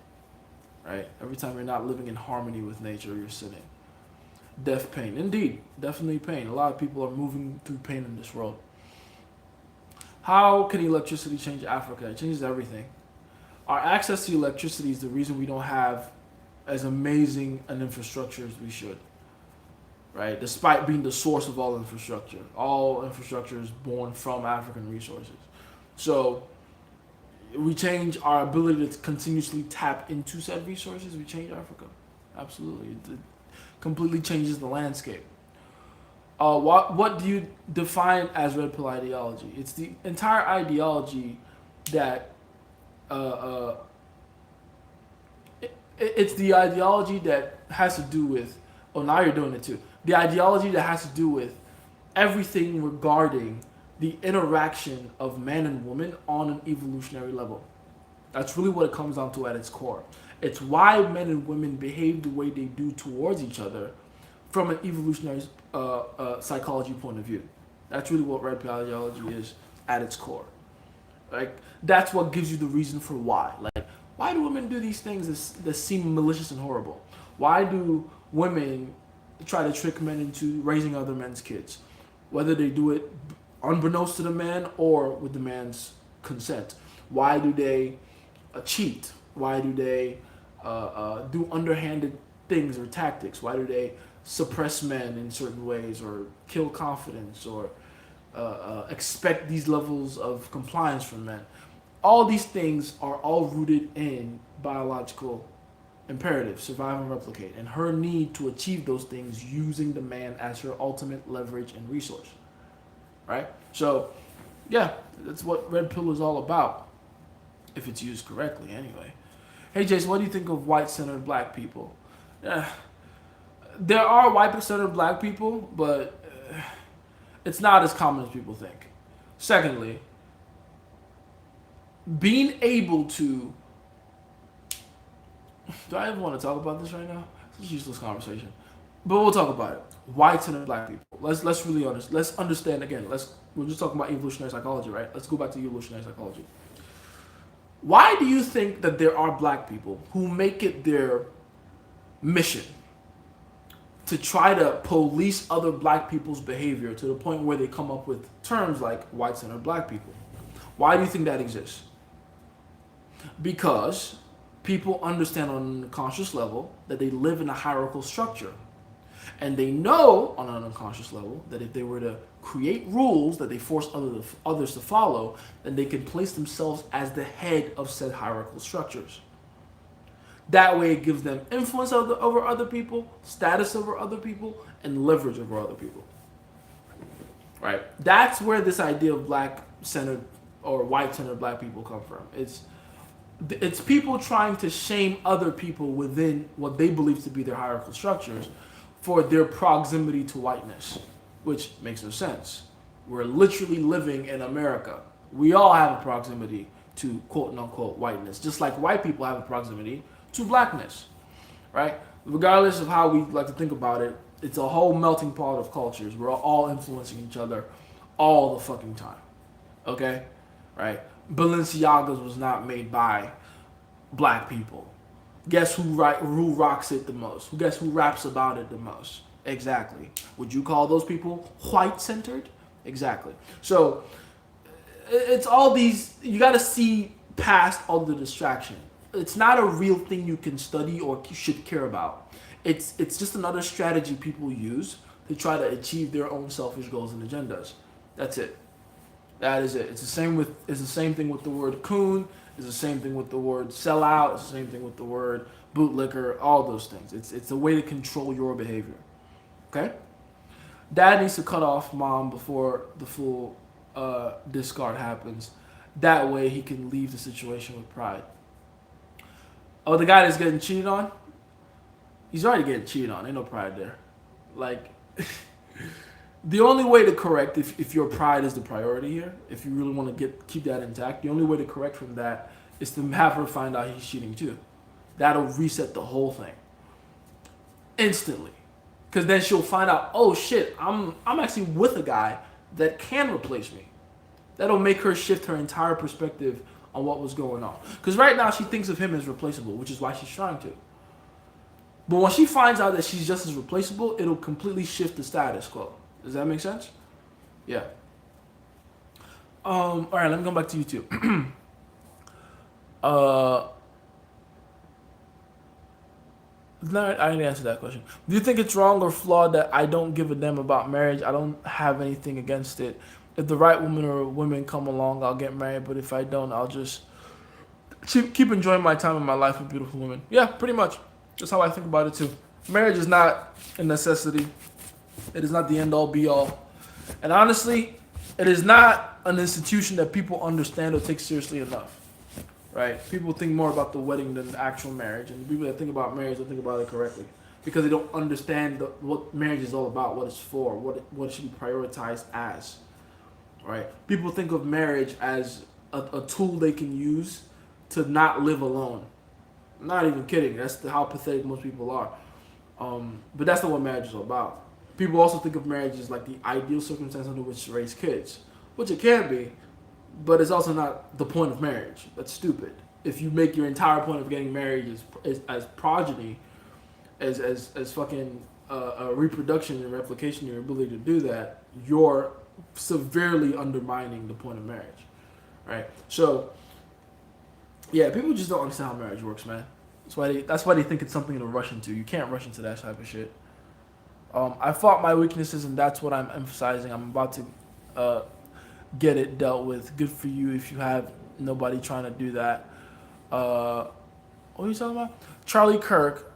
[SPEAKER 1] Right? Every time you're not living in harmony with nature, you're sinning. Death, pain. Indeed, definitely pain. A lot of people are moving through pain in this world. How can electricity change Africa? It changes everything. Our access to electricity is the reason we don't have as amazing an infrastructure as we should. Right? Despite being the source of all infrastructure. All infrastructure is born from African resources. So we change our ability to continuously tap into said resources, we change Africa. Absolutely. It completely changes the landscape. What do you define as red pill ideology? It's the entire ideology that it's the ideology that has to do with. Oh, now you're doing it too. The ideology that has to do with everything regarding the interaction of man and woman on an evolutionary level. That's really what it comes down to at its core. It's why men and women behave the way they do towards each other from an evolutionary psychology point of view. That's really what red pill ideology is at its core. Like, that's what gives you the reason for why. Like, why do women do these things that seem malicious and horrible? Why do women try to trick men into raising other men's kids? Whether they do it unbeknownst to the man or with the man's consent. Why do they cheat? Why do they do underhanded things or tactics? Why do they suppress men in certain ways or kill confidence or expect these levels of compliance from men? All these things are all rooted in biological imperatives, survive and replicate, and her need to achieve those things using the man as her ultimate leverage and resource. Right? So, yeah, that's what red pill is all about, if it's used correctly anyway. Hey Jason, what do you think of white-centered black people? There are white-centered black people, but it's not as common as people think. Secondly, being able to... Do I even want to talk about this right now? It's a useless conversation. but we'll talk about it. Whites and black people. Let's really honest. Let's understand again. We're just talking about evolutionary psychology, right? Let's go back to evolutionary psychology. Why do you think that there are black people who make it their mission to try to police other black people's behavior to the point where they come up with terms like white-centered black people? Why do you think that exists? Because people understand on an unconscious level that they live in a hierarchical structure. And they know on an unconscious level that if they were to create rules that they force others to follow, then they can place themselves as the head of said hierarchical structures. That way it gives them influence over other people, status over other people, and leverage over other people. Right? That's where this idea of black-centered or white-centered black people come from. It's people trying to shame other people within what they believe to be their hierarchical structures for their proximity to whiteness, which makes no sense. We're literally living in America. We all have a proximity to quote-unquote whiteness, just like white people have a proximity to blackness, right? Regardless of how we like to think about it, it's a whole melting pot of cultures. We're all influencing each other all the fucking time, okay? Right? Balenciagas was not made by black people. Guess who rocks it the most? Guess who raps about it the most? Exactly. Would you call those people white-centered? Exactly. So it's all these. You got to see past all the distraction. It's not a real thing you can study or should care about. It's just another strategy people use to try to achieve their own selfish goals and agendas. That's it. That is it. It's the same thing with the word coon. It's the same thing with the word sellout. It's the same thing with the word bootlicker. All those things. It's a way to control your behavior. Okay. Dad needs to cut off mom before the full discard happens. That way he can leave the situation with pride. Oh, the guy that's getting cheated on? He's already getting cheated on. Ain't no pride there. Like, the only way to correct, if your pride is the priority here, if you really want to keep that intact, the only way to correct from that is to have her find out he's cheating too. That'll reset the whole thing instantly. Because then she'll find out, oh shit, I'm actually with a guy that can replace me. That'll make her shift her entire perspective on what was going on. Because right now she thinks of him as replaceable, which is why she's trying to. But when she finds out that she's just as replaceable, it'll completely shift the status quo. Does that make sense? Yeah. All right, let me go back to YouTube. No, I didn't answer that question. Do you think it's wrong or flawed that I don't give a damn about marriage? I don't have anything against it. If the right woman or women come along, I'll get married. But if I don't, I'll just keep enjoying my time in my life with beautiful women. Yeah, pretty much. That's how I think about it too. Marriage is not a necessity. It is not the end all be all. And honestly, it is not an institution that people understand or take seriously enough. Right? People think more about the wedding than the actual marriage. And the people that think about marriage don't think about it correctly. Because they don't understand what marriage is all about, what it's for, what it should be prioritized as. Right? People think of marriage as a tool they can use to not live alone. I'm not even kidding. That's how pathetic most people are. But that's not what marriage is all about. People also think of marriage as like the ideal circumstance under which to raise kids, which it can be, but it's also not the point of marriage. That's stupid. If you make your entire point of getting married as progeny, as fucking reproduction and replication, your ability to do that, you're severely undermining the point of marriage, right? So, yeah, people just don't understand how marriage works, man. That's why they think it's something to rush into. You can't rush into that type of shit. I fought my weaknesses, and that's what I'm emphasizing. I'm about to get it dealt with. Good for you if you have nobody trying to do that. What are you talking about? Charlie Kirk,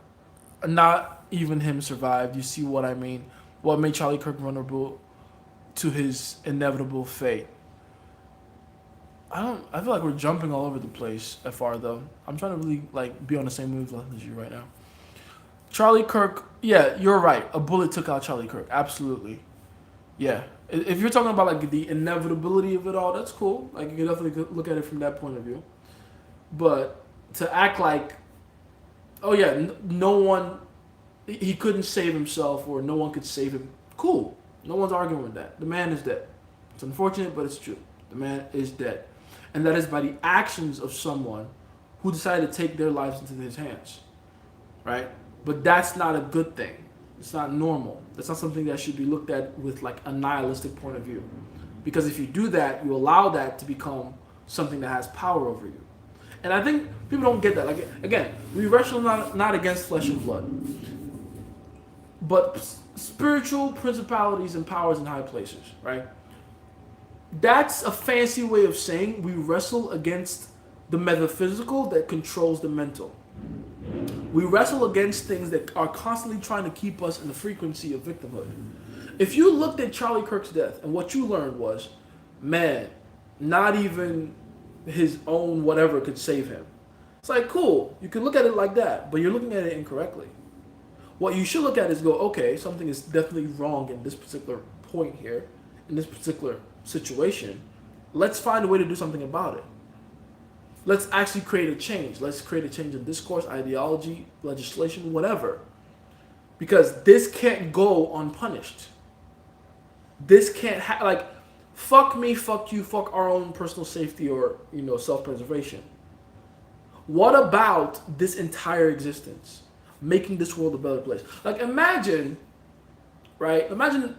[SPEAKER 1] not even him survived. You see what I mean? What made Charlie Kirk vulnerable to his inevitable fate? I feel like we're jumping all over the place, FR, though. I'm trying to really be on the same wavelength as you right now. Charlie Kirk, yeah, you're right. A bullet took out Charlie Kirk. Absolutely. Yeah. If you're talking about the inevitability of it all, that's cool. You can definitely look at it from that point of view. But to act like, oh yeah, no one he couldn't save himself or no one could save him. Cool. No one's arguing with that. The man is dead. It's unfortunate, but it's true. The man is dead. And that is by the actions of someone who decided to take their lives into his hands. Right? But that's not a good thing. It's not normal. That's not something that should be looked at with like a nihilistic point of view. Because if you do that, you allow that to become something that has power over you. And I think people don't get that. Like again, we wrestle not against flesh and blood, but spiritual principalities and powers in high places, right? That's a fancy way of saying we wrestle against the metaphysical that controls the mental. We wrestle against things that are constantly trying to keep us in the frequency of victimhood. If you looked at Charlie Kirk's death and what you learned was, man, not even his own whatever could save him. It's like, cool, you can look at it like that, but you're looking at it incorrectly. What you should look at is go, okay, something is definitely wrong in this particular point here, in this particular situation. Let's find a way to do something about it. Let's actually create a change. Let's create a change in discourse, ideology, legislation, whatever. Because this can't go unpunished. This can't like, fuck me, fuck you, fuck our own personal safety or, self-preservation. What about this entire existence? Making this world a better place. Like imagine, right? Imagine,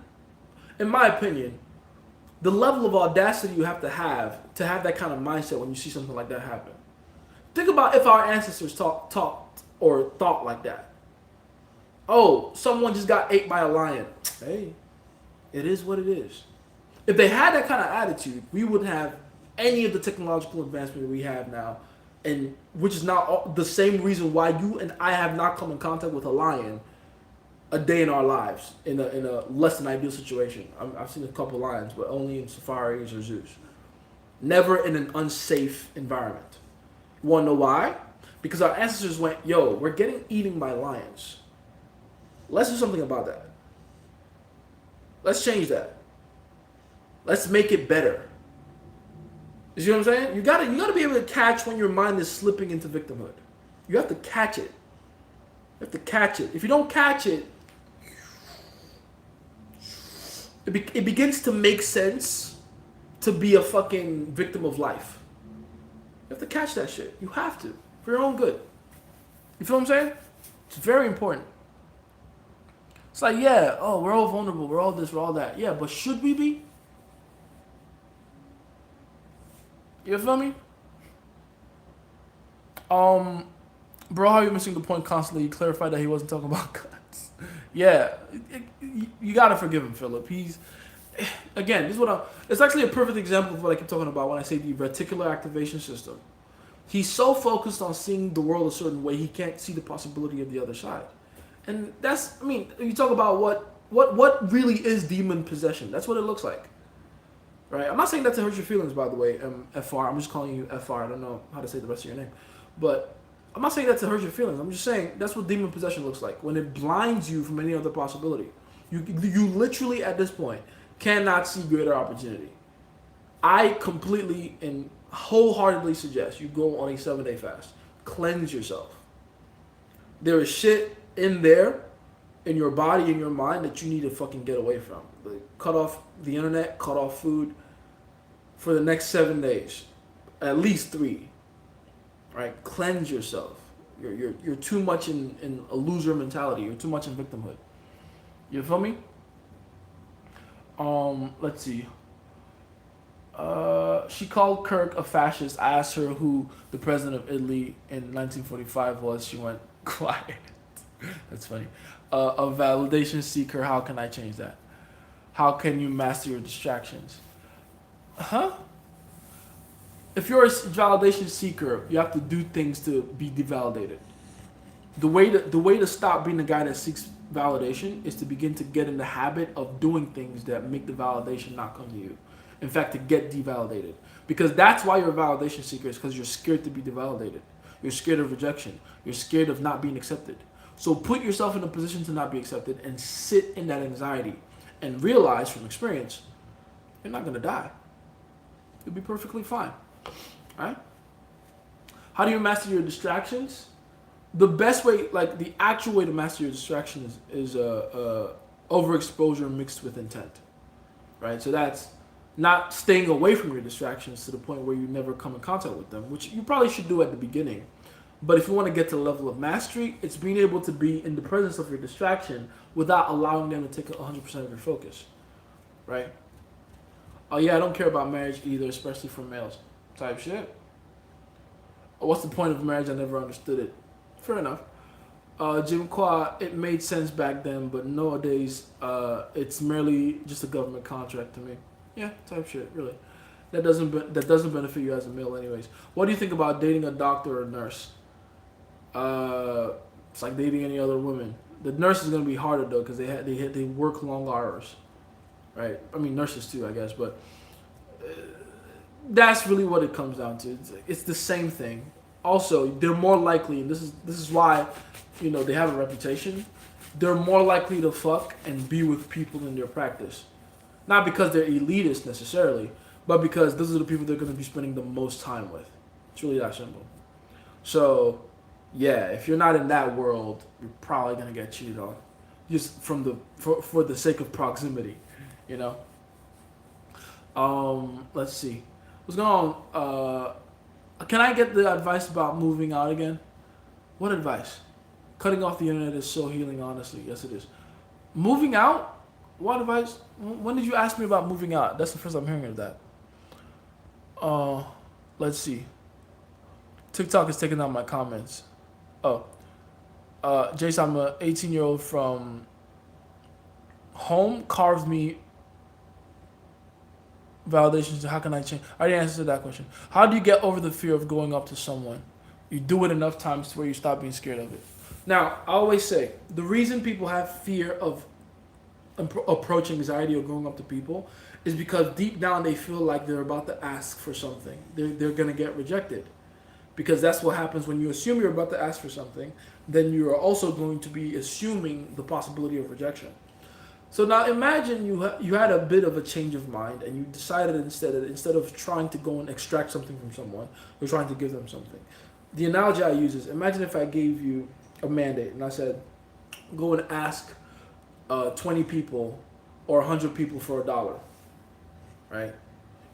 [SPEAKER 1] in my opinion, the level of audacity you have to have that kind of mindset when you see something like that happen. Think about if our ancestors talked or thought like that. Oh, someone just got ate by a lion. Hey, it is what it is. If they had that kind of attitude, we wouldn't have any of the technological advancement we have now, and which is not the same reason why you and I have not come in contact with a lion a day in our lives in a less than ideal situation. I've seen a couple lions, but only in safaris or zoos. Never in an unsafe environment. You want to know why? Because our ancestors went, yo, we're getting eaten by lions. Let's do something about that. Let's change that. Let's make it better. You see what I'm saying? You gotta be able to catch when your mind is slipping into victimhood. You have to catch it. You have to catch it. If you don't catch it, it begins to make sense to be a fucking victim of life. You have to catch that shit. You have to. For your own good. You feel what I'm saying? It's very important. It's like, yeah, oh, we're all vulnerable, we're all this, we're all that. Yeah, but should we be? You feel me? Bro, how are you missing the point constantly? He clarified that he wasn't talking about guns. Yeah, you gotta forgive him, Philip. Again, this is it's actually a perfect example of what I keep talking about when I say the reticular activation system. He's so focused on seeing the world a certain way, he can't see the possibility of the other side. And you talk about what really is demon possession. That's what it looks like. Right? I'm not saying that to hurt your feelings, by the way, FR. I'm just calling you FR. I don't know how to say the rest of your name. But I'm not saying that to hurt your feelings. I'm just saying that's what demon possession looks like. When it blinds you from any other possibility. You literally, at this point, cannot see greater opportunity. I completely and wholeheartedly suggest you go on a 7-day fast. Cleanse yourself. There is shit in there, in your body, in your mind, that you need to fucking get away from. Like, cut off the internet, cut off food for the next 7 days. At least 3. Right? Cleanse yourself. You're too much in a loser mentality. You're too much in victimhood. You feel me? Let's see. She called Kirk a fascist. I asked her who the president of Italy in 1945 was. She went quiet. That's funny. A validation seeker. How can I change that? How can you master your distractions? Huh? If you're a validation seeker, you have to do things to be devalidated. The way to stop being the guy that seeks validation is to begin to get in the habit of doing things that make the validation not come to you. In fact, to get devalidated. Because that's why you're a validation seeker, is because you're scared to be devalidated. You're scared of rejection. You're scared of not being accepted. So put yourself in a position to not be accepted and sit in that anxiety and realize from experience, you're not going to die. You'll be perfectly fine. All right? How do you master your distractions? the best way, like the actual way to master your distraction is overexposure mixed with intent, right? So that's not staying away from your distractions to the point where you never come in contact with them, which you probably should do at the beginning. But if you want to get to the level of mastery, it's being able to be in the presence of your distraction without allowing them to take 100% of your focus, right? Oh yeah, I don't care about marriage either, especially for males. Type shit. What's the point of marriage? I never understood it. Fair enough. Jim Qua, it made sense back then, but nowadays it's merely just a government contract to me. Yeah, type shit, really. That doesn't benefit you as a male, anyways. What do you think about dating a doctor or a nurse? It's like dating any other woman. The nurse is gonna be harder though, because they work long hours, right? I mean nurses too, I guess, but that's really what it comes down to. It's the same thing. Also, they're more likely, and this is why, they have a reputation. They're more likely to fuck and be with people in their practice, not because they're elitist necessarily, but because those are the people they're going to be spending the most time with. It's really that simple. So, yeah, if you're not in that world, you're probably going to get cheated on, just for the sake of proximity, you know. Let's see. What's going on? Can I get the advice about moving out again? What advice? Cutting off the internet is so healing, honestly. Yes, it is. Moving out? What advice? When did you ask me about moving out? That's the first I'm hearing of that. Let's see. TikTok is taking out my comments. Oh. Jason, I'm an 18-year-old from home. Carved me validations. How can I change? I already answered that question. How do you get over the fear of going up to someone? You do it enough times to where you stop being scared of it. Now, I always say the reason people have fear of approaching anxiety or going up to people is because deep down they feel like they're about to ask for something. They're going to get rejected. Because that's what happens when you assume you're about to ask for something, then you are also going to be assuming the possibility of rejection. So now imagine you had a bit of a change of mind and you decided instead of trying to go and extract something from someone, you're trying to give them something. The analogy I use is imagine if I gave you a mandate and I said, go and ask 20 people or 100 people for $1, right?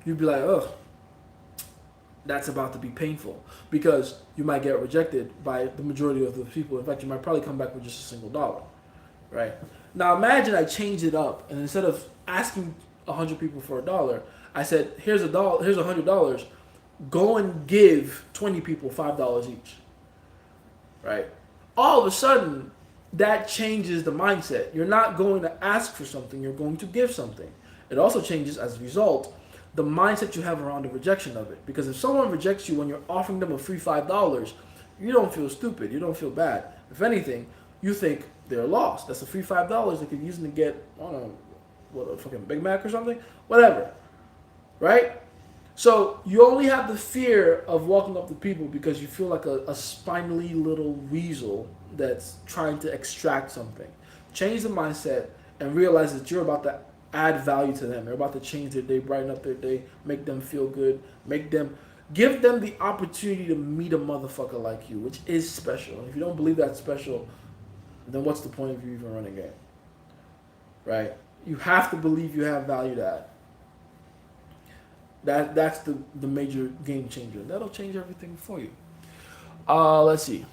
[SPEAKER 1] You'd be like, ugh, that's about to be painful because you might get rejected by the majority of the people. In fact, you might probably come back with just a single dollar, right? Now imagine I changed it up and instead of asking 100 people for $1, I said, here's $100. Go and give 20 people $5 each, right? All of a sudden, that changes the mindset. You're not going to ask for something, you're going to give something. It also changes, as a result, the mindset you have around the rejection of it. Because if someone rejects you when you're offering them a free $5, you don't feel stupid, you don't feel bad. If anything, you think they're lost. That's a free $5 they could use to get, I don't know, what, a fucking Big Mac or something? Whatever, right? So you only have the fear of walking up to people because you feel like a spinely little weasel that's trying to extract something. Change the mindset and realize that you're about to add value to them. You're about to change their day, brighten up their day, make them feel good, give them the opportunity to meet a motherfucker like you, which is special. And if you don't believe that's special, then what's the point of you even running a game? Right? You have to believe you have value to add. That's the major game changer. That'll change everything for you. Let's see.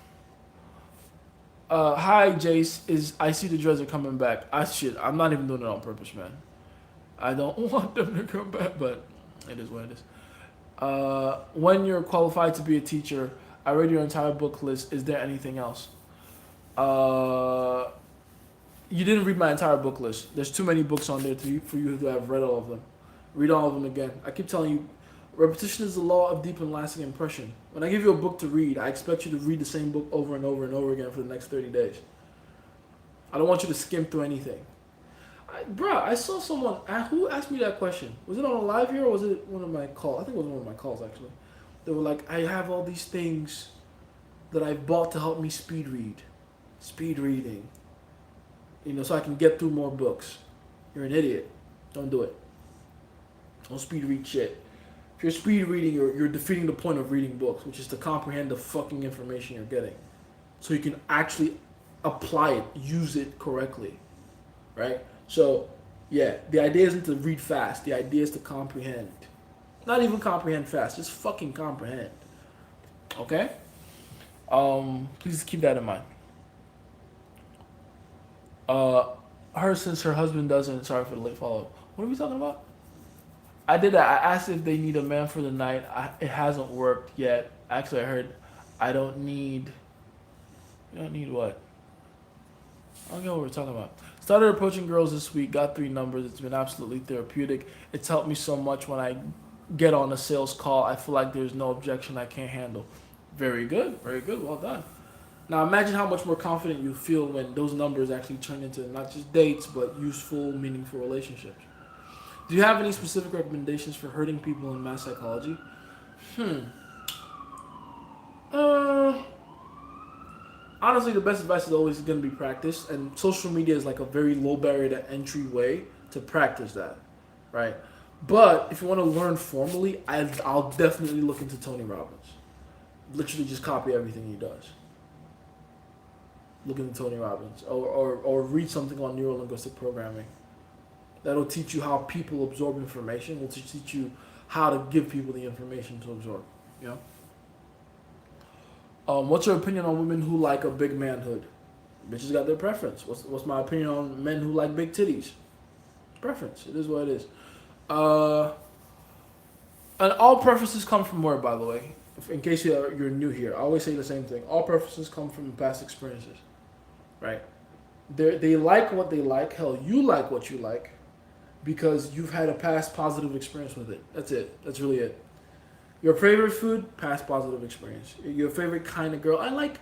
[SPEAKER 1] Hi Jace, I see the dreads are coming back. I'm not even doing it on purpose, man. I don't want them to come back, but it is what it is. When you're qualified to be a teacher, I read your entire book list. Is there anything else? You didn't read my entire book list. There's too many books on there for you to have read all of them. Read all of them again. I keep telling you, repetition is the law of deep and lasting impression. When I give you a book to read, I expect you to read the same book over and over and over again for the next 30 days. I don't want you to skim through anything. I saw someone, who asked me that question? Was it on a live here or was it one of my calls? I think it was one of my calls, actually. They were like, I have all these things that I bought to help me speed read. Speed reading. So I can get through more books. You're an idiot. Don't do it. Don't speed read shit. If you're speed reading, you're defeating the point of reading books, which is to comprehend the fucking information you're getting. so you can actually apply it, use it correctly, right? So, yeah, the idea isn't to read fast. The idea is to comprehend. Not even comprehend fast, just fucking comprehend. Okay? Please keep that in mind. Uh, her since her husband doesn't. Sorry for the late follow. What are we talking about? I did that. I asked if they need a man for the night. It hasn't worked yet. Actually, I heard I don't need. You don't need what? I don't know what we're talking about. Started approaching girls this week. Got 3 numbers. It's been absolutely therapeutic. It's helped me so much when I get on a sales call. I feel like there's no objection I can't handle. Very good. Very good. Well done. Now imagine how much more confident you feel when those numbers actually turn into not just dates but useful, meaningful relationships. Do you have any specific recommendations for hurting people in mass psychology? Hmm. Uh, Honestly, the best advice is always going to be practice, and social media is like a very low barrier to entry way to practice that, right? But if you want to learn formally, I'll definitely look into Tony Robbins. Literally, just copy everything he does. Look into Tony Robbins, or read something on neurolinguistic programming. That'll teach you how people absorb information. Will teach you how to give people the information to absorb. You know. What's your opinion on women who like a big manhood? Bitches got their preference. What's my opinion on men who like big titties? Preference. It is what it is. Uh, and all preferences come from where, by the way? In case you're new here, I always say the same thing. All preferences come from past experiences, right? They like what they like. Hell, you like what you like because you've had a past positive experience with it. That's it. That's really it. Your favorite food, past positive experience. Your favorite kind of girl, I like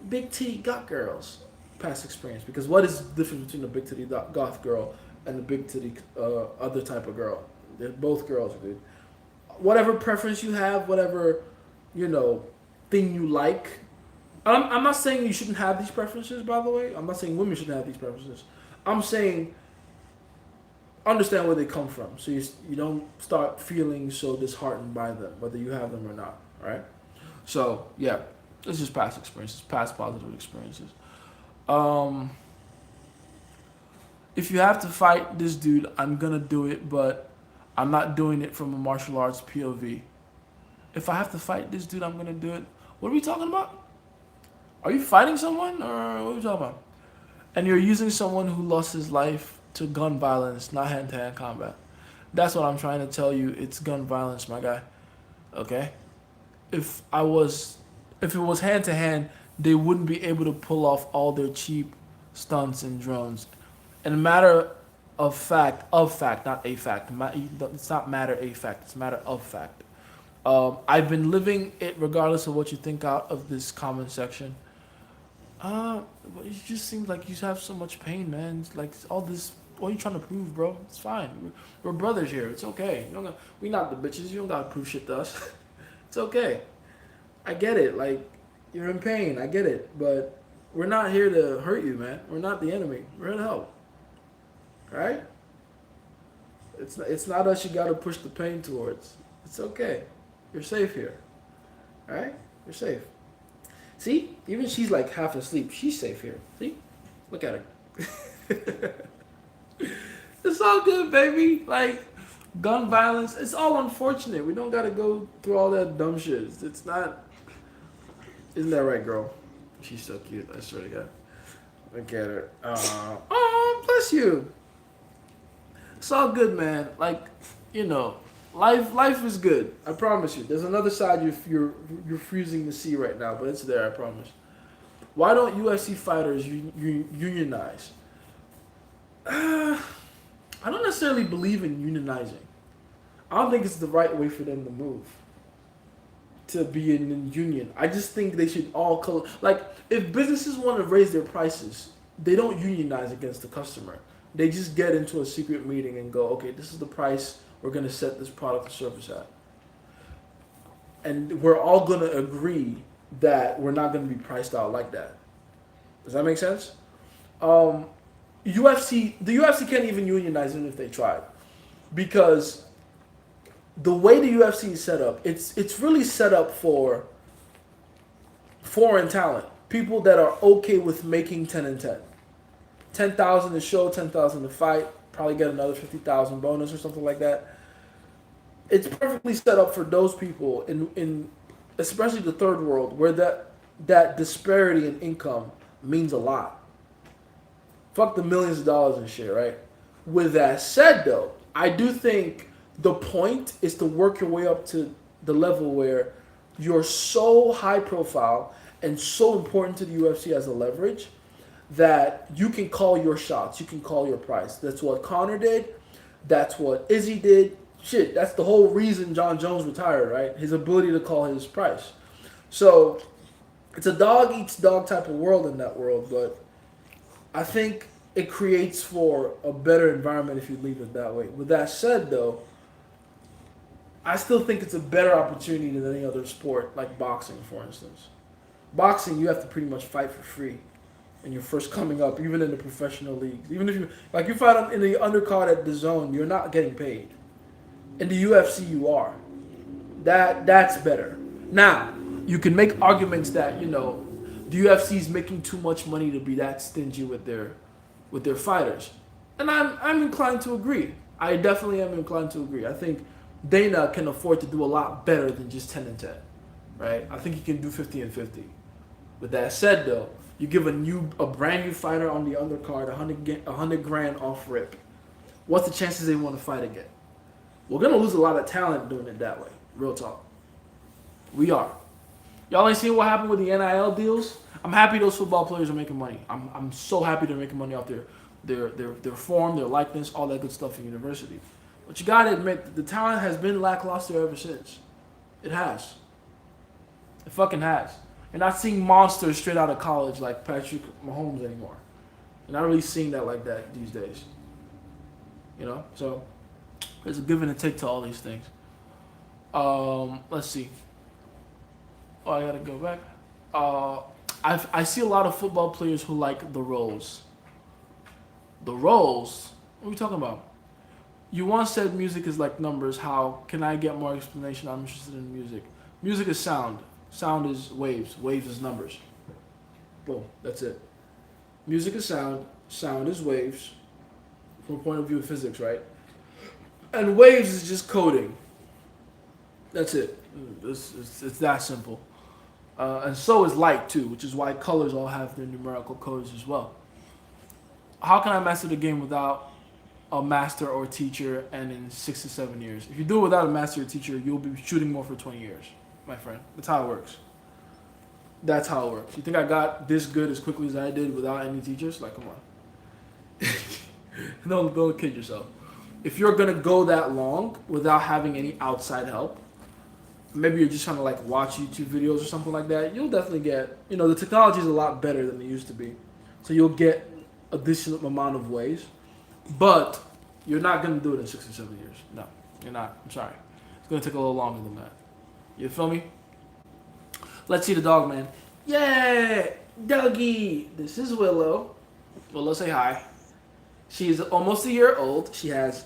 [SPEAKER 1] big titty goth girls, past experience. Because what is the difference between a big titty goth girl and a big titty other type of girl? They're both girls, dude. Whatever preference you have, whatever, thing you like. I'm not saying you shouldn't have these preferences, by the way. I'm not saying women shouldn't have these preferences. I'm saying understand where they come from, so you don't start feeling so disheartened by them, whether you have them or not. Right? So yeah, it's just past experiences, past positive experiences. Um, if you have to fight this dude, I'm gonna do it, but I'm not doing it from a martial arts POV. If I have to fight this dude, I'm gonna do it. What are we talking about? Are you fighting someone, or what are we talking about? And you're using someone who lost his life to gun violence, not hand-to-hand combat. That's what I'm trying to tell you. It's gun violence, my guy. Okay? If it was hand-to-hand, they wouldn't be able to pull off all their cheap stunts and drones. And a matter of fact, not a fact. It's not matter a fact. It's matter of fact. I've been living it regardless of what you think out of this comment section. But it just seems like you have so much pain, man. It's like all this. What are you trying to prove, bro? It's fine. We're brothers here. It's okay. We not the bitches. You don't gotta prove shit to us. It's okay. I get it. Like you're in pain. I get it. But we're not here to hurt you, man. We're not the enemy. We're here to help. Right? It's not us you gotta push the pain towards. It's okay. You're safe here. Alright? You're safe. See? Even she's like half asleep. She's safe here. See? Look at her. It's all good, baby. Like, gun violence, it's all unfortunate. We don't gotta go through all that dumb shit. It's not. Isn't that right, girl? She's so cute. I swear to God. Look at her. Oh, bless you. It's all good, man. Like, life is good. I promise you. There's another side you're refusing to see right now, but it's there. I promise. Why don't UFC fighters unionize? I don't necessarily believe in unionizing. I don't think it's the right way for them to move. To be in a union. I just think they should all if businesses want to raise their prices, they don't unionize against the customer. They just get into a secret meeting and go, okay, this is the price we're going to set this product or service at. And we're all going to agree that we're not going to be priced out like that. Does that make sense? The UFC can't even unionize even if they tried. Because the way the UFC is set up, it's really set up for foreign talent. people that are okay with making 10 and 10. 10,000 to show, 10,000 to fight, probably get another 50,000 bonus or something like that. It's perfectly set up for those people in especially the third world where that disparity in income means a lot. Fuck the millions of dollars and shit, right? With that said, though, I do think the point is to work your way up to the level where you're so high profile and so important to the UFC as a leverage that you can call your shots, you can call your price. That's what Conor did. That's what Izzy did. Shit, that's the whole reason John Jones retired, right? His ability to call his price. So it's a dog eats dog type of world in that world, but I think it creates for a better environment if you leave it that way. With that said, though, I still think it's a better opportunity than any other sport, like boxing, for instance. Boxing, you have to pretty much fight for free, and you're first coming up, even in the professional leagues. Even if you fight in the undercard at the zone, you're not getting paid. In the UFC, you are. That's better. Now, you can make arguments that the UFC is making too much money to be that stingy with their fighters, and I'm inclined to agree. I definitely am inclined to agree. I think Dana can afford to do a lot better than just 10 and 10, right? I think he can do 50 and 50. With that said, though, you give a brand new fighter on the undercard 100 grand off rip. What's the chances they want to fight again? We're gonna lose a lot of talent doing it that way. Real talk. We are. Y'all ain't seen what happened with the NIL deals? I'm happy those football players are making money. I'm so happy they're making money off their form, their likeness, all that good stuff in university. But you gotta admit, the talent has been lackluster ever since. It has. It fucking has. You're not seeing monsters straight out of college like Patrick Mahomes anymore. You're not really seeing that like that these days. So there's a give and a take to all these things. Let's see. Oh, I gotta go back. I see a lot of football players who like the roles. The roles? What are we talking about? You once said music is like numbers. How can I get more explanation? I'm interested in music. Music is sound. Sound is waves. Waves is numbers. Boom. That's it. Music is sound. Sound is waves. From a point of view of physics, right? And waves is just coding. That's it. It's that simple. And so is light too, which is why colors all have their numerical codes as well. How can I master the game without a master or teacher and in 6 to 7 years? If you do it without a master or teacher, you'll be shooting more for 20 years, my friend. That's how it works. That's how it works. You think I got this good as quickly as I did without any teachers? Like, come on. Don't kid yourself. If you're going to go that long without having any outside help, maybe you're just trying to like watch YouTube videos or something like that, you'll definitely get, the technology is a lot better than it used to be. So you'll get additional amount of ways, but you're not going to do it in 6 or 7 years. No, you're not. I'm sorry. It's going to take a little longer than that. You feel me? Let's see the dog, man. Yeah, doggy. This is Willow. Willow, say hi. She's almost a year old. She has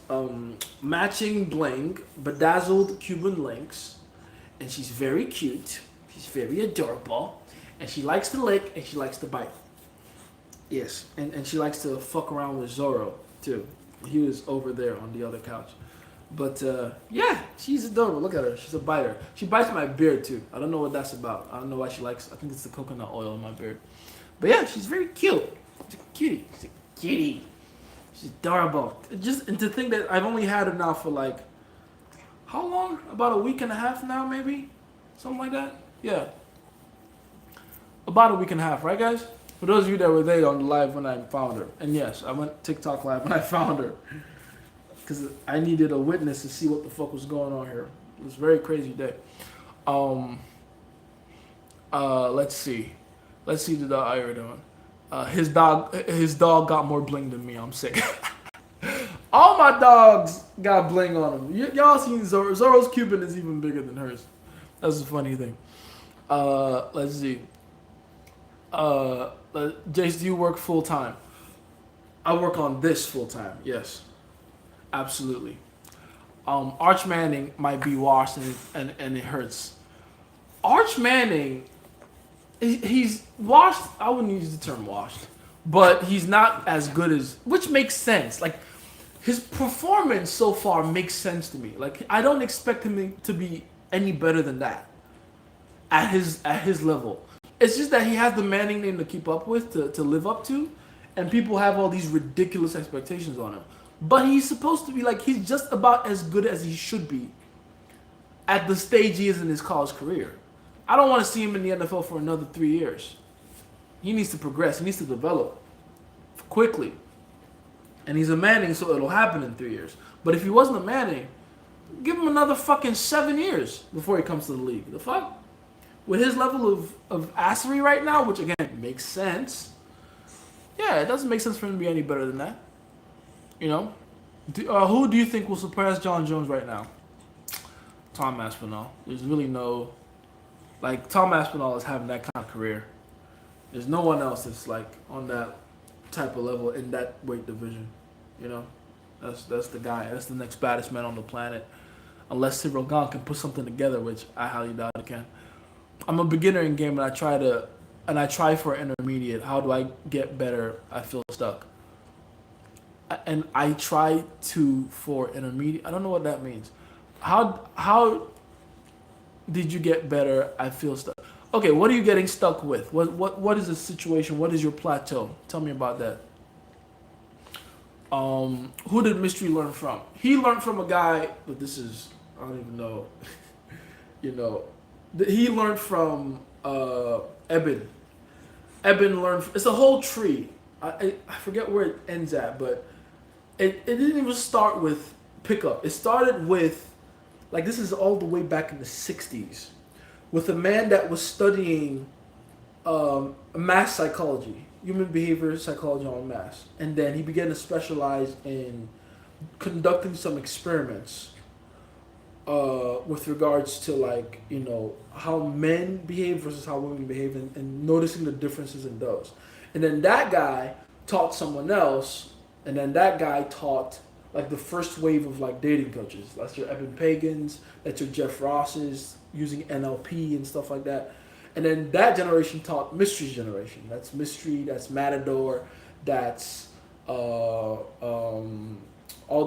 [SPEAKER 1] matching bling, bedazzled Cuban links. And she's very cute. She's very adorable. And she likes to lick and she likes to bite. Yes. And she likes to fuck around with Zorro, too. He was over there on the other couch. But, yeah, she's adorable. Look at her. She's a biter. She bites my beard, too. I don't know what that's about. I don't know why she likes. I think it's the coconut oil in my beard. But, yeah, she's very cute. She's a cutie. She's a kitty. She's adorable. And to think that I've only had her now for, like, how long? About a week and a half now, maybe? Something like that? Yeah. About a week and a half, right, guys? For those of you that were there on the live when I found her. And yes, I went TikTok live when I found her. Because I needed a witness to see what the fuck was going on here. It was a very crazy day. Let's see. Let's see the dog Ira doing. His dog got more bling than me. I'm sick. All my dogs got bling on them. Y'all seen Zorro. Zorro's Cuban is even bigger than hers. That's a funny thing. Let's see. Jace, do you work full time? I work on this full time. Yes, absolutely. Arch Manning might be washed and it hurts. Arch Manning he's washed. I wouldn't use the term washed, but he's not as good as, which makes sense. Like his performance so far makes sense to me. Like I don't expect him to be any better than that at his level. It's just that he has the Manning name to keep up with, to live up to, and people have all these ridiculous expectations on him. But he's supposed to be like, he's just about as good as he should be at the stage he is in his college career. I don't want to see him in the NFL for another 3 years. He needs to progress. He needs to develop quickly. And he's a Manning, so it'll happen in 3 years. But if he wasn't a Manning, give him another fucking 7 years before he comes to the league. The fuck? With his level of assery right now, which again makes sense, yeah, it doesn't make sense for him to be any better than that. You know? Who do you think will surpass John Jones right now? Tom Aspinall. There's really no... Like, Tom Aspinall is having that kind of career. There's no one else that's, like, on that type of level in that weight division. You know? That's the guy. That's the next baddest man on the planet. Unless Cyril Gahn can put something together, which I highly doubt he can. I'm a beginner in game, and I try for intermediate. How do I get better? I feel stuck. And I try for intermediate. I don't know what that means. How did you get better? I feel stuck. Okay, what are you getting stuck with? What is the situation? What is your plateau? Tell me about that. Who did Mystery learn from? He learned from a guy, but this is, I don't even know. You know, he learned from Eben. Eben learned. It's a whole tree. I forget where it ends at, but it didn't even start with pickup. It started with, like, this is all the way back in the 60s, with a man that was studying mass psychology, human behavior psychology en masse. And then he began to specialize in conducting some experiments with regards to, like, you know, how men behave versus how women behave, and noticing the differences in those. And then that guy taught someone else, and then that guy taught, like, the first wave of, like, dating coaches. That's your Eben Pagans, that's your Jeff Rosses, using NLP and stuff like that. And then that generation taught Mystery's generation. That's Mystery, that's Matador, that's all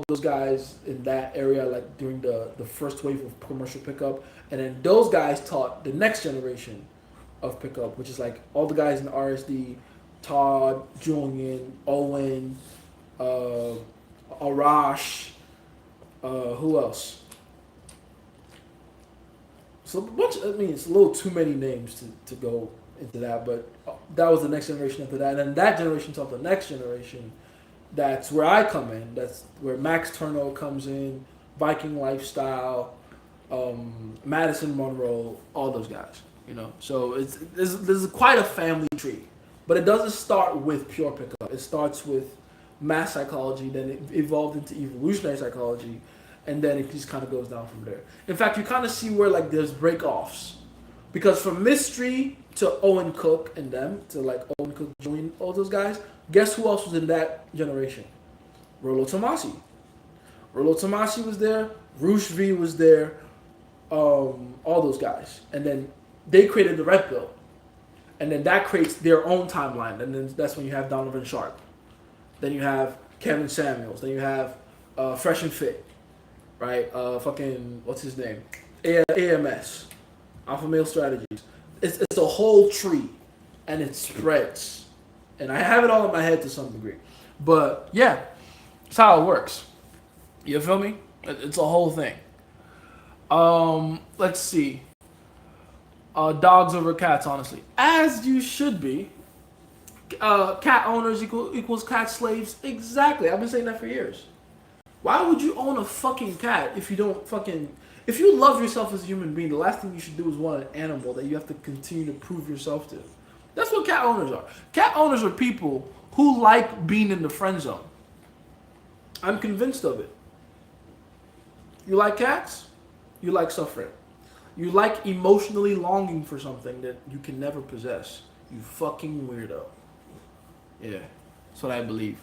[SPEAKER 1] those guys in that area, like during the first wave of commercial pickup. And then those guys taught the next generation of pickup, which is like all the guys in RSD, Todd, Julian, Owen, Arash, who else? So a bunch. I mean, it's a little too many names to go into that, but that was the next generation after that, and then that generation taught the next generation. That's where I come in. That's where Max Turno comes in, Viking Lifestyle, Madison Monroe, all those guys. You know, so there's quite a family tree, but it doesn't start with pure pickup. It starts with mass psychology, then it evolved into evolutionary psychology, and then it just kind of goes down from there. In fact, you kind of see where, like, there's break-offs. Because from Mystery to Owen Cook and them, to, like, Owen Cook, Julian, all those guys, guess who else was in that generation? Rollo Tomasi. Rollo Tomasi was there. Roosh V was there. All those guys. And then they created the Red Pill. And then that creates their own timeline. And then that's when you have Donovan Sharp. Then you have Kevin Samuels. Then you have Fresh and Fit. Right? What's his name? AMS. Alpha Male Strategies. It's a whole tree. And it spreads. And I have it all in my head to some degree. But, yeah. That's how it works. You feel me? It's a whole thing. Let's see. Dogs over cats, honestly. As you should be. Cat owners equals cat slaves. Exactly. I've been saying that for years. Why would you own a fucking cat if you don't fucking... If you love yourself as a human being, the last thing you should do is want an animal that you have to continue to prove yourself to. That's what cat owners are. Cat owners are people who like being in the friend zone. I'm convinced of it. You like cats? You like suffering. You like emotionally longing for something that you can never possess. You fucking weirdo. Yeah, that's what I believe.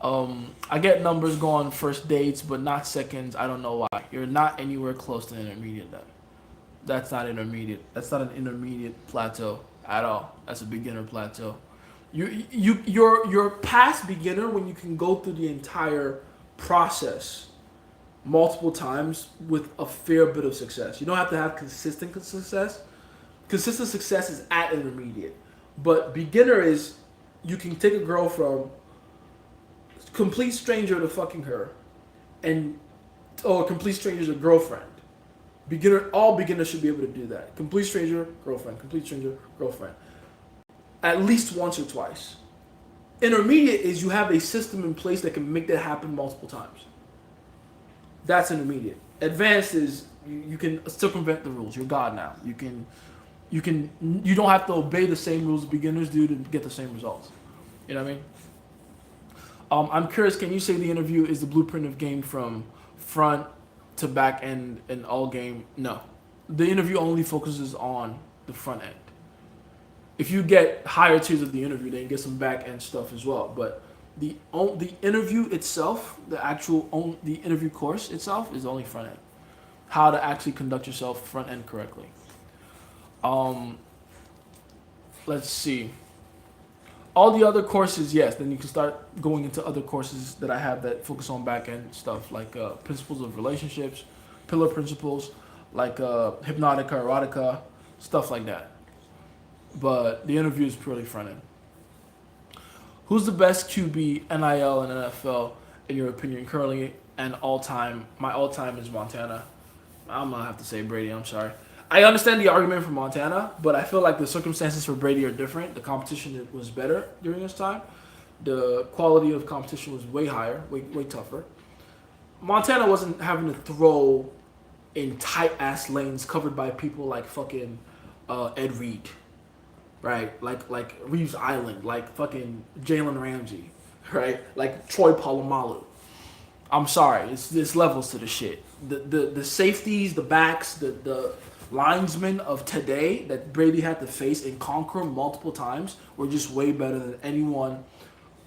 [SPEAKER 1] I get numbers going first dates, but not seconds. I don't know why. You're not anywhere close to intermediate then. That's not intermediate. That's not an intermediate plateau. at all. That's a beginner plateau. You're past beginner when you can go through the entire process multiple times with a fair bit of success. You don't have to have consistent success. Consistent success is at intermediate, but beginner is you can take a girl from complete stranger to fucking her, and or complete stranger to girlfriend. Beginner, all beginners should be able to do that. Complete stranger, girlfriend. Complete stranger, girlfriend. At least once or twice. Intermediate is you have a system in place that can make that happen multiple times. That's intermediate. Advanced is you can circumvent the rules. You're God now. You don't have to obey the same rules beginners do to get the same results. You know what I mean? I'm curious. Can you say the interview is the blueprint of game from front to back end and all game? No, the interview only focuses on the front end. If you get higher tiers of the interview, then you get some back end stuff as well. But the interview itself, the interview course itself is only front end. How to actually conduct yourself front end correctly. Let's see. All the other courses, yes. Then you can start going into other courses that I have that focus on back end stuff, like principles of relationships, pillar principles, like hypnotica, erotica, stuff like that. But the interview is purely front end. Who's the best QB, NIL, and NFL in your opinion currently and all time? My all time is Montana. I'm gonna have to say Brady. I'm sorry. I understand the argument for Montana, but I feel like the circumstances for Brady are different. The competition was better during this time. The quality of competition was way higher, way tougher. Montana wasn't having to throw in tight ass lanes covered by people like fucking Ed Reed, right? Like Reeves Island, like fucking Jalen Ramsey, right? Like Troy Polamalu. I'm sorry, there's levels to the shit. The safeties, the backs, the linesmen of today that Brady had to face and conquer multiple times were just way better than anyone.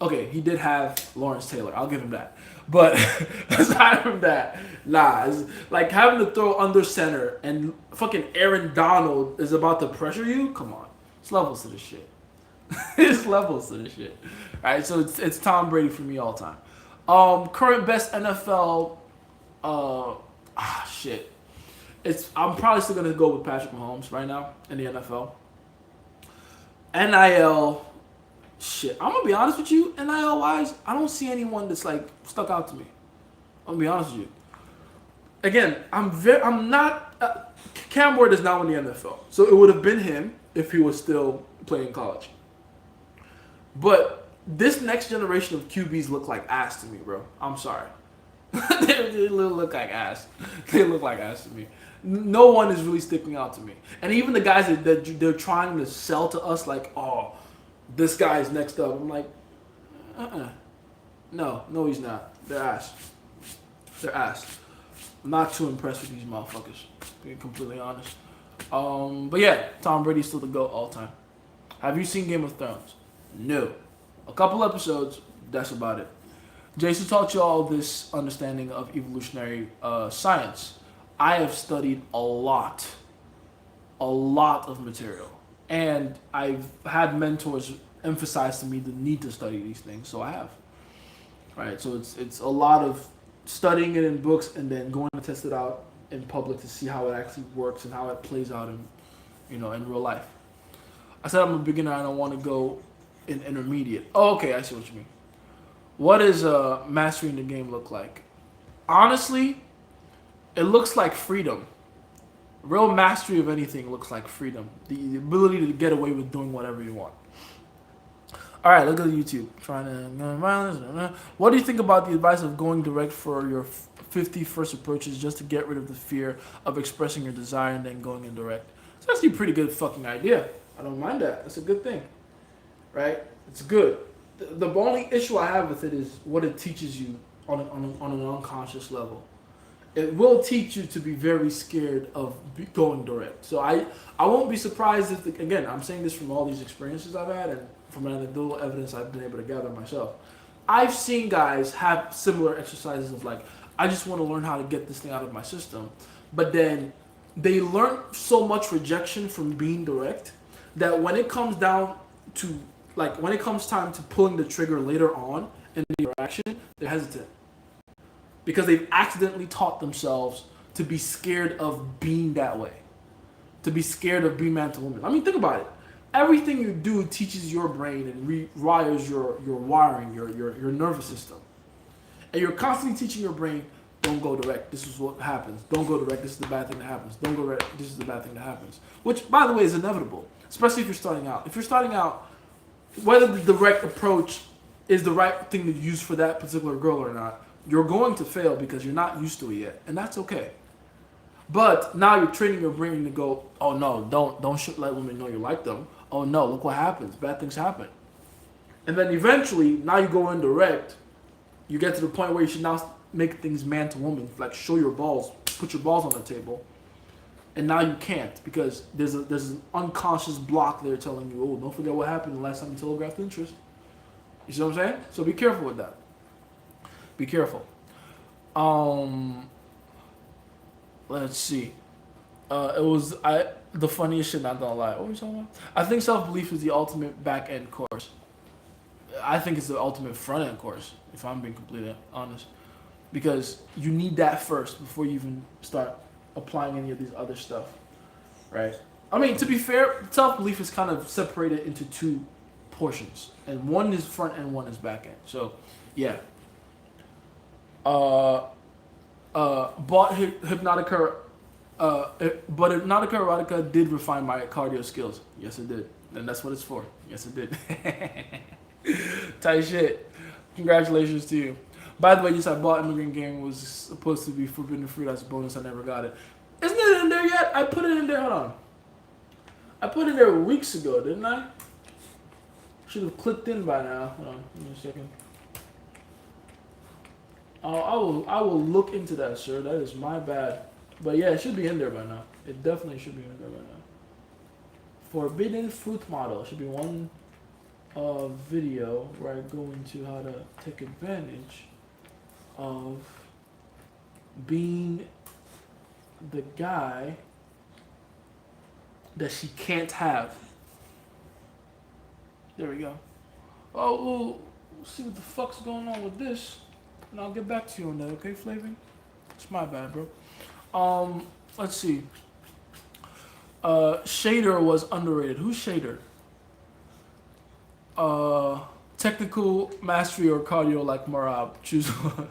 [SPEAKER 1] Okay, he did have Lawrence Taylor. I'll give him that. But aside from that, nah. It's like having to throw under center and fucking Aaron Donald is about to pressure you. Come on, it's levels to this shit. It's levels to this shit. All right, so it's Tom Brady for me all time. Current best NFL. Shit. I'm probably still gonna go with Patrick Mahomes right now in the NFL. NIL, shit. I'm gonna be honest with you. NIL wise, I don't see anyone that's like stuck out to me. I'm gonna be honest with you. Again, I'm not. Cam Ward is now in the NFL, so it would have been him if he was still playing college. But this next generation of QBs look like ass to me, bro. I'm sorry. They look like ass. They look like ass to me. No one is really sticking out to me. And even the guys that they're trying to sell to us, like, oh, this guy is next up. I'm like, No, he's not. They're ass. They're ass. I'm not too impressed with these motherfuckers, being completely honest. But yeah, Tom Brady's still the GOAT all time. Have you seen Game of Thrones? No. A couple episodes, that's about it. Jason taught you all this understanding of evolutionary science. I have studied a lot of material. And I've had mentors emphasize to me the need to study these things, so I have. Right, so it's a lot of studying it in books and then going to test it out in public to see how it actually works and how it plays out in real life. I said I'm a beginner, I don't want to go in intermediate. Oh, okay, I see what you mean. What does mastering the game look like? Honestly, it looks like freedom. Real mastery of anything looks like freedom. The ability to get away with doing whatever you want. All right, look at YouTube. What do you think about the advice of going direct for your 50 first approaches just to get rid of the fear of expressing your desire and then going indirect? It's actually a pretty good fucking idea. I don't mind that. It's a good thing. Right? It's good. The only issue I have with it is what it teaches you on an unconscious level. It will teach you to be very scared of going direct. So I won't be surprised if, again, I'm saying this from all these experiences I've had and from anecdotal evidence I've been able to gather myself. I've seen guys have similar exercises of like, I just want to learn how to get this thing out of my system. But then they learn so much rejection from being direct that when it comes down to like when it comes time to pulling the trigger later on in the interaction, they're hesitant because they've accidentally taught themselves to be scared of being that way, to be scared of being man to woman. I mean, think about it. Everything you do teaches your brain and rewires your wiring, your nervous system. And you're constantly teaching your brain, don't go direct, this is what happens. Don't go direct, this is the bad thing that happens. Don't go direct, this is the bad thing that happens. Which, by the way, is inevitable, especially if you're starting out. If you're starting out, whether the direct approach is the right thing to use for that particular girl or not, you're going to fail because you're not used to it yet. And that's okay. But now you're training your brain to go, oh no, don't let women know you like them. Oh no, look what happens. Bad things happen. And then eventually, now you go indirect, you get to the point where you should now make things man to woman, like show your balls, put your balls on the table. And now you can't because there's an unconscious block there telling you, oh, don't forget what happened the last time you telegraphed interest. You see what I'm saying? So be careful with that. Be careful. Let's see. It was the funniest shit. Not gonna lie. What were we talking about? I think self-belief is the ultimate back end course. I think it's the ultimate front end course. If I'm being completely honest, because you need that first before you even start applying any of these other stuff, right? I mean, to be fair, self-belief is kind of separated into two portions, and one is front end, one is back end. So, yeah. Bought Hypnotica, but Hypnotica Erotica did refine my cardio skills. Yes, it did. And that's what it's for. Yes, it did. Tight shit. Congratulations to you. By the way, yes, I bought Immigrant Game. Was supposed to be Forbidden Fruit as a bonus. I never got it. Isn't it in there yet? I put it in there. Hold on. I put it there weeks ago, didn't I? Should have clicked in by now. Hold on. Give me a second. I will look into that, sir. That is my bad. But yeah, it should be in there by now. It definitely should be in there by now. Forbidden Fruit model. It should be one video where I go into how to take advantage of being the guy that she can't have. There we go. Oh, we'll see what the fuck's going on with this. And I'll get back to you on that, okay, Flavin? It's my bad, bro. Let's see. Shader was underrated. Who's Shader? Technical mastery or cardio like Marab. Choose one.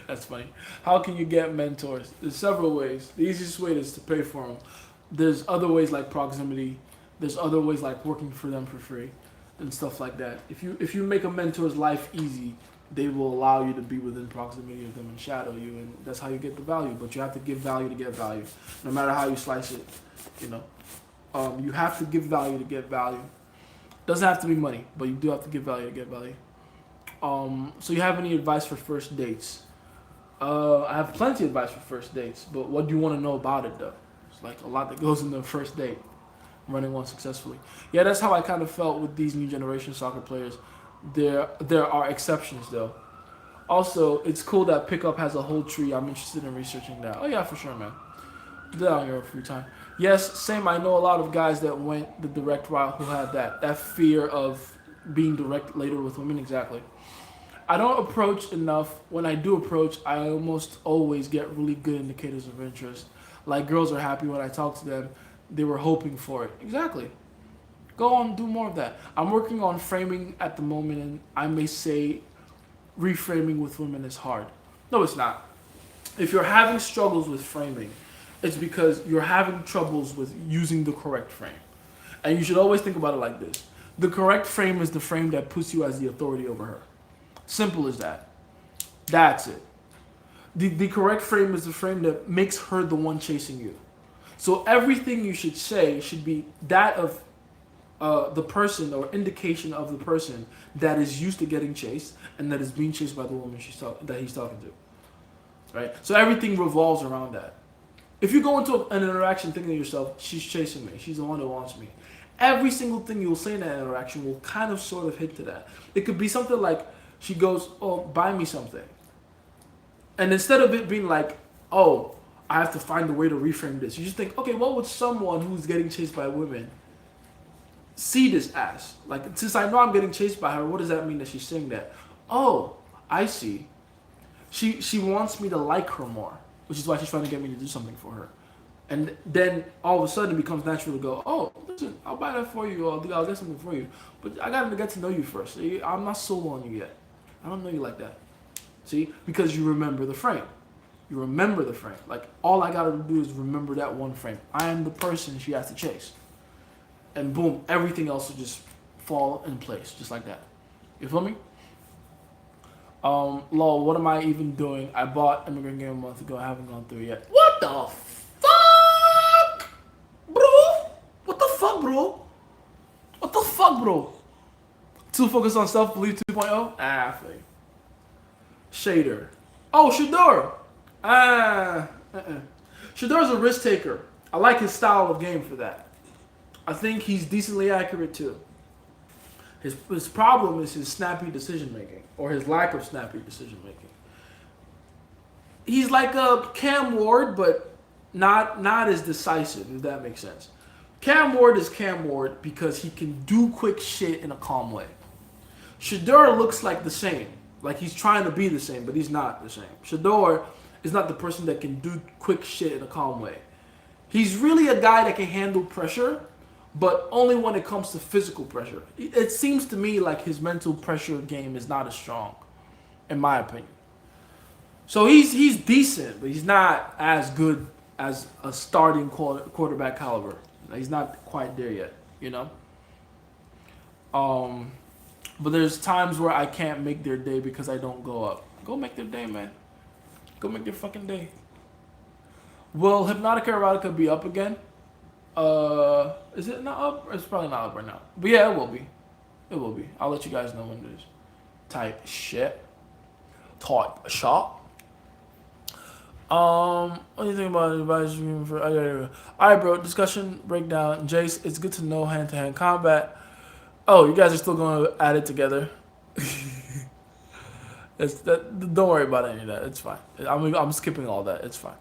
[SPEAKER 1] That's funny. How can you get mentors? There's several ways. The easiest way is to pay for them. There's other ways like proximity. There's other ways like working for them for free and stuff like that. If you make a mentor's life easy, they will allow you to be within proximity of them and shadow you, and that's how you get the value. But you have to give value to get value, no matter how you slice it. You know, you have to give value to get value. Doesn't have to be money, but you do have to give value to get value. So you have any advice for first dates? I have plenty of advice for first dates, but what do you want to know about it though? It's like a lot that goes into the first date, running one successfully. Yeah, that's how I kind of felt with these new generation soccer players. There are exceptions though. Also, it's cool that Pickup has a whole tree. I'm interested in researching that. Oh yeah, for sure, man. Do that on your free time. Yes, same. I know a lot of guys that went the direct route who had that fear of being direct later with women. Exactly. I don't approach enough. When I do approach, I almost always get really good indicators of interest. Like girls are happy when I talk to them. They were hoping for it. Exactly. Go on, do more of that. I'm working on framing at the moment, and I may say reframing with women is hard. No, it's not. If you're having struggles with framing, it's because you're having troubles with using the correct frame. And you should always think about it like this. The correct frame is the frame that puts you as the authority over her. Simple as that. That's it. The correct frame is the frame that makes her the one chasing you. So everything you should say should be that of the person or indication of the person that is used to getting chased and that is being chased by the woman that he's talking to. Right? So everything revolves around that. If you go into an interaction thinking to yourself, she's chasing me, she's the one that wants me, every single thing you'll say in that interaction will kind of sort of hint to that. It could be something like, she goes, oh, buy me something. And instead of it being like, oh, I have to find a way to reframe this, you just think, okay, what would someone who's getting chased by women see this as? Like, since I know I'm getting chased by her, what does that mean that she's saying that? Oh, I see. She wants me to like her more, which is why she's trying to get me to do something for her. And then all of a sudden it becomes natural to go, oh, listen, I'll buy that for you, or I'll get something for you. But I gotta get to know you first. I'm not sold on you yet. I don't know you like that. See? Because you remember the frame. You remember the frame. Like, all I gotta do is remember that one frame. I am the person she has to chase. And boom, everything else will just fall in place, just like that. You feel me? Lol, what am I even doing? I bought Immigrant Game a month ago. I haven't gone through it yet. What the fuck? Bro? What the fuck, bro? What the fuck, bro? Too focused on self-belief 2.0? Ah, I feel you. Shader. Oh, Shador. Shador's a risk taker. I like his style of game for that. I think he's decently accurate too. His problem is his snappy decision making, or his lack of snappy decision making. He's like a Cam Ward, but not as decisive, if that makes sense. Cam Ward is Cam Ward because he can do quick shit in a calm way. Shador looks like the same. Like he's trying to be the same, but he's not the same. Shador is not the person that can do quick shit in a calm way. He's really a guy that can handle pressure, but only when it comes to physical pressure. It seems to me like his mental pressure game is not as strong, in my opinion. So he's decent, but he's not as good as a starting quarterback caliber. He's not quite there yet, you know? But there's times where I can't make their day because I don't go up. Go make their day, man. Go make their fucking day. Will Hypnotica Erotica be up again? Is it not up? It's probably not up right now. But yeah, it will be. It will be. I'll let you guys know when it is. Type shit. Type shop. What do you think about advice for? Alright, bro. Discussion breakdown. Jace, it's good to know hand-to-hand combat. Oh, you guys are still going to add it together. Don't worry about any of that. It's fine. I'm skipping all that. It's fine.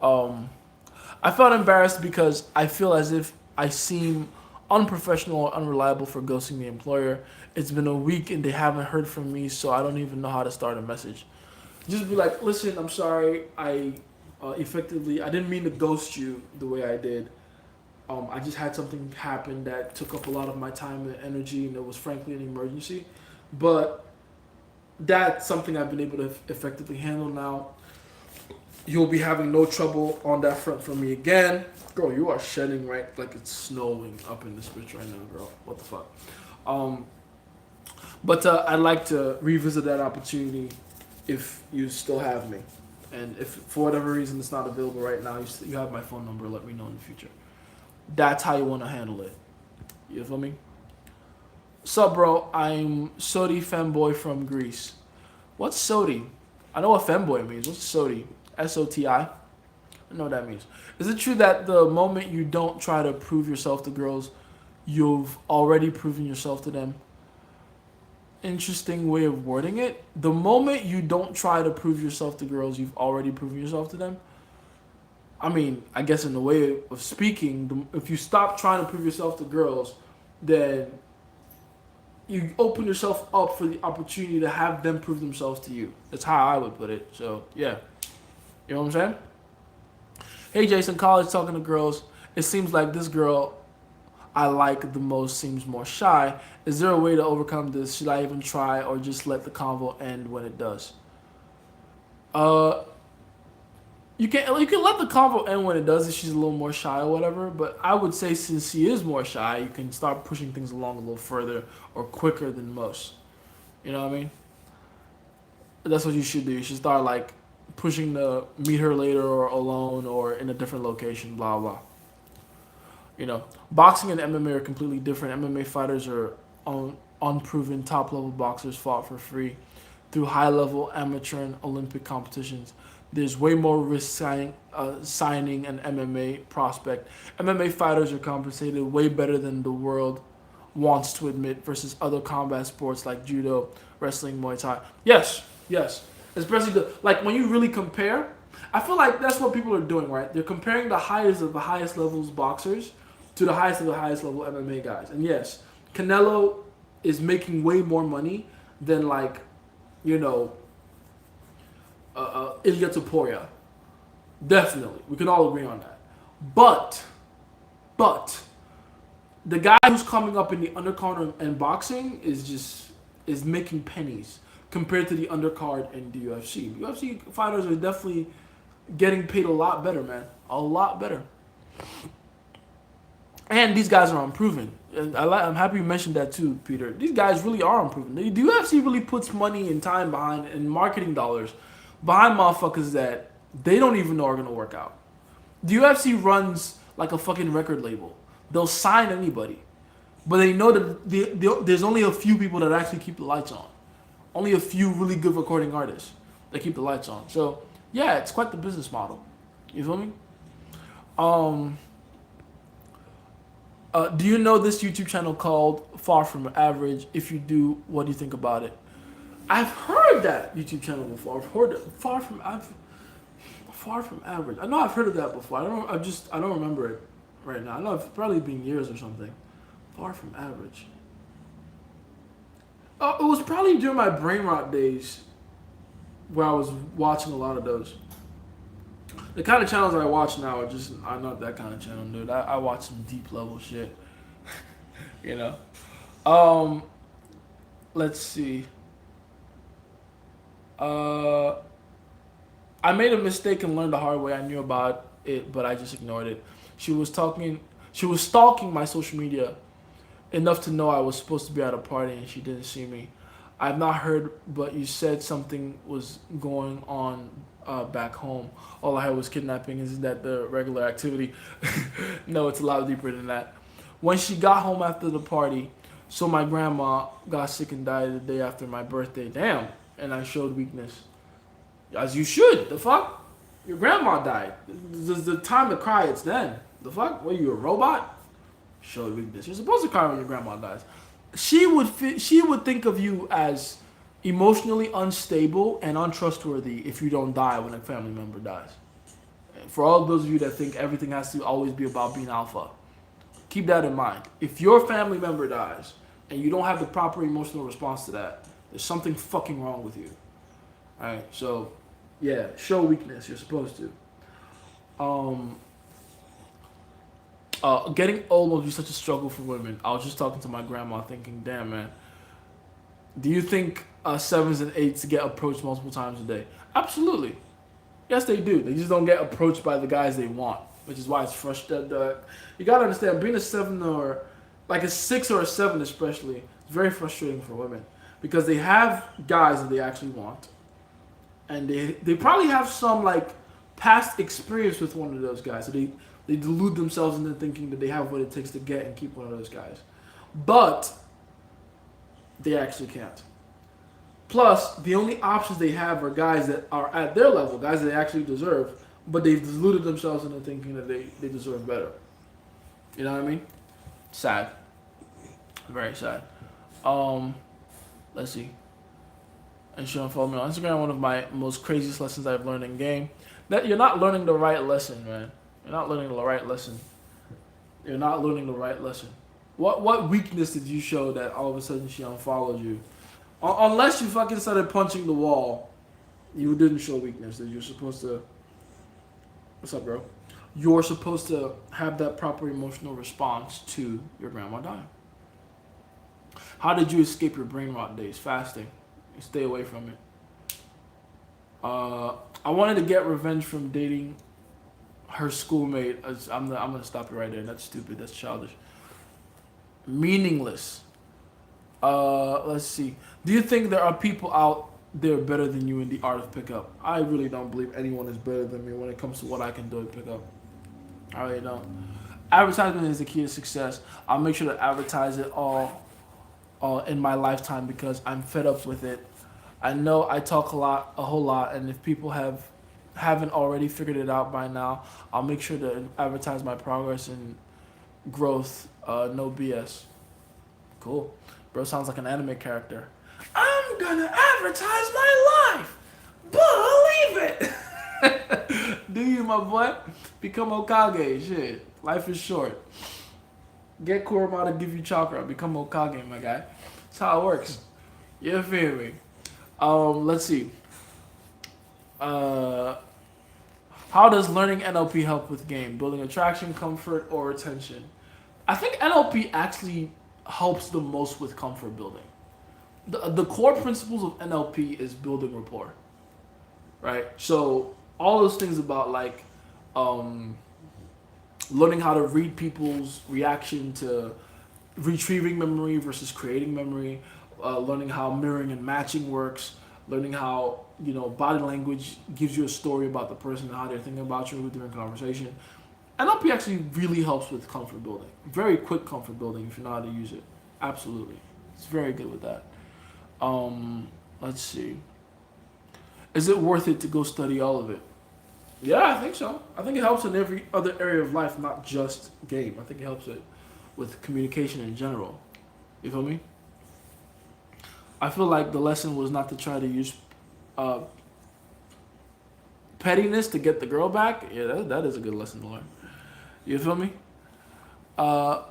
[SPEAKER 1] I felt embarrassed because I feel as if I seem unprofessional or unreliable for ghosting the employer. It's been a week and they haven't heard from me, so I don't even know how to start a message. Just be like, listen, I'm sorry. I didn't mean to ghost you the way I did. I just had something happen that took up a lot of my time and energy, and it was frankly an emergency. But that's something I've been able to effectively handle now. You'll be having no trouble on that front from me again. Girl, you are shedding right like it's snowing up in this bitch right now, girl. What the fuck? But I'd like to revisit that opportunity if you still have me. And if for whatever reason it's not available right now, you have my phone number. Let me know in the future. That's how you want to handle it. You feel me? Sup, bro? I'm Sodi Femboy from Greece. What's Sodi? I know what femboy means. What's Sodi? S-O-T-I? I know what that means. Is it true that the moment you don't try to prove yourself to girls, you've already proven yourself to them? Interesting way of wording it. The moment you don't try to prove yourself to girls, you've already proven yourself to them? I mean, I guess in the way of speaking, if you stop trying to prove yourself to girls, then you open yourself up for the opportunity to have them prove themselves to you. That's how I would put it. So, yeah. You know what I'm saying? Hey, Jason, college talking to girls. It seems like this girl I like the most seems more shy. Is there a way to overcome this? Should I even try or just let the convo end when it does? You can let the convo end when it does if she's a little more shy or whatever, but I would say since she is more shy, you can start pushing things along a little further or quicker than most. You know what I mean? That's what you should do. You should start like pushing to meet her later or alone or in a different location, blah, blah. You know, boxing and MMA are completely different. MMA fighters are unproven top-level boxers fought for free through high-level amateur and Olympic competitions. There's way more risk signing an MMA prospect. MMA fighters are compensated way better than the world wants to admit versus other combat sports like judo, wrestling, Muay Thai. Yes. Especially like when you really compare, I feel like that's what people are doing, right? They're comparing the highest of the highest levels boxers to the highest of the highest level MMA guys. And yes, Canelo is making way more money than like, you know, Ilya Topuria. Definitely, we can all agree on that. But the guy who's coming up in the undercard and boxing is making pennies compared to the undercard in the UFC. UFC fighters are definitely getting paid a lot better, man. A lot better. And these guys are improving. And I'm happy you mentioned that too, Peter. These guys really are improving. The UFC really puts money and time behind and marketing dollars behind motherfuckers that they don't even know are gonna work out. The UFC runs like a fucking record label. They'll sign anybody, but they know that there's only a few people that actually keep the lights on. Only a few really good recording artists that keep the lights on. So yeah, it's quite the business model. You feel me? Do you know this YouTube channel called Far From Average? If you do, what do you think about it? I've heard that YouTube channel before. I've heard it. Far From Average. I know I've heard of that before. I don't remember it right now. I know it's probably been years or something. Far From Average. It was probably during my brain rot days where I was watching a lot of those. The kind of channels I watch now are not that kind of channel, dude. I watch some deep level shit. You know? Let's see. I made a mistake and learned the hard way. I knew about it, but I just ignored it. She was stalking my social media enough to know I was supposed to be at a party and she didn't see me. I've not heard, but you said something was going on back home. All I heard was kidnapping. Isn't that the regular activity? No, it's a lot deeper than that. When she got home after the party, so my grandma got sick and died the day after my birthday. Damn. And I showed weakness. As you should. The fuck? Your grandma died. The time to cry, it's then. The fuck? What, are you a robot? Showed weakness. You're supposed to cry when your grandma dies. She would think of you as emotionally unstable and untrustworthy if you don't die when a family member dies. And for all those of you that think everything has to always be about being alpha, keep that in mind. If your family member dies and you don't have the proper emotional response to that, there's something fucking wrong with you. Alright, so yeah, show weakness. You're supposed to. Getting old must be such a struggle for women. I was just talking to my grandma thinking, damn, man. Do you think 7s and 8s get approached multiple times a day? Absolutely. Yes, they do. They just don't get approached by the guys they want, which is why it's frustrating. You gotta understand, being a 7 or like a 6 or a 7 especially, it's very frustrating for women because they have guys that they actually want, and they probably have some like past experience with one of those guys, so they delude themselves into thinking that they have what it takes to get and keep one of those guys. But they actually can't. Plus, the only options they have are guys that are at their level, guys that they actually deserve, but they've deluded themselves into thinking that they deserve better. You know what I mean? Sad. Very sad. Let's see. And Sean, follow me on Instagram. One of my most craziest lessons I've learned in game. That you're not learning the right lesson, man. You're not learning the right lesson. You're not learning the right lesson. What weakness did you show that all of a sudden she unfollowed you? Unless you fucking started punching the wall, you didn't show weakness. That you're supposed to. What's up, bro? You're supposed to have that proper emotional response to your grandma dying. How did you escape your brain rot days? Fasting. You stay away from it. I wanted to get revenge from dating her schoolmate. I'm gonna stop you right there. That's stupid. That's childish. Meaningless. Let's see. Do you think there are people out there better than you in the art of pickup? I really don't believe anyone is better than me when it comes to what I can do in pickup. I really don't. Advertisement is the key to success. I'll make sure to advertise it all in my lifetime because I'm fed up with it. I know I talk a whole lot, and if people haven't already figured it out by now, I'll make sure to advertise my progress and growth. No BS. Cool. Bro sounds like an anime character. I'm gonna advertise my life. Believe it. Do you, my boy? Become Okage. Shit. Life is short. Get Kurama to give you chakra. Become Okage, my guy. That's how it works. You feel me? Let's see. Uh, how does learning NLP help with game building attraction, comfort, or attention? I think NLP actually helps the most with comfort building. The core principles of NLP is building rapport, right? So all those things about like um, learning how to read people's reaction to retrieving memory versus creating memory, learning how mirroring and matching works, learning how body language gives you a story about the person and how they're thinking about you during conversation. NLP actually really helps with comfort building. Very quick comfort building if you know how to use it. Absolutely, it's very good with that. Let's see. Is it worth it to go study all of it? Yeah, I think so. I think it helps in every other area of life, not just game. I think it helps it with communication in general. You feel me? I feel like the lesson was not to try to use uh, pettiness to get the girl back. Yeah, that is a good lesson to learn. You feel me?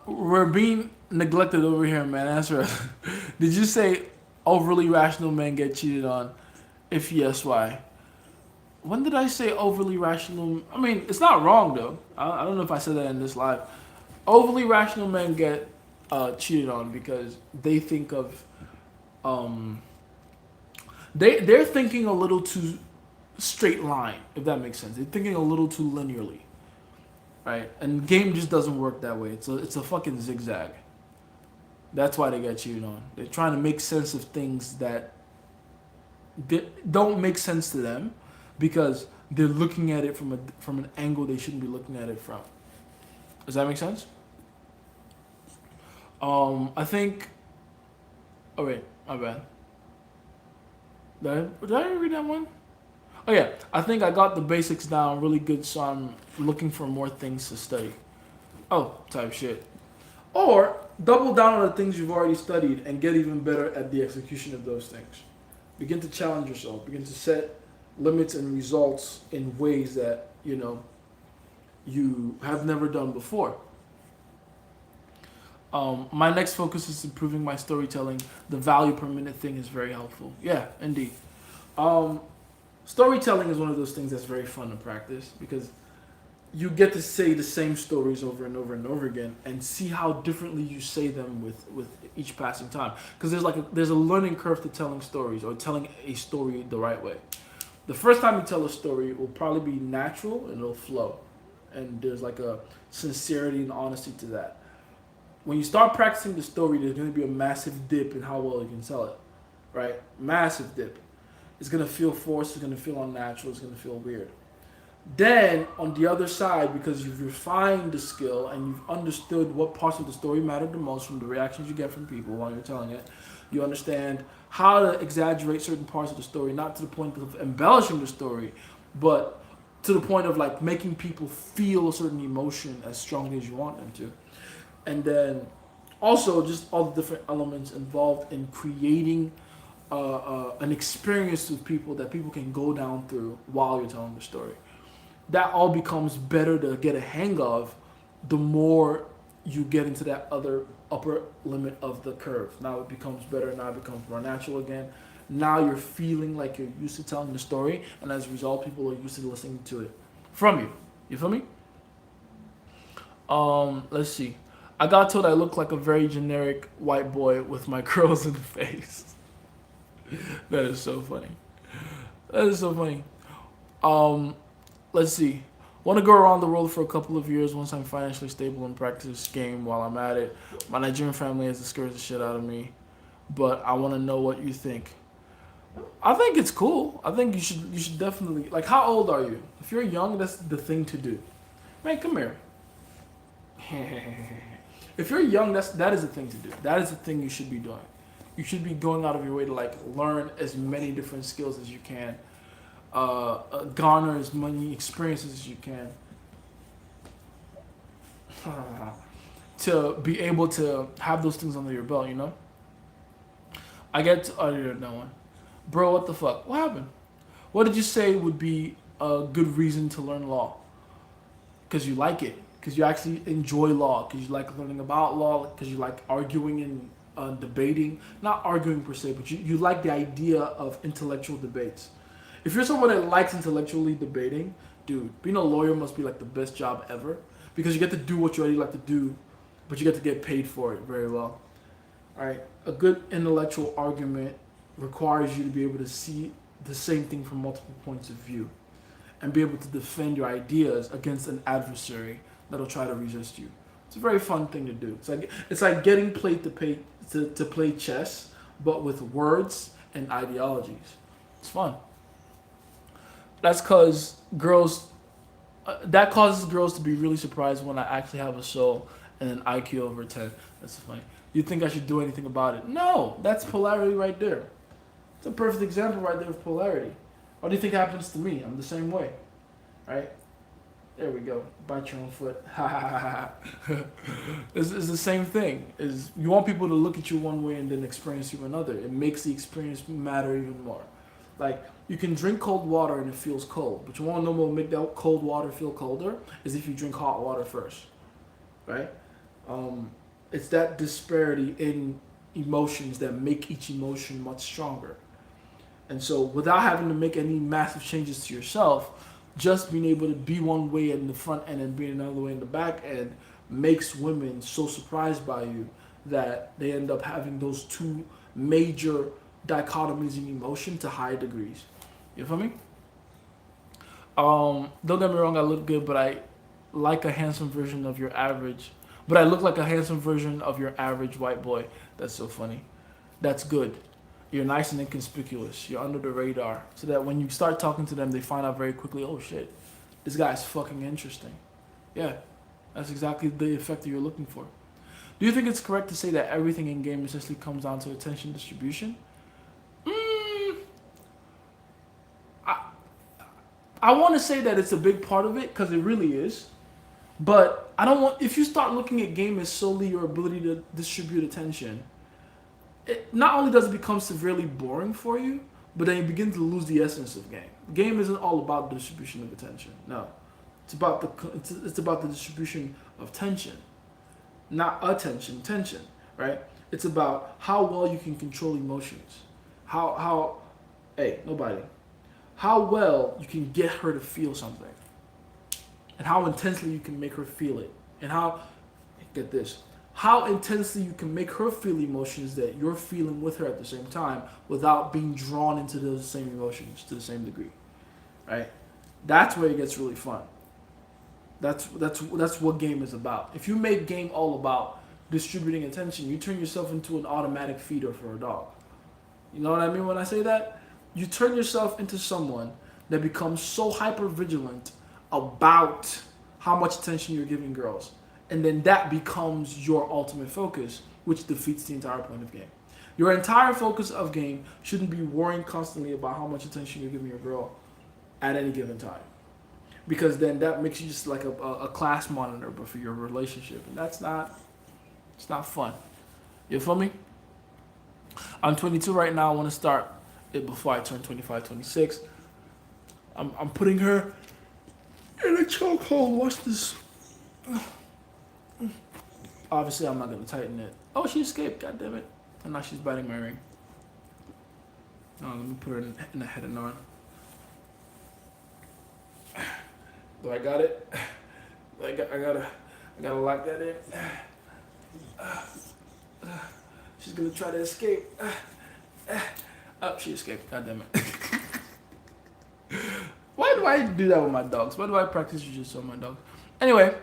[SPEAKER 1] We're being neglected over here, man. Answer. Did you say overly rational men get cheated on? If yes, why? When did I say overly rational? I mean, it's not wrong though. I don't know if I said that in this live. Overly rational men get cheated on because they think of um, they're thinking a little too straight line, if that makes sense. They're thinking a little too linearly, right? And game just doesn't work that way. It's a fucking zigzag. That's why they get cheated on. They're trying to make sense of things that don't make sense to them because they're looking at it from an angle they shouldn't be looking at it from. Does that make sense? I think. Oh wait, my bad. Did I read that one? Oh yeah, I think I got the basics down really good, so I'm looking for more things to study. Oh, type shit. Or double down on the things you've already studied and get even better at the execution of those things. Begin to challenge yourself. Begin to set limits and results in ways that you have never done before. My next focus is improving my storytelling. The value per minute thing is very helpful. Yeah, indeed. Um, Storytelling is one of those things that's very fun to practice because you get to say the same stories over and over and over again and see how differently you say them with each passing time. Because there's a learning curve to telling stories or telling a story the right way. The first time you tell a story, it will probably be natural and it'll flow, and there's like a sincerity and honesty to that. When you start practicing the story, there's going to be a massive dip in how well you can tell it, right? Massive dip. It's going to feel forced. It's going to feel unnatural. It's going to feel weird. Then, on the other side, because you've refined the skill and you've understood what parts of the story matter the most from the reactions you get from people while you're telling it, you understand how to exaggerate certain parts of the story, not to the point of embellishing the story, but to the point of like making people feel a certain emotion as strongly as you want them to. And then also just all the different elements involved in creating an experience with people that people can go down through while you're telling the story. That all becomes better to get a hang of the more you get into that other upper limit of the curve. Now it becomes better, now it becomes more natural again. Now you're feeling like you're used to telling the story, and as a result, people are used to listening to it from you. You feel me? Let's see. I got told I look like a very generic white boy with my curls in the face. That is so funny. That is so funny. Um, let's see. Want to go around the world for a couple of years once I'm financially stable and practice this game while I'm at it. My Nigerian family has discouraged the shit out of me, but I want to know what you think. I think it's cool. I think you should definitely like. How old are you? If you're young, that's the thing to do. Man, come here. If you're young, that is the thing to do. That is the thing you should be doing. You should be going out of your way to like learn as many different skills as you can, garner as many experiences as you can, to be able to have those things under your belt. You know. I get to utter that one, bro. What the fuck? What happened? What did you say would be a good reason to learn law? Because you like it. because you actually enjoy law, because you like learning about law, because you like arguing and debating. Not arguing per se, but you like the idea of intellectual debates. If you're someone that likes intellectually debating, dude, being a lawyer must be like the best job ever because you get to do what you already like to do, but you get to get paid for it very well. All right, a good intellectual argument requires you to be able to see the same thing from multiple points of view and be able to defend your ideas against an adversary that'll try to resist you. It's a very fun thing to do. It's like getting played to play chess, but with words and ideologies. It's fun. That's because girls. That causes girls to be really surprised when I actually have a soul and an IQ over 10. That's funny. You think I should do anything about it? No, that's polarity right there. It's a perfect example right there of polarity. What do you think happens to me? I'm the same way, right? There we go. Bite your own foot. Ha ha ha ha. It's the same thing. Is you want people to look at you one way and then experience you another. It makes the experience matter even more. Like you can drink cold water and it feels cold, but you want to know what will make that cold water feel colder is if you drink hot water first, right? It's that disparity in emotions that make each emotion much stronger. And so, without having to make any massive changes to yourself, just being able to be one way in the front end and being another way in the back end makes women so surprised by you that they end up having those two major dichotomies in emotion to high degrees. You feel me? Don't get me wrong, I look good, but I like a handsome version of your average. But I look like a handsome version of your average white boy. That's so funny. That's good. You're nice and inconspicuous. You're under the radar. So that when you start talking to them, they find out very quickly, oh shit, this guy's fucking interesting. Yeah, that's exactly the effect that you're looking for. Do you think it's correct to say that everything in game essentially comes down to attention distribution? I want to say that it's a big part of it because it really is. But I don't want, if you start looking at game as solely your ability to distribute attention, it not only does it become severely boring for you, but then you begin to lose the essence of game. Game isn't all about the distribution of attention. No, it's about the distribution of tension, not attention, tension, right? It's about how well you can control emotions, how well you can get her to feel something, and how intensely you can make her feel it, and how intensely you can make her feel emotions that you're feeling with her at the same time without being drawn into those same emotions to the same degree, right? That's where it gets really fun. That's what game is about. If you make game all about distributing attention, you turn yourself into an automatic feeder for a dog. You know what I mean when I say that? You turn yourself into someone that becomes so hyper vigilant about how much attention you're giving girls. And then that becomes your ultimate focus, which defeats the entire point of game. Your entire focus of game shouldn't be worrying constantly about how much attention you're giving your girl at any given time. Because then that makes you just like a class monitor, but for your relationship. And it's not fun. You feel me? I'm 22 right now. I want to start it before I turn 25, 26. I'm putting her in a chokehold. Watch this. Obviously, I'm not going to tighten it. Oh, she escaped. God damn it. And now she's biting my ring. Let me put her in the head and arm. Do I got it? I gotta lock that in. She's gonna try to escape. Oh, she escaped. God damn it. Why do I do that with my dogs? Why do I practice jujitsu on my dogs? Anyway,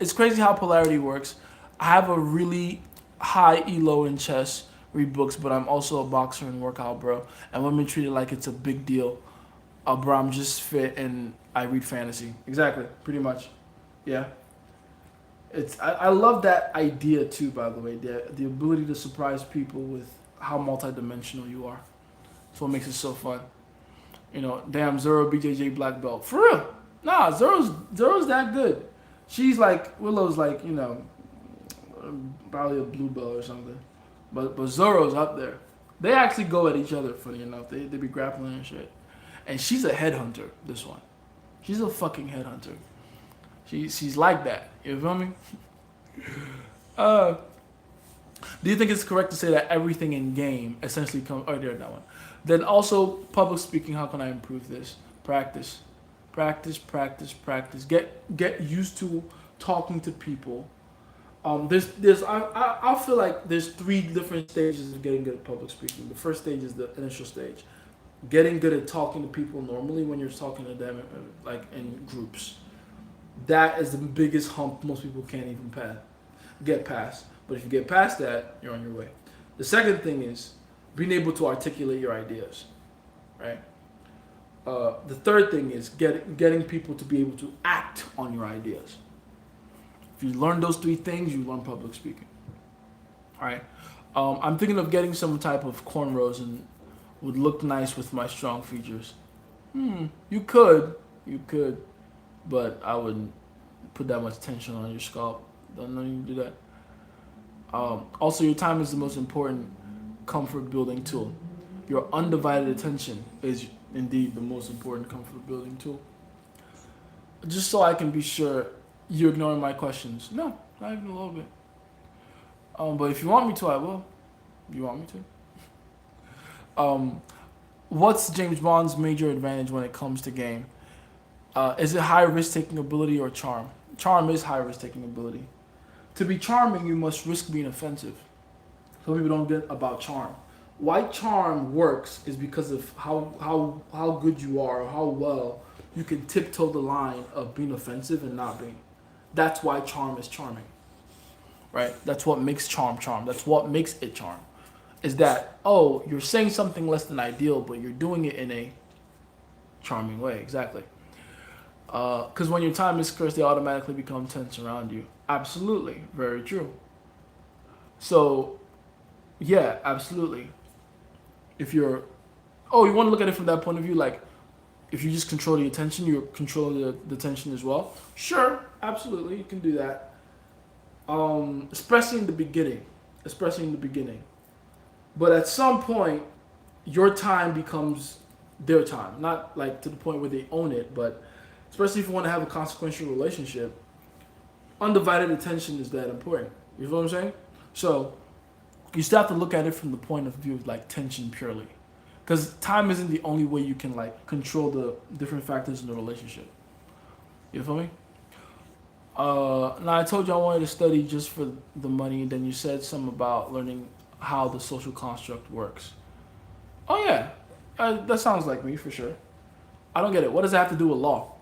[SPEAKER 1] it's crazy how polarity works. I have a really high elo in chess, read books, but I'm also a boxer and workout bro. And women treat it like it's a big deal. Bro, I'm just fit and I read fantasy. Exactly, pretty much. Yeah. I love that idea too, by the way. The ability to surprise people with how multidimensional you are. That's what makes it so fun. You know, damn, Zoro BJJ black belt. For real. Nah, Zoro's that good. She's like, Willow's like, you know, probably a blue belt or something. But Zoro's up there. They actually go at each other, funny enough. They be grappling and shit. And she's a headhunter, this one. She's a fucking headhunter. She's like that. You feel me? Uh, do you think it's correct to say that everything in game essentially comes? Oh, there's that one. Then also public speaking. How can I improve this? Practice, practice, practice, practice. Get used to talking to people. I feel like there's three different stages of getting good at public speaking. The first stage is the initial stage, getting good at talking to people normally when you're talking to them like in groups. That is the biggest hump most people can't even get past. But if you get past that, you're on your way. The second thing is being able to articulate your ideas, right? The third thing is getting people to be able to act on your ideas. If you learn those three things, you learn public speaking. All right. I'm thinking of getting some type of cornrows and would look nice with my strong features. You could, but I wouldn't put that much tension on your scalp. Don't know you do that. Also, your time is the most important comfort building tool. Your undivided attention is indeed the most important comfort building tool. Just so I can be sure you're ignoring my questions. No, not even a little bit. But if you want me to, I will. You want me to? What's James Bond's major advantage when it comes to game? Is it high risk taking ability or charm? Charm is high risk taking ability. To be charming, you must risk being offensive. Some people don't get about charm. Why charm works is because of how good you are, or how well you can tiptoe the line of being offensive and not being. That's why charm is charming, right? That's what makes charm charm. That's what makes it charm. Is that, oh, you're saying something less than ideal, but you're doing it in a charming way. Exactly. Because when your time is scarce, they automatically become tense around you. Absolutely. Very true. So, yeah, absolutely. If you're, you want to look at it from that point of view, like, if you just control the attention, you're controlling the tension as well. Sure, absolutely, you can do that. Especially in the beginning. But at some point, your time becomes their time. Not like to the point where they own it, but especially if you want to have a consequential relationship, undivided attention is that important. You know what I'm saying? So you still have to look at it from the point of view of like tension purely. Because time isn't the only way you can like control the different factors in the relationship. You feel me? Now I told you I wanted to study just for the money, and then you said something about learning how the social construct works. Oh yeah, that sounds like me for sure. I don't get it. What does that have to do with law?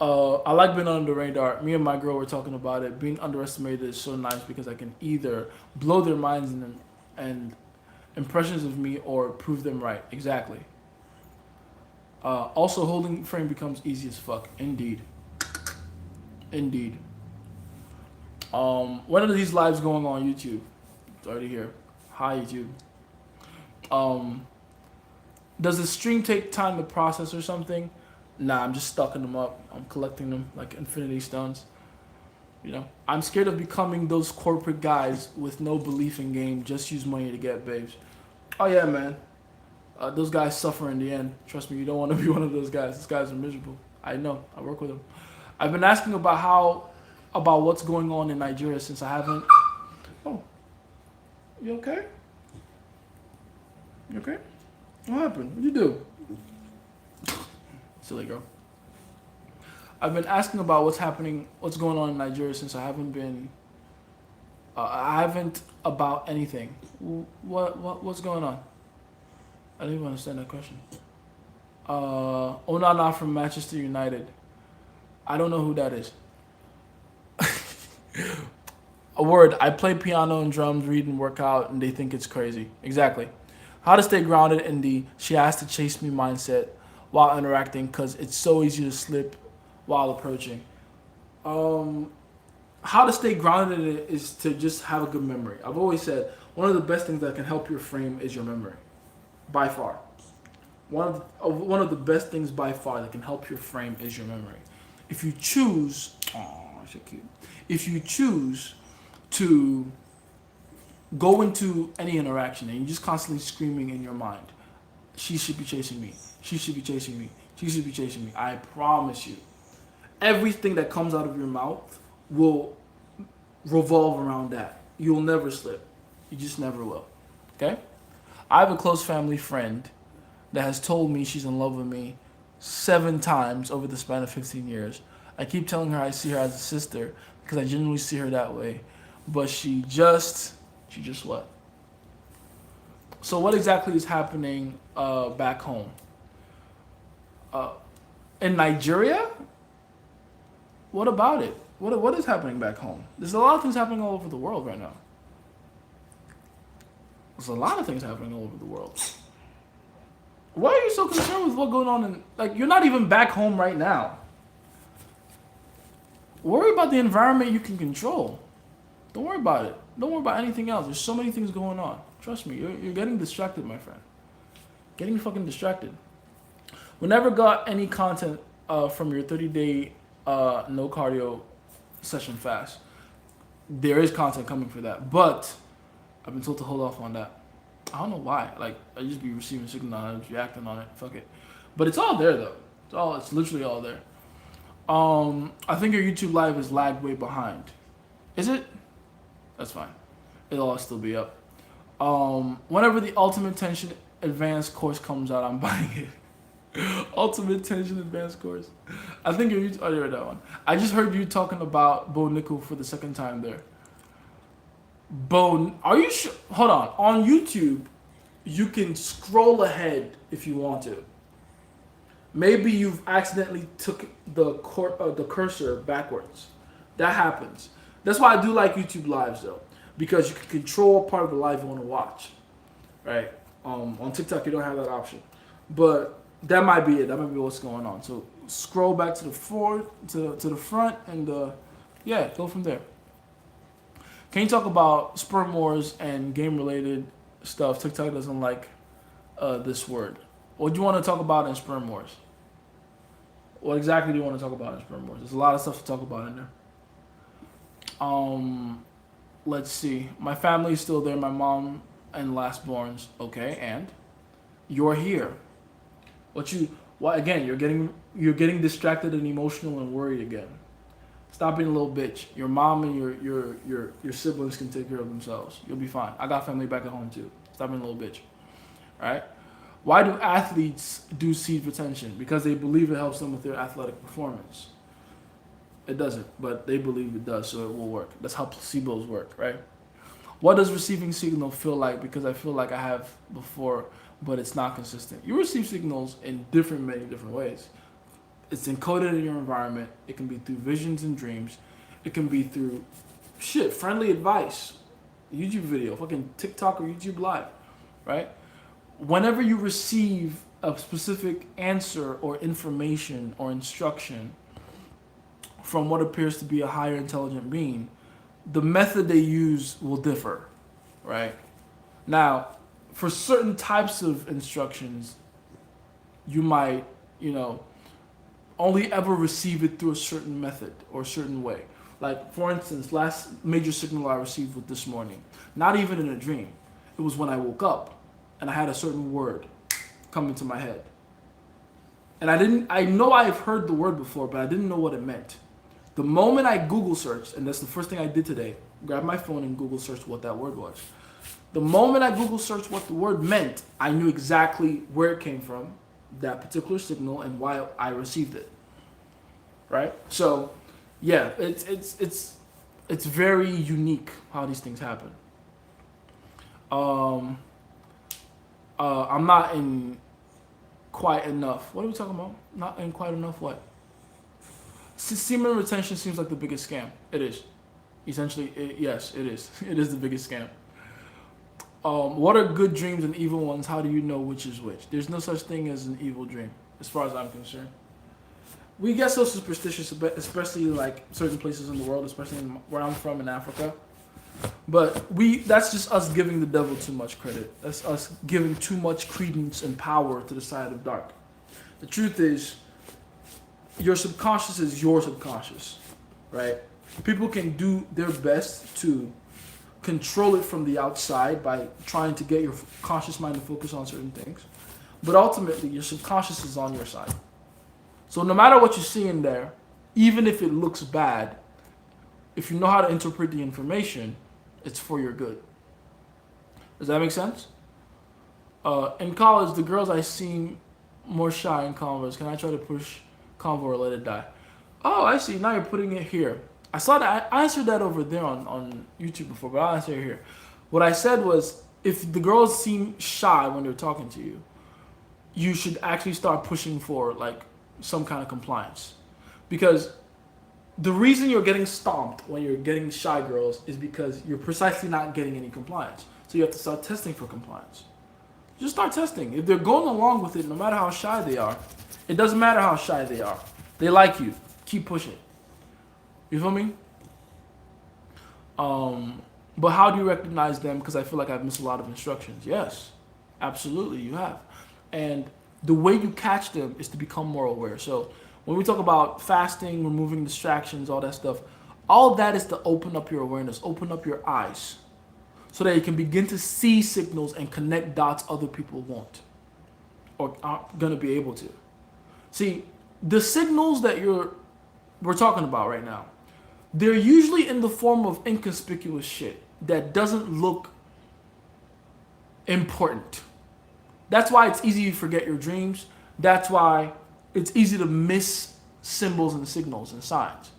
[SPEAKER 1] I like being under the radar. Me and my girl were talking about it. Being underestimated is so nice because I can either blow their minds and impressions of me or prove them right. Exactly. Also, holding frame becomes easy as fuck. Indeed. When are these lives going on YouTube? It's already here. Hi YouTube. Does the stream take time to process or something? Nah, I'm just stocking them up. I'm collecting them like Infinity Stones. You know, I'm scared of becoming those corporate guys with no belief in game, just use money to get babes. Oh yeah, man. Those guys suffer in the end. Trust me, you don't want to be one of those guys. Those guys are miserable. I know. I work with them. I've been asking about what's going on in Nigeria since I haven't. Oh, you okay? You okay? What happened? What'd you do? Silly girl. I've been asking about what's going on in Nigeria since I haven't been. I haven't about anything. What's going on? I don't even understand that question. Onana from Manchester United. I don't know who that is. A word. I play piano and drums, read and work out, and they think it's crazy. Exactly. How to stay grounded in the she has to chase me mindset while interacting because it's so easy to slip while approaching. How to stay grounded in it is to just have a good memory. I've always said one of the best things that can help your frame is your memory, by far. One of the best things by far that can help your frame is your memory. If you choose, so cute. If you choose to go into any interaction and you're just constantly screaming in your mind, she should be chasing me. She should be chasing me. She should be chasing me. I promise you. everything that comes out of your mouth will revolve around that. You'll never slip. You just never will. Okay? I have a close family friend that has told me she's in love with me 7 times over the span of 15 years. I keep telling her I see her as a sister because I genuinely see her that way. But she just what? So what exactly is happening back home? In Nigeria? What about it? What is happening back home? There's a lot of things happening all over the world right now. There's a lot of things happening all over the world. Why are you so concerned with what's going on in, like, you're not even back home right now. Worry about the environment you can control. Don't worry about it. Don't worry about anything else. There's so many things going on. Trust me, you're getting distracted, my friend. Getting fucking distracted. We never got any content from your 30-day no cardio session fast. There is content coming for that, but I've been told to hold off on that. I don't know why. Like, I just be receiving signal on it, just reacting on it. Fuck it. But it's all there though. It's literally all there. I think your YouTube live is lagged way behind. Is it? That's fine. It'll all still be up. Whenever the Ultimate Tension Advanced course comes out, I'm buying it. Ultimate Tension Advanced course. I think your YouTube. Oh, you read that one. I just heard you talking about Bo Nickel for the second time there. Bo, are you sure? Hold on. On YouTube, you can scroll ahead if you want to. Maybe you've accidentally took the cursor backwards. That happens. That's why I do like YouTube lives though, because you can control part of the live you want to watch, right? On TikTok you don't have that option, but that might be it. That might be what's going on. So scroll back to the to the front, and yeah, go from there. Can you talk about sperm wars and game related stuff? TikTok doesn't like this word. What do you want to talk about in sperm wars? What exactly do you want to talk about in sperm wars? There's a lot of stuff to talk about in there. Let's see. My family is still there. My mom and lastborns. Okay, and you're here. What again? You're getting distracted and emotional and worried again. Stop being a little bitch. Your mom and your siblings can take care of themselves. You'll be fine. I got family back at home too. Stop being a little bitch. All right? Why do athletes do seed retention? Because they believe it helps them with their athletic performance. It doesn't, but they believe it does, so it will work. That's how placebos work, right? What does receiving signal feel like? Because I feel like I have before, but it's not consistent. You receive signals in many different ways. It's encoded in your environment. It can be through visions and dreams. It can be through friendly advice, YouTube video, fucking TikTok or YouTube live, right? Whenever you receive a specific answer or information or instruction from what appears to be a higher intelligent being, the method they use will differ, right? Now, for certain types of instructions, you might, only ever receive it through a certain method or a certain way. Like, for instance, last major signal I received was this morning. Not even in a dream. It was when I woke up and I had a certain word come into my head. And I know I've heard the word before, but I didn't know what it meant. The moment I Google searched, and that's the first thing I did today, grabbed my phone and Google searched what that word was. The moment I Google searched what the word meant, I knew exactly where it came from, that particular signal, and why I received it. Right? So, yeah, it's very unique how these things happen. I'm not in quite enough. What are we talking about? Not in quite enough what? Semen retention seems like the biggest scam. It is. Essentially, yes, it is. It is the biggest scam. What are good dreams and evil ones? How do you know which is which? There's no such thing as an evil dream, as far as I'm concerned. We get so superstitious, especially like certain places in the world, especially where I'm from in Africa. But that's just us giving the devil too much credit. That's us giving too much credence and power to the side of dark. The truth is, your subconscious is your subconscious, right? People can do their best to control it from the outside by trying to get your conscious mind to focus on certain things. But ultimately, your subconscious is on your side. So no matter what you see in there, even if it looks bad, if you know how to interpret the information, it's for your good. Does that make sense? In college, the girls I seem more shy in Converse. Can I try to push Convo or let it die? Oh, I see. Now you're putting it here. I saw that. I answered that over there on YouTube before, but I'll answer it here. What I said was, if the girls seem shy when they're talking to you, you should actually start pushing for like some kind of compliance, because the reason you're getting stomped when you're getting shy girls is because you're precisely not getting any compliance. So you have to start testing for compliance. Just start testing. If they're going along with it, no matter how shy they are, it doesn't matter how shy they are. They like you. Keep pushing. You feel me? But how do you recognize them? Because I feel like I've missed a lot of instructions. Yes, absolutely, you have. And the way you catch them is to become more aware. So when we talk about fasting, removing distractions, all that stuff, all that is to open up your awareness, open up your eyes, so that you can begin to see signals and connect dots other people won't or aren't going to be able to. See, the signals that we're talking about right now, they're usually in the form of inconspicuous shit that doesn't look important. That's why it's easy to forget your dreams. That's why it's easy to miss symbols and signals and signs.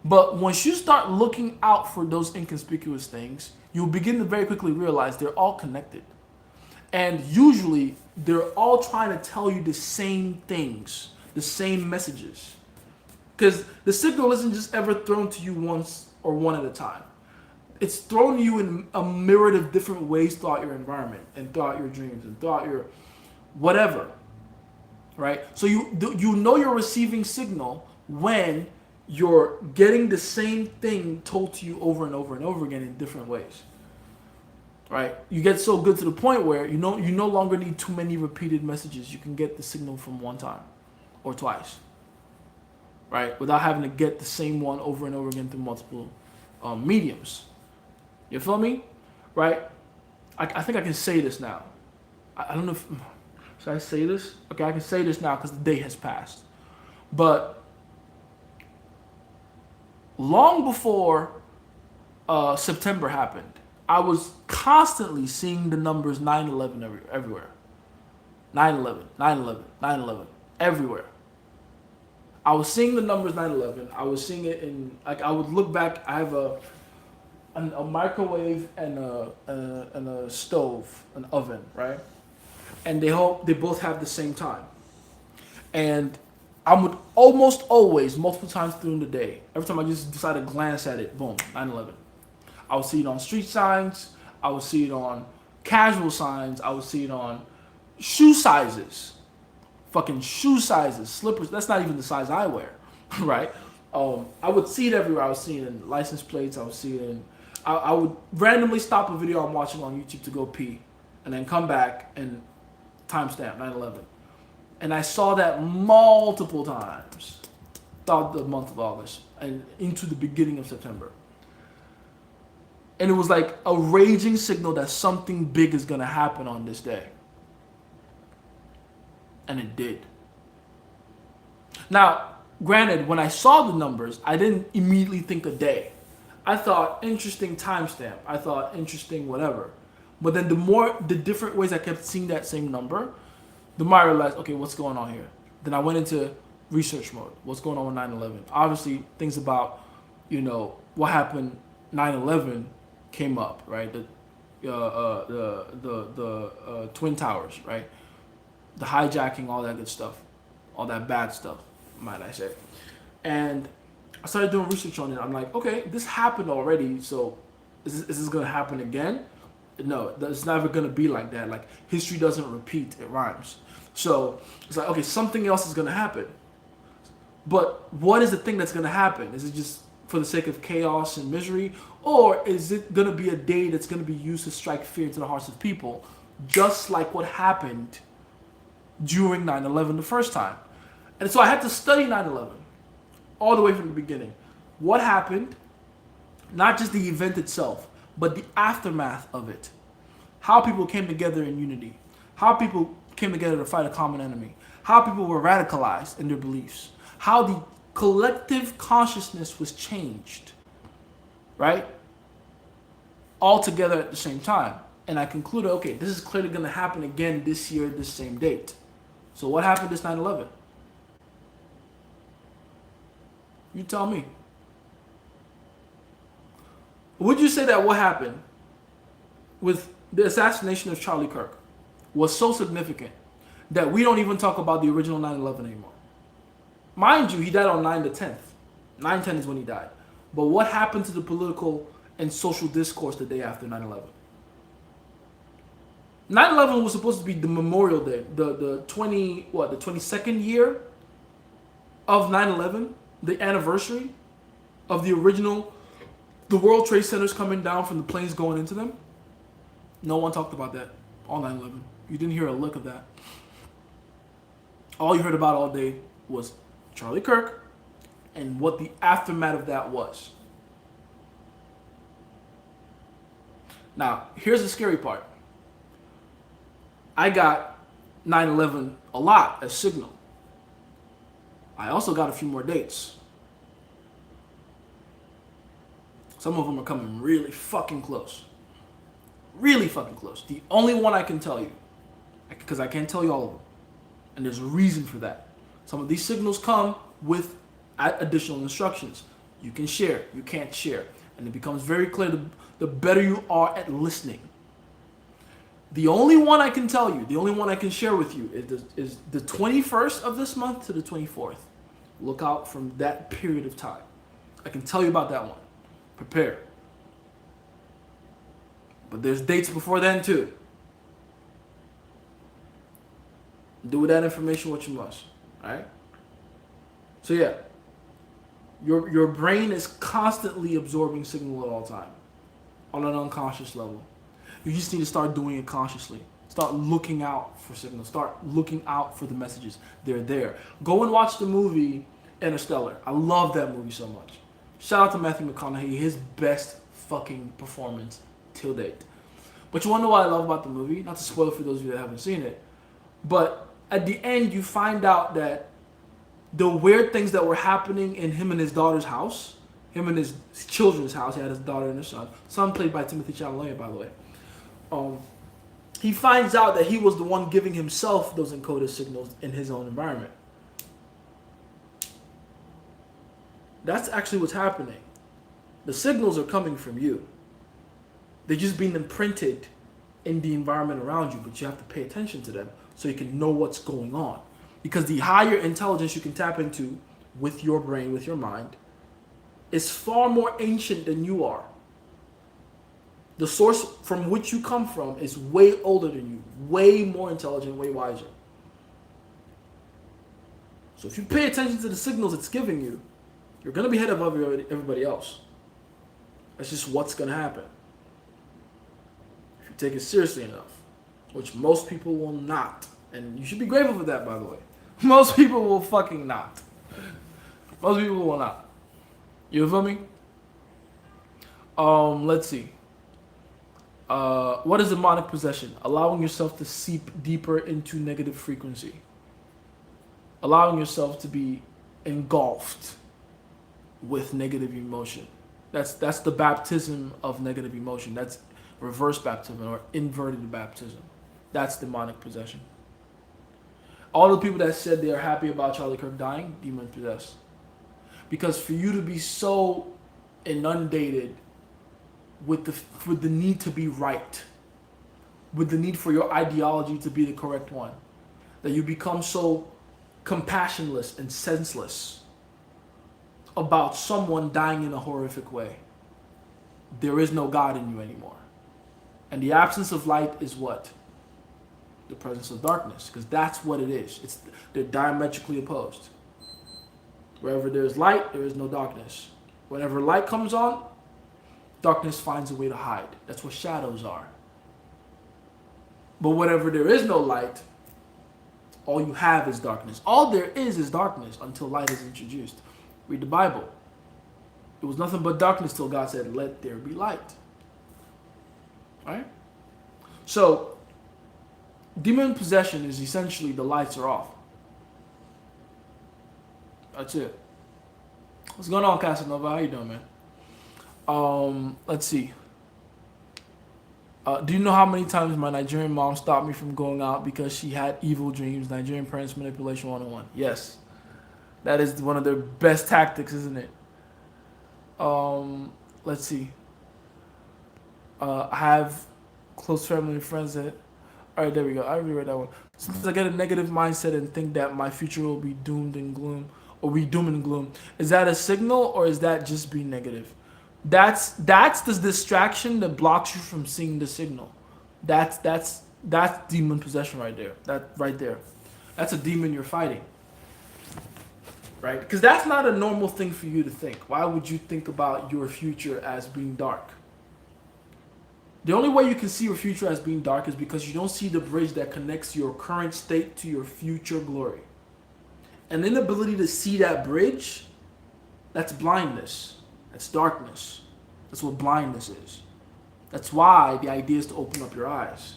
[SPEAKER 1] But once you start looking out for those inconspicuous things, you'll begin to very quickly realize they're all connected. And usually, they're all trying to tell you the same things, the same messages. Because the signal isn't just ever thrown to you once or one at a time. It's thrown to you in a myriad of different ways throughout your environment and throughout your dreams and throughout your whatever, right? So you know you're receiving signal when you're getting the same thing told to you over and over and over again in different ways, right? You get so good to the point where you no longer need too many repeated messages. You can get the signal from one time or twice, right? Without having to get the same one over and over again through multiple mediums. You feel me? Right? I think I can say this now. I don't know if... Should I say this? Okay, I can say this now because the day has passed. But long before September happened, I was constantly seeing the numbers 9/11 everywhere. 9/11, 9/11, 9/11, everywhere. I was seeing the numbers 9/11. I was seeing it in... Like, I would look back. I have a microwave and a stove, an oven, right? And they both have the same time. And I would almost always, multiple times during the day, every time I just decide to glance at it, boom, 9/11. I would see it on street signs. I would see it on casual signs. I would see it on shoe sizes. Fucking shoe sizes, slippers. That's not even the size I wear, right? I would see it everywhere. I would see it in license plates. I would see it in... I would randomly stop a video I'm watching on YouTube to go pee and then come back and timestamp 9/11. And I saw that multiple times throughout the month of August and into the beginning of September. And it was like a raging signal that something big is going to happen on this day. And it did. Now, granted, when I saw the numbers, I didn't immediately think a day. I thought, interesting timestamp. I thought, interesting whatever. But then the different ways I kept seeing that same number, the more I realized, okay, what's going on here? Then I went into research mode. What's going on with 9/11? Obviously, things about, what happened 9/11 came up, right? The Twin Towers, right? The hijacking, all that good stuff. All that bad stuff, might I say. And I started doing research on it. I'm like, okay, this happened already, so is this going to happen again? No, it's never going to be like that. Like, history doesn't repeat, it rhymes. So it's like, okay, something else is going to happen. But what is the thing that's going to happen? Is it just for the sake of chaos and misery? Or is it going to be a day that's going to be used to strike fear into the hearts of people, just like what happened during 9/11 the first time? And so I had to study 9/11 all the way from the beginning. What happened, not just the event itself, but the aftermath of it. How people came together in unity. How people came together to fight a common enemy. How people were radicalized in their beliefs. How the collective consciousness was changed, right? All together at the same time. And I concluded, okay, this is clearly going to happen again this year, this same date. So what happened this 9/11? You tell me. Would you say that what happened with the assassination of Charlie Kirk was so significant that we don't even talk about the original 9/11 anymore? Mind you, he died on 9/10. 9/10 is when he died. But what happened to the political and social discourse the day after 9/11? 9/11 was supposed to be the Memorial Day, the 22nd year of 9/11, the anniversary of the original, the World Trade Centers coming down from the planes going into them. No one talked about that on 9/11. You didn't hear a lick of that. All you heard about all day was Charlie Kirk and what the aftermath of that was. Now, here's the scary part. I got 9/11 a lot as signal. I also got a few more dates. Some of them are coming really fucking close. Really fucking close. The only one I can tell you, because I can't tell you all of them, and there's a reason for that. Some of these signals come with additional instructions. You can share, you can't share. And it becomes very clear the better you are at listening. The only one I can tell you, the only one I can share with you is the 21st of this month to the 24th. Look out from that period of time. I can tell you about that one. Prepare. But there's dates before then too. Do with that information what you must. Alright? So yeah. Your brain is constantly absorbing signal at all time. On an unconscious level. You just need to start doing it consciously. Start looking out for signals. Start looking out for the messages. They're there. Go and watch the movie Interstellar. I love that movie so much. Shout out to Matthew McConaughey. His best fucking performance till date. But you want to know what I love about the movie? Not to spoil for those of you that haven't seen it. But at the end, you find out that the weird things that were happening in him and his daughter's house, him and his children's house, he had his daughter and his son. Son played by Timothée Chalamet, by the way. He finds out that he was the one giving himself those encoded signals in his own environment. That's actually what's happening. The signals are coming from you. They're just being imprinted in the environment around you, but you have to pay attention to them so you can know what's going on. Because the higher intelligence you can tap into with your brain, with your mind, is far more ancient than you are. The source from which you come from is way older than you, way more intelligent, way wiser. So if you pay attention to the signals it's giving you, you're going to be ahead of everybody else. That's just what's going to happen. If you take it seriously enough, which most people will not. And you should be grateful for that, by the way. Most people will fucking not. Most people will not. You feel me? Let's see. What is demonic possession? Allowing yourself to seep deeper into negative frequency. Allowing yourself to be engulfed with negative emotion. That's the baptism of negative emotion. That's reverse baptism or inverted baptism. That's demonic possession. All the people that said they are happy about Charlie Kirk dying, demon possessed. Because for you to be so inundated with the need to be right, with the need for your ideology to be the correct one, that you become so compassionless and senseless about someone dying in a horrific way. There is no God in you anymore. And the absence of light is what? The presence of darkness, because that's what it is. They're diametrically opposed. Wherever there's light, there is no darkness. Whenever light comes on, darkness finds a way to hide. That's what shadows are. But whenever there is no light, all you have is darkness. All there is darkness until light is introduced. Read the Bible. It was nothing but darkness till God said, let there be light. Right? So, demon possession is essentially the lights are off. That's it. What's going on, Casanova? How you doing, man? Let's see. Do you know how many times my Nigerian mom stopped me from going out because she had evil dreams? Nigerian parents manipulation 101. Yes, that is one of their best tactics, isn't it? Let's see. I have close family and friends that. All right, there we go. I already read that one. Sometimes I get a negative mindset and think that my future will be doomed and gloom, or be doom and gloom. Is that a signal, or is that just being negative? That's the distraction that blocks you from seeing the signal. That's demon possession right there. That right there. That's a demon you're fighting. Right? Because that's not a normal thing for you to think. Why would you think about your future as being dark? The only way you can see your future as being dark is because you don't see the bridge that connects your current state to your future glory. An inability to see that bridge, that's blindness. That's darkness. That's what blindness is. That's why the idea is to open up your eyes.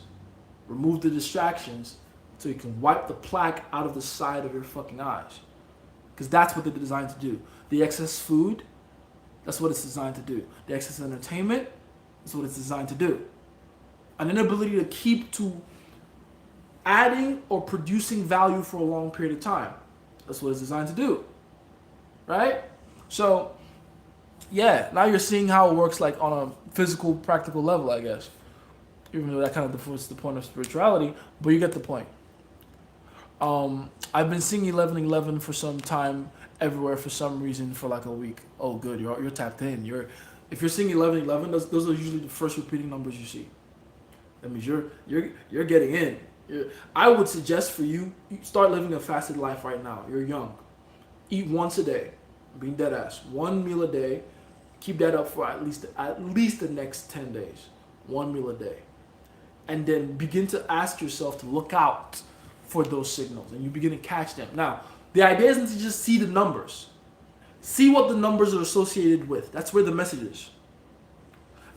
[SPEAKER 1] Remove the distractions so you can wipe the plaque out of the side of your fucking eyes. Because that's what they're designed to do. The excess food, that's what it's designed to do. The excess entertainment, that's what it's designed to do. An inability to keep to adding or producing value for a long period of time. That's what it's designed to do. Right? So, yeah, now you're seeing how it works like on a physical, practical level, I guess. Even though that kind of defeats the point of spirituality, but you get the point. I've been seeing 11:11 for some time everywhere for some reason for like a week. Oh, good, you're tapped in. If you're seeing 11:11, those are usually the first repeating numbers you see. That means you're getting in. I would suggest for you start living a fasted life right now. You're young. Eat once a day. Being dead ass. One meal a day. Keep that up for at least the next 10 days. One meal a day. And then begin to ask yourself to look out for those signals, and you begin to catch them. Now, the idea isn't to just see the numbers. See what the numbers are associated with. That's where the message is.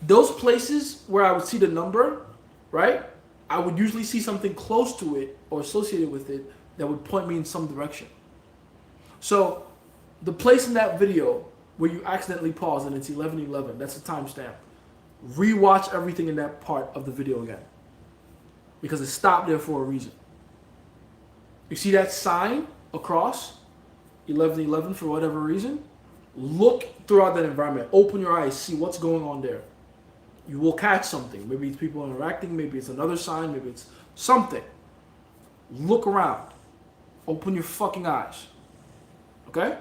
[SPEAKER 1] Those places where I would see the number, right? I would usually see something close to it or associated with it that would point me in some direction. So, the place in that video where you accidentally pause and it's 11:11, that's a timestamp. Rewatch everything in that part of the video again. Because it stopped there for a reason. You see that sign across 11:11 for whatever reason? Look throughout that environment. Open your eyes. See what's going on there. You will catch something. Maybe it's people interacting. Maybe it's another sign. Maybe it's something. Look around. Open your fucking eyes. Okay?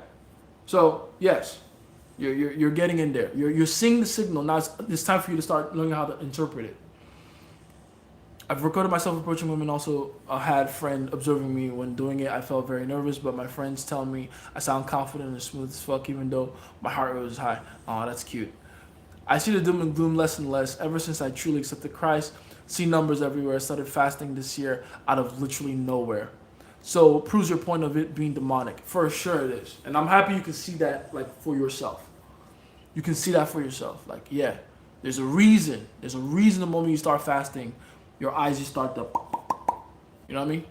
[SPEAKER 1] So, yes. You're getting in there. You're seeing the signal. Now it's time for you to start learning how to interpret it. I've recorded myself approaching women. Also, had a friend observing me when doing it. I felt very nervous, but my friends tell me I sound confident and smooth as fuck, even though my heart rate was high. Oh, that's cute. I see the doom and gloom less and less ever since I truly accepted Christ. See numbers everywhere. I started fasting this year out of literally nowhere. So proves your point of it being demonic. For sure it is. And I'm happy you can see that like for yourself. You can see that for yourself. Like, yeah, there's a reason. There's a reason the moment you start fasting, your eyes just start to, you know what I mean?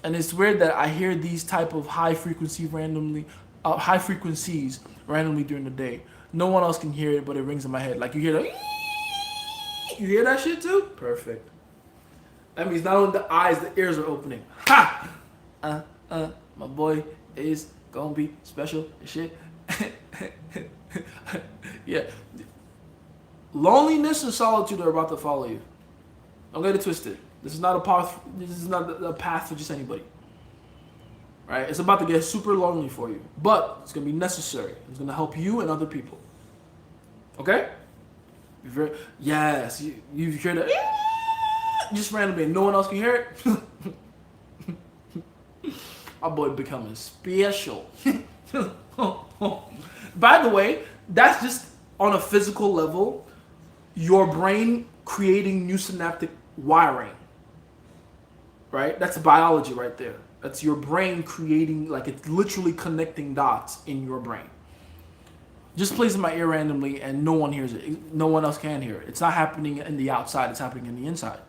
[SPEAKER 1] And it's weird that I hear these type of high frequencies randomly during the day. No one else can hear it, but it rings in my head. Like you hear you hear that shit too? Perfect. That means not only the eyes, the ears are opening. Ha! My boy is gonna be special as shit. Yeah. Loneliness and solitude are about to follow you. Don't get it twisted. This is not a path. This is not a path for just anybody. Right? It's about to get super lonely for you, but it's gonna be necessary. It's gonna help you and other people. Okay? Yes. You hear that? Just randomly, and no one else can hear it. My boy becoming special. By the way, that's just on a physical level. Your brain creating new synaptic wiring, right? That's biology right there. That's your brain creating, like it's literally connecting dots in your brain. Just plays in my ear randomly and no one hears it. No one else can hear it. It's not happening in the outside, it's happening in the inside.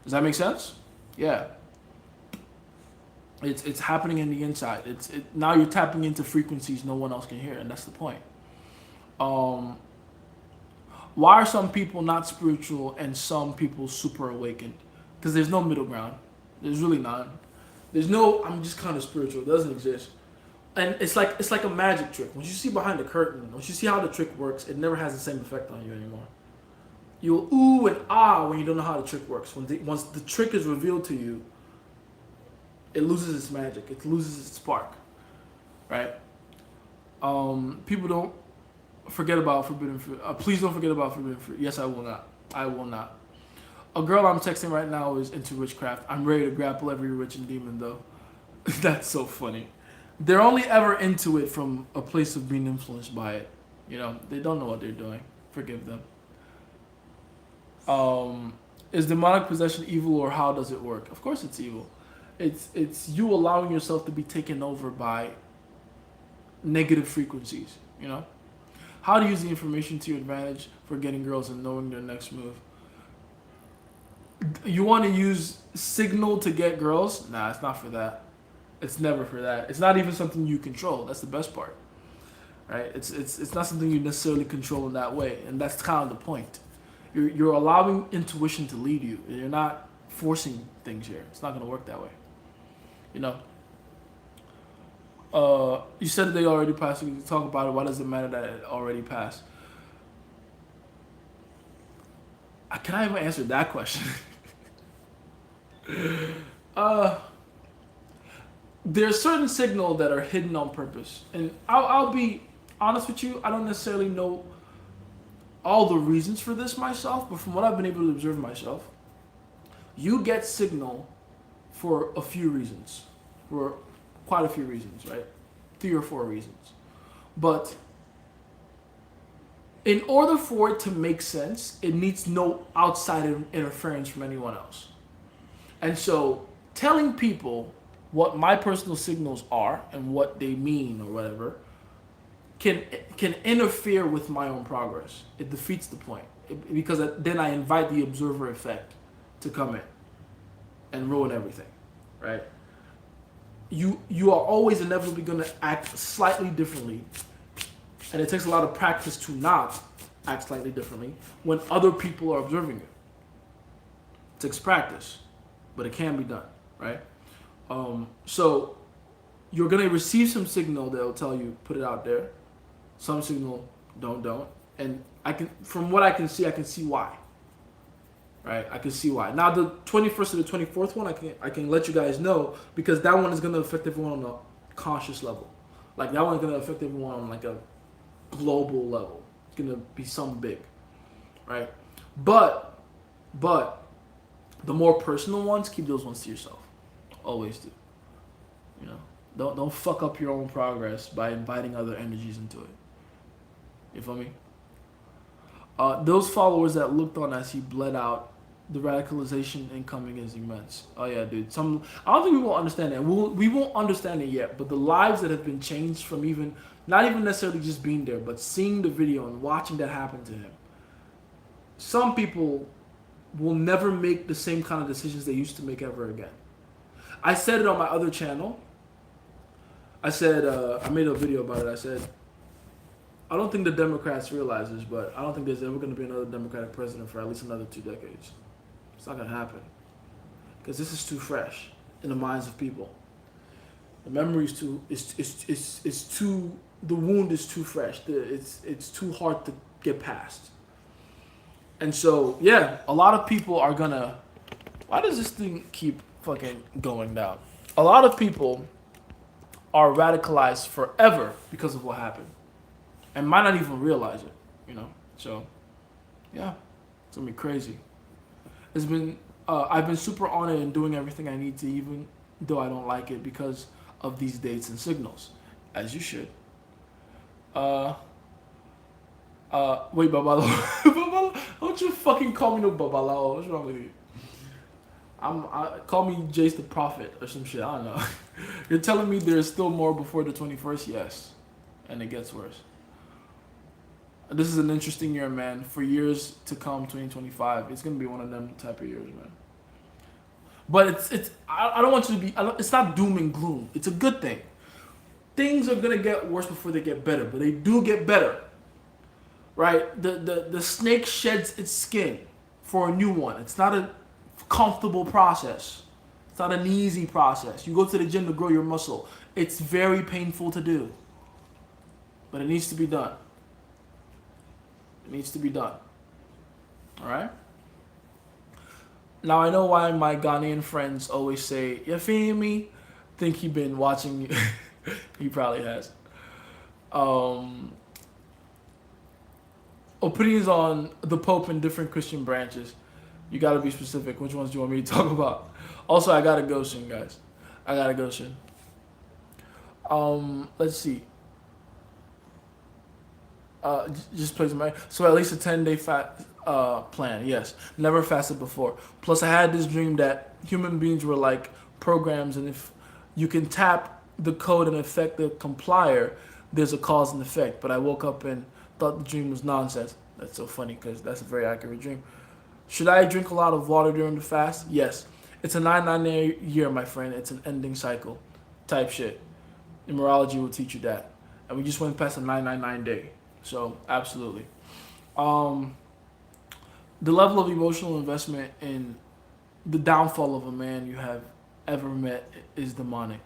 [SPEAKER 1] Does that make sense? Yeah. It's happening in the inside. Now you're tapping into frequencies no one else can hear, and that's the point. Um, why are some people not spiritual and some people super awakened? Because there's no middle ground. There's really none. There's no I'm just kind of spiritual. It doesn't exist. And it's like a magic trick. Once you see behind the curtain, once you see how the trick works, it never has the same effect on you anymore. You'll ooh and ah when you don't know how the trick works. Once the trick is revealed to you, it loses its magic. It loses its spark, right? People don't forget about forbidden fruit. Please don't forget about forbidden fruit. Yes, I will not. I will not. A girl I'm texting right now is into witchcraft. I'm ready to grapple every witch and demon though. That's so funny. They're only ever into it from a place of being influenced by it. You know, they don't know what they're doing. Forgive them. Is demonic possession evil or how does it work? Of course it's evil. It's you allowing yourself to be taken over by negative frequencies, you know? How to use the information to your advantage for getting girls and knowing their next move. You want to use Signal to get girls? Nah, it's not for that. It's never for that. It's not even something you control. That's the best part, right? It's not something you necessarily control in that way, and that's kind of the point. You're allowing intuition to lead you. You're not forcing things here. It's not going to work that way, you know. You said they already passed. We can talk about it. Why does it matter that it already passed? Can I even answer that question? uh, there's certain signal that are hidden on purpose, and I'll be honest with you. I don't necessarily know all the reasons for this myself, but from what I've been able to observe myself, you get signal for a few reasons, for quite a few reasons, right? 3 or 4 reasons. But in order for it to make sense, it needs no outside interference from anyone else. And so telling people what my personal signals are and what they mean or whatever can interfere with my own progress. It defeats the point because then I invite the observer effect to come in and ruin everything, right? You are always inevitably going to act slightly differently, and it takes a lot of practice to not act slightly differently when other people are observing you. It takes practice, but it can be done, right? So you're going to receive some signal that will tell you put it out there. Some signal don't, and from what I can see why. Right, I can see why. Now the 21st to the 24th one, I can let you guys know because that one is gonna affect everyone on a conscious level. Like that one's gonna affect everyone on like a global level. It's gonna be something big, right? But the more personal ones, keep those ones to yourself. Always do. You know, don't fuck up your own progress by inviting other energies into it. You feel me? Those followers that looked on as he bled out, the radicalization incoming is immense. Oh yeah, dude. I don't think we will understand that. We won't understand it yet. But the lives that have been changed from not even necessarily just being there, but seeing the video and watching that happen to him. Some people will never make the same kind of decisions they used to make ever again. I said it on my other channel. I said I made a video about it. I said, I don't think the Democrats realize this, but I don't think there's ever going to be another Democratic president for at least another 2 decades. It's not going to happen. Because this is too fresh in the minds of people. The memory is too, the wound is too fresh. It's too hard to get past. And so, yeah, a lot of people are going to, why does this thing keep fucking going down? A lot of people are radicalized forever because of what happened. And might not even realize it, you know. So, yeah, it's gonna be crazy. It's been I've been super on it and doing everything I need to, even though I don't like it because of these dates and signals, as you should. Wait, Babalo, Babalo, don't you fucking call me no Babalo? What's wrong with you? Call me Jace the Prophet or some shit. I don't know. You're telling me there's still more before the 21st? Yes, and it gets worse. This is an interesting year, man. For years to come, 2025, it's gonna be one of them type of years, man. But I don't want you to be. It's not doom and gloom. It's a good thing. Things are gonna get worse before they get better, but they do get better, right? The snake sheds its skin for a new one. It's not a comfortable process. It's not an easy process. You go to the gym to grow your muscle. It's very painful to do, but it needs to be done. It needs to be done. All right. Now I know why my Ghanaian friends always say, "You feel me?" Think he been watching you. He probably has. Um, Opinions on the Pope and different Christian branches. You gotta be specific. Which ones do you want me to talk about? Also, I gotta go soon, guys. I gotta go soon. Let's see. Just plays my so at least a 10-day fat plan. Yes, never fasted before. Plus, I had this dream that human beings were like programs, and if you can tap the code and affect the complier, there's a cause and effect. But I woke up and thought the dream was nonsense. That's so funny because that's a very accurate dream. Should I drink a lot of water during the fast? Yes. It's a 9-9 year, my friend. It's an ending cycle type shit. Numerology will teach you that. And we just went past a 999 day. So, absolutely. Um, the level of emotional investment in the downfall of a man you have ever met is demonic.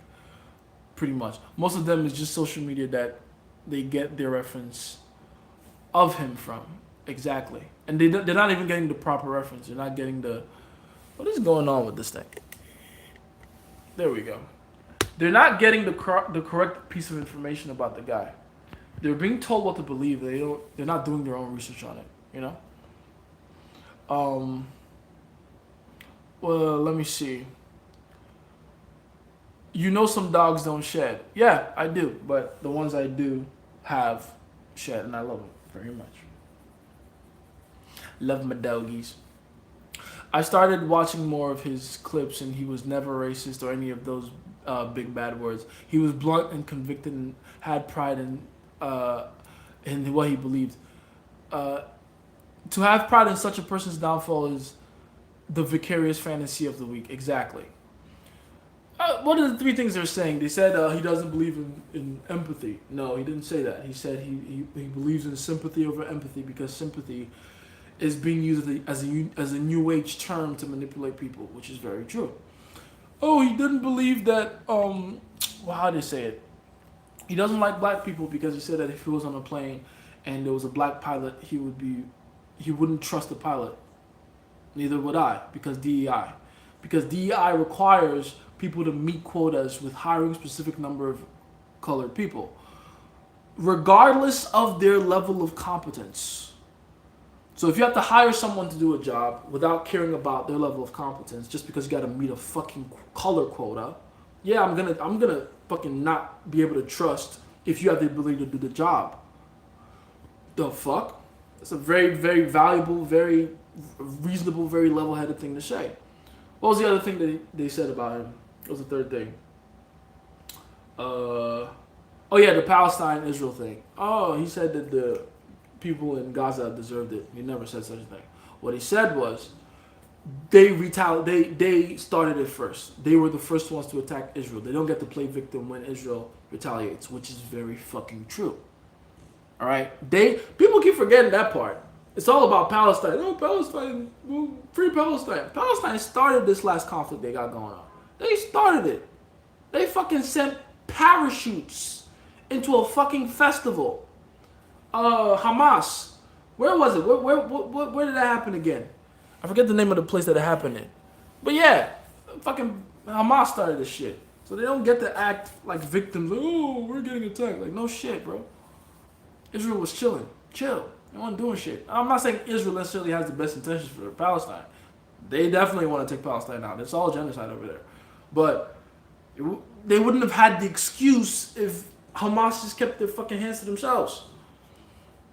[SPEAKER 1] Pretty much. Most of them is just social media that they get their reference of him from. Exactly. And they're not even getting the proper reference. They're not getting the... What is going on with this thing? There we go. They're not getting the correct piece of information about the guy. They're being told what to believe. They're not doing their own research on it. You know. Well, let me see. You know, some dogs don't shed. Yeah, I do. But the ones I do have shed, and I love them very much. Love my doggies. I started watching more of his clips, and he was never racist or any of those big bad words. He was blunt and convicted, and had pride in what he believed. Uh, to have pride in such a person's downfall is the vicarious fantasy of the week. Exactly. What are the three things they're saying? They said he doesn't believe in empathy. No, he didn't say that. He said he believes in sympathy over empathy because sympathy is being used as a new age term to manipulate people, which is very true. Oh, he didn't believe that. Well, how do they say it? He doesn't like black people because he said that if he was on a plane and there was a black pilot, he wouldn't trust the pilot. Neither would I, because DEI. Because DEI requires people to meet quotas with hiring specific number of colored people, regardless of their level of competence. So if you have to hire someone to do a job without caring about their level of competence, just because you got to meet a fucking color quota, yeah, I'm gonna fucking not be able to trust if you have the ability to do the job. The fuck? That's a very, very valuable, very reasonable, very level-headed thing to say. What was the other thing that they said about him? What was the third thing? Oh yeah, the Palestine-Israel thing. Oh, he said that the people in Gaza deserved it. He never said such a thing. What he said was they started it first. They were the first ones to attack Israel. They don't get to play victim when Israel retaliates, which is very fucking true. All right? People keep forgetting that part. It's all about Palestine. Oh, Palestine, free Palestine. Palestine started this last conflict they got going on. They started it. They fucking sent parachutes into a fucking festival. Hamas. Where was it? Where did that happen again? I forget the name of the place that it happened in. But yeah, fucking Hamas started this shit. So they don't get to act like victims. Like, oh, we're getting attacked. Like, no shit, bro. Israel was chilling. Chill. They weren't doing shit. I'm not saying Israel necessarily has the best intentions for Palestine. They definitely want to take Palestine out. It's all genocide over there. But they wouldn't have had the excuse if Hamas just kept their fucking hands to themselves.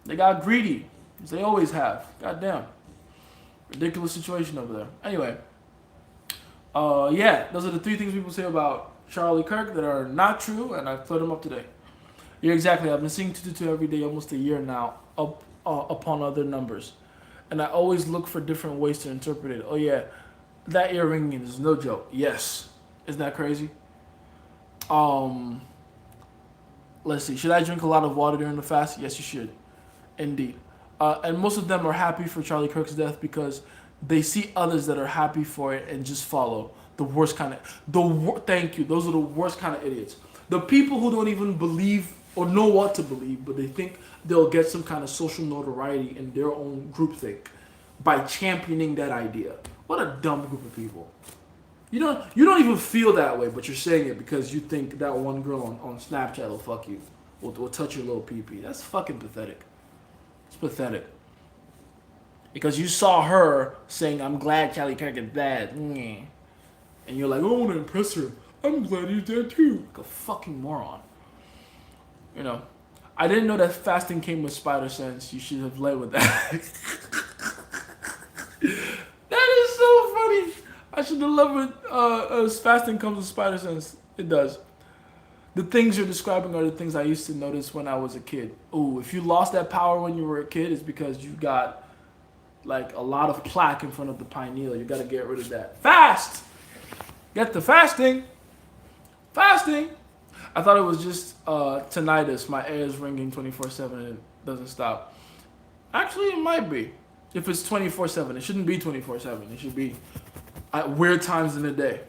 [SPEAKER 1] They got greedy, as they always have. Goddamn. Ridiculous situation over there. Anyway. Yeah, those are the three things people say about Charlie Kirk that are not true, and I've cleared them up today. Yeah, exactly. I've been seeing 222 every day almost a year now, upon other numbers. And I always look for different ways to interpret it. Oh yeah, That earring is no joke. Yes. Isn't that crazy? Um, let's see. Should I drink a lot of water during the fast? Yes, you should. Indeed. And most of them are happy for Charlie Kirk's death because they see others that are happy for it and just follow. The worst kind of thank you. Those are the worst kind of idiots. The people who don't even believe or know what to believe, but they think they'll get some kind of social notoriety in their own groupthink by championing that idea. What a dumb group of people. You don't even feel that way, but you're saying it because you think that one girl on Snapchat will fuck you, will touch your little pee pee. That's fucking pathetic. It's pathetic. Because you saw her saying, "I'm glad Charlie Kirk is dead," and you're like, "Oh, "I want to impress her. I'm glad he's dead too." Like a fucking moron. You know, I didn't know that fasting came with spider sense. You should have led with that. That is so funny. I should have loved it. Fasting comes with spider sense. It does. The things you're describing are the things I used to notice when I was a kid. Ooh, if you lost that power when you were a kid, it's because you got like a lot of plaque in front of the pineal. You got to get rid of that. Fast! Get the fasting. Fasting! I thought it was just tinnitus. My ear is ringing 24/7 and it doesn't stop. Actually, it might be. If it's 24/7, it shouldn't be 24/7. It should be at weird times in the day.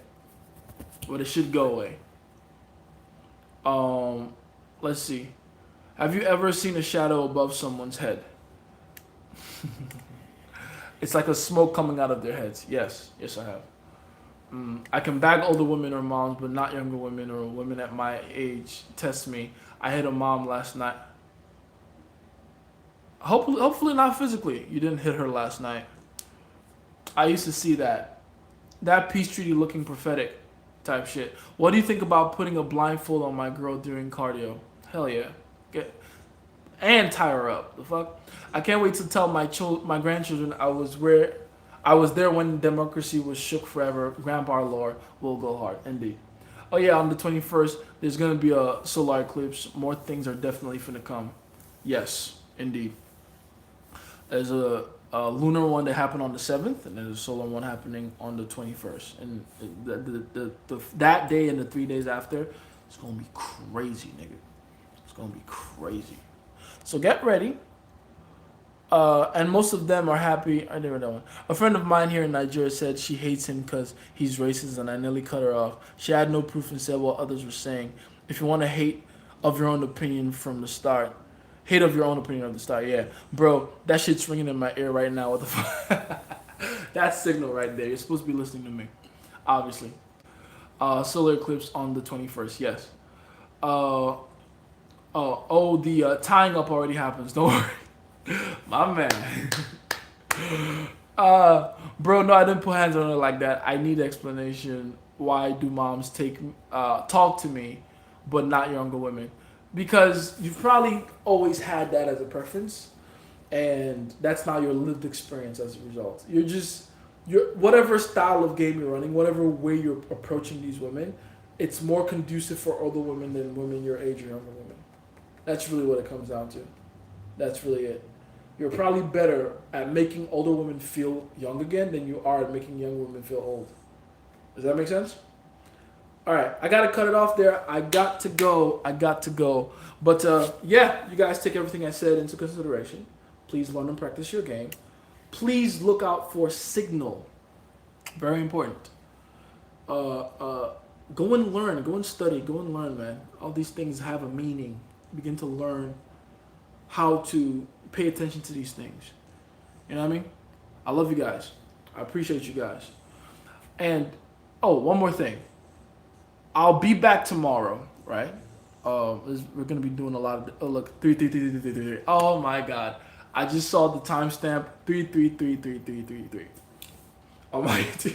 [SPEAKER 1] But it should go away. Let's see. Have you ever seen a shadow above someone's head? It's like a smoke coming out of their heads. Yes, I have. I can bag older women or moms, but not younger women or women at my age. Test me. I hit a mom last night. Hopefully not physically. You didn't hit her last night. I used to see that. That peace treaty looking prophetic type shit. What do you think about putting a blindfold on my girl during cardio? Hell yeah. And tie her up. The fuck? I can't wait to tell my grandchildren I was there when democracy was shook forever. Grandpa our Lord will go hard. Indeed. Oh yeah, on the 21st, there's gonna be a solar eclipse. More things are definitely finna come. Yes, indeed. There's a lunar one that happened on the 7th, and there's a solar one happening on the 21st. And that day and the 3 days after, it's gonna be crazy, nigga. It's gonna be crazy. So get ready. And most of them are happy. I never that one. A friend of mine here in Nigeria said she hates him because he's racist, and I nearly cut her off. She had no proof and said what others were saying. If you want to hate of your own opinion from the start, hate of your own opinion of the start. Yeah, bro, that shit's ringing in my ear right now. What the fuck? That's signal right there. You're supposed to be listening to me, obviously. Solar eclipse on the 21st. Yes. The tying up already happens. Don't worry. My man. Bro, no, I didn't put hands on her like that. I need explanation. Why do moms talk to me, but not younger women? Because you've probably always had that as a preference, and that's not your lived experience as a result. You're whatever style of game you're running, whatever way you're approaching these women, it's more conducive for older women than women your age or younger women. That's really what it comes down to. That's really it. You're probably better at making older women feel young again than you are at making young women feel old. Does that make sense? All right, I got to cut it off there. I got to go. But yeah, you guys take everything I said into consideration. Please learn and practice your game. Please look out for signal. Very important. Go and learn. Go and study. Go and learn, man. All these things have a meaning. Begin to learn how to pay attention to these things. You know what I mean? I love you guys. I appreciate you guys. And, one more thing. I'll be back tomorrow, right? We're going to be doing a lot of, look, 3. Oh my God. I just saw the timestamp, 3. Oh my God.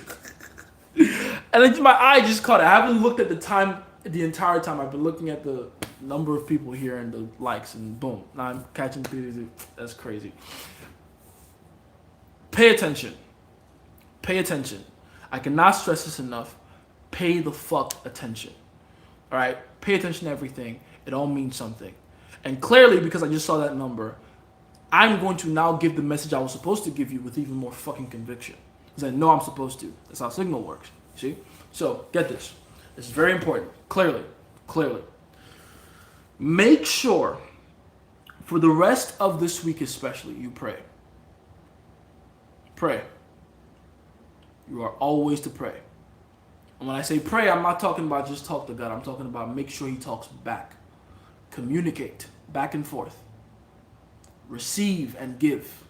[SPEAKER 1] And then my eye just caught it. I haven't looked at the time the entire time. I've been looking at the number of people here and the likes, and boom, now I'm catching 3. That's crazy. Pay attention. I cannot stress this enough. Pay the fuck attention. All right, pay attention to everything. It all means something. And clearly, because I just saw that number, I'm going to now give the message I was supposed to give you with even more fucking conviction. because I know I'm supposed to. That's how Signal works. See? So get this. This is very important. Clearly. Make sure for the rest of this week especially, you pray. Pray. You are always to pray. And when I say pray, I'm not talking about just talk to God. I'm talking about make sure he talks back. Communicate back and forth. Receive and give.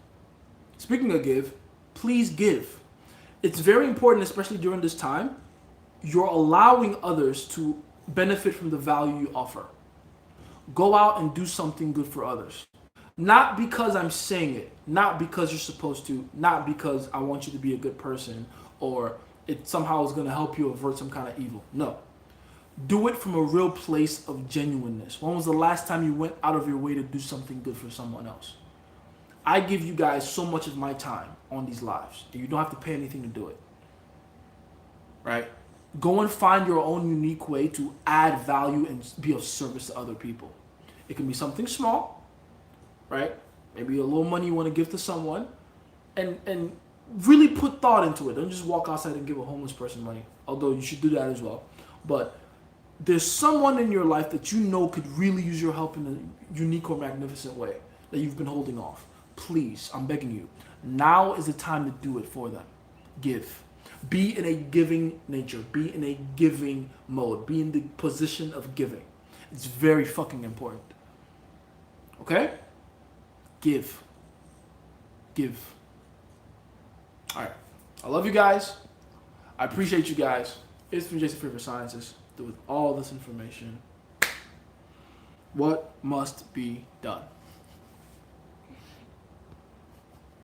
[SPEAKER 1] Speaking of give, please give. It's very important, especially during this time. You're allowing others to benefit from the value you offer. Go out and do something good for others. Not because I'm saying it, not because you're supposed to, not because I want you to be a good person or it somehow is going to help you avert some kind of evil. No. Do it from a real place of genuineness. When was the last time you went out of your way to do something good for someone else? I give you guys so much of my time on these lives, and you don't have to pay anything to do it. Right? Go and find your own unique way to add value and be of service to other people. It can be something small, right? Maybe a little money you want to give to someone, and really put thought into it. Don't just walk outside and give a homeless person money, although you should do that as well. But there's someone in your life that you know could really use your help in a unique or magnificent way that you've been holding off. Please, I'm begging you. Now is the time to do it for them. Give. Be in a giving nature. Be in a giving mode. Be in the position of giving. It's very fucking important. Okay? Give. Give. Alright. I love you guys. I appreciate you guys. It's from Jason Favorite Sciences. With all this information, what must be done?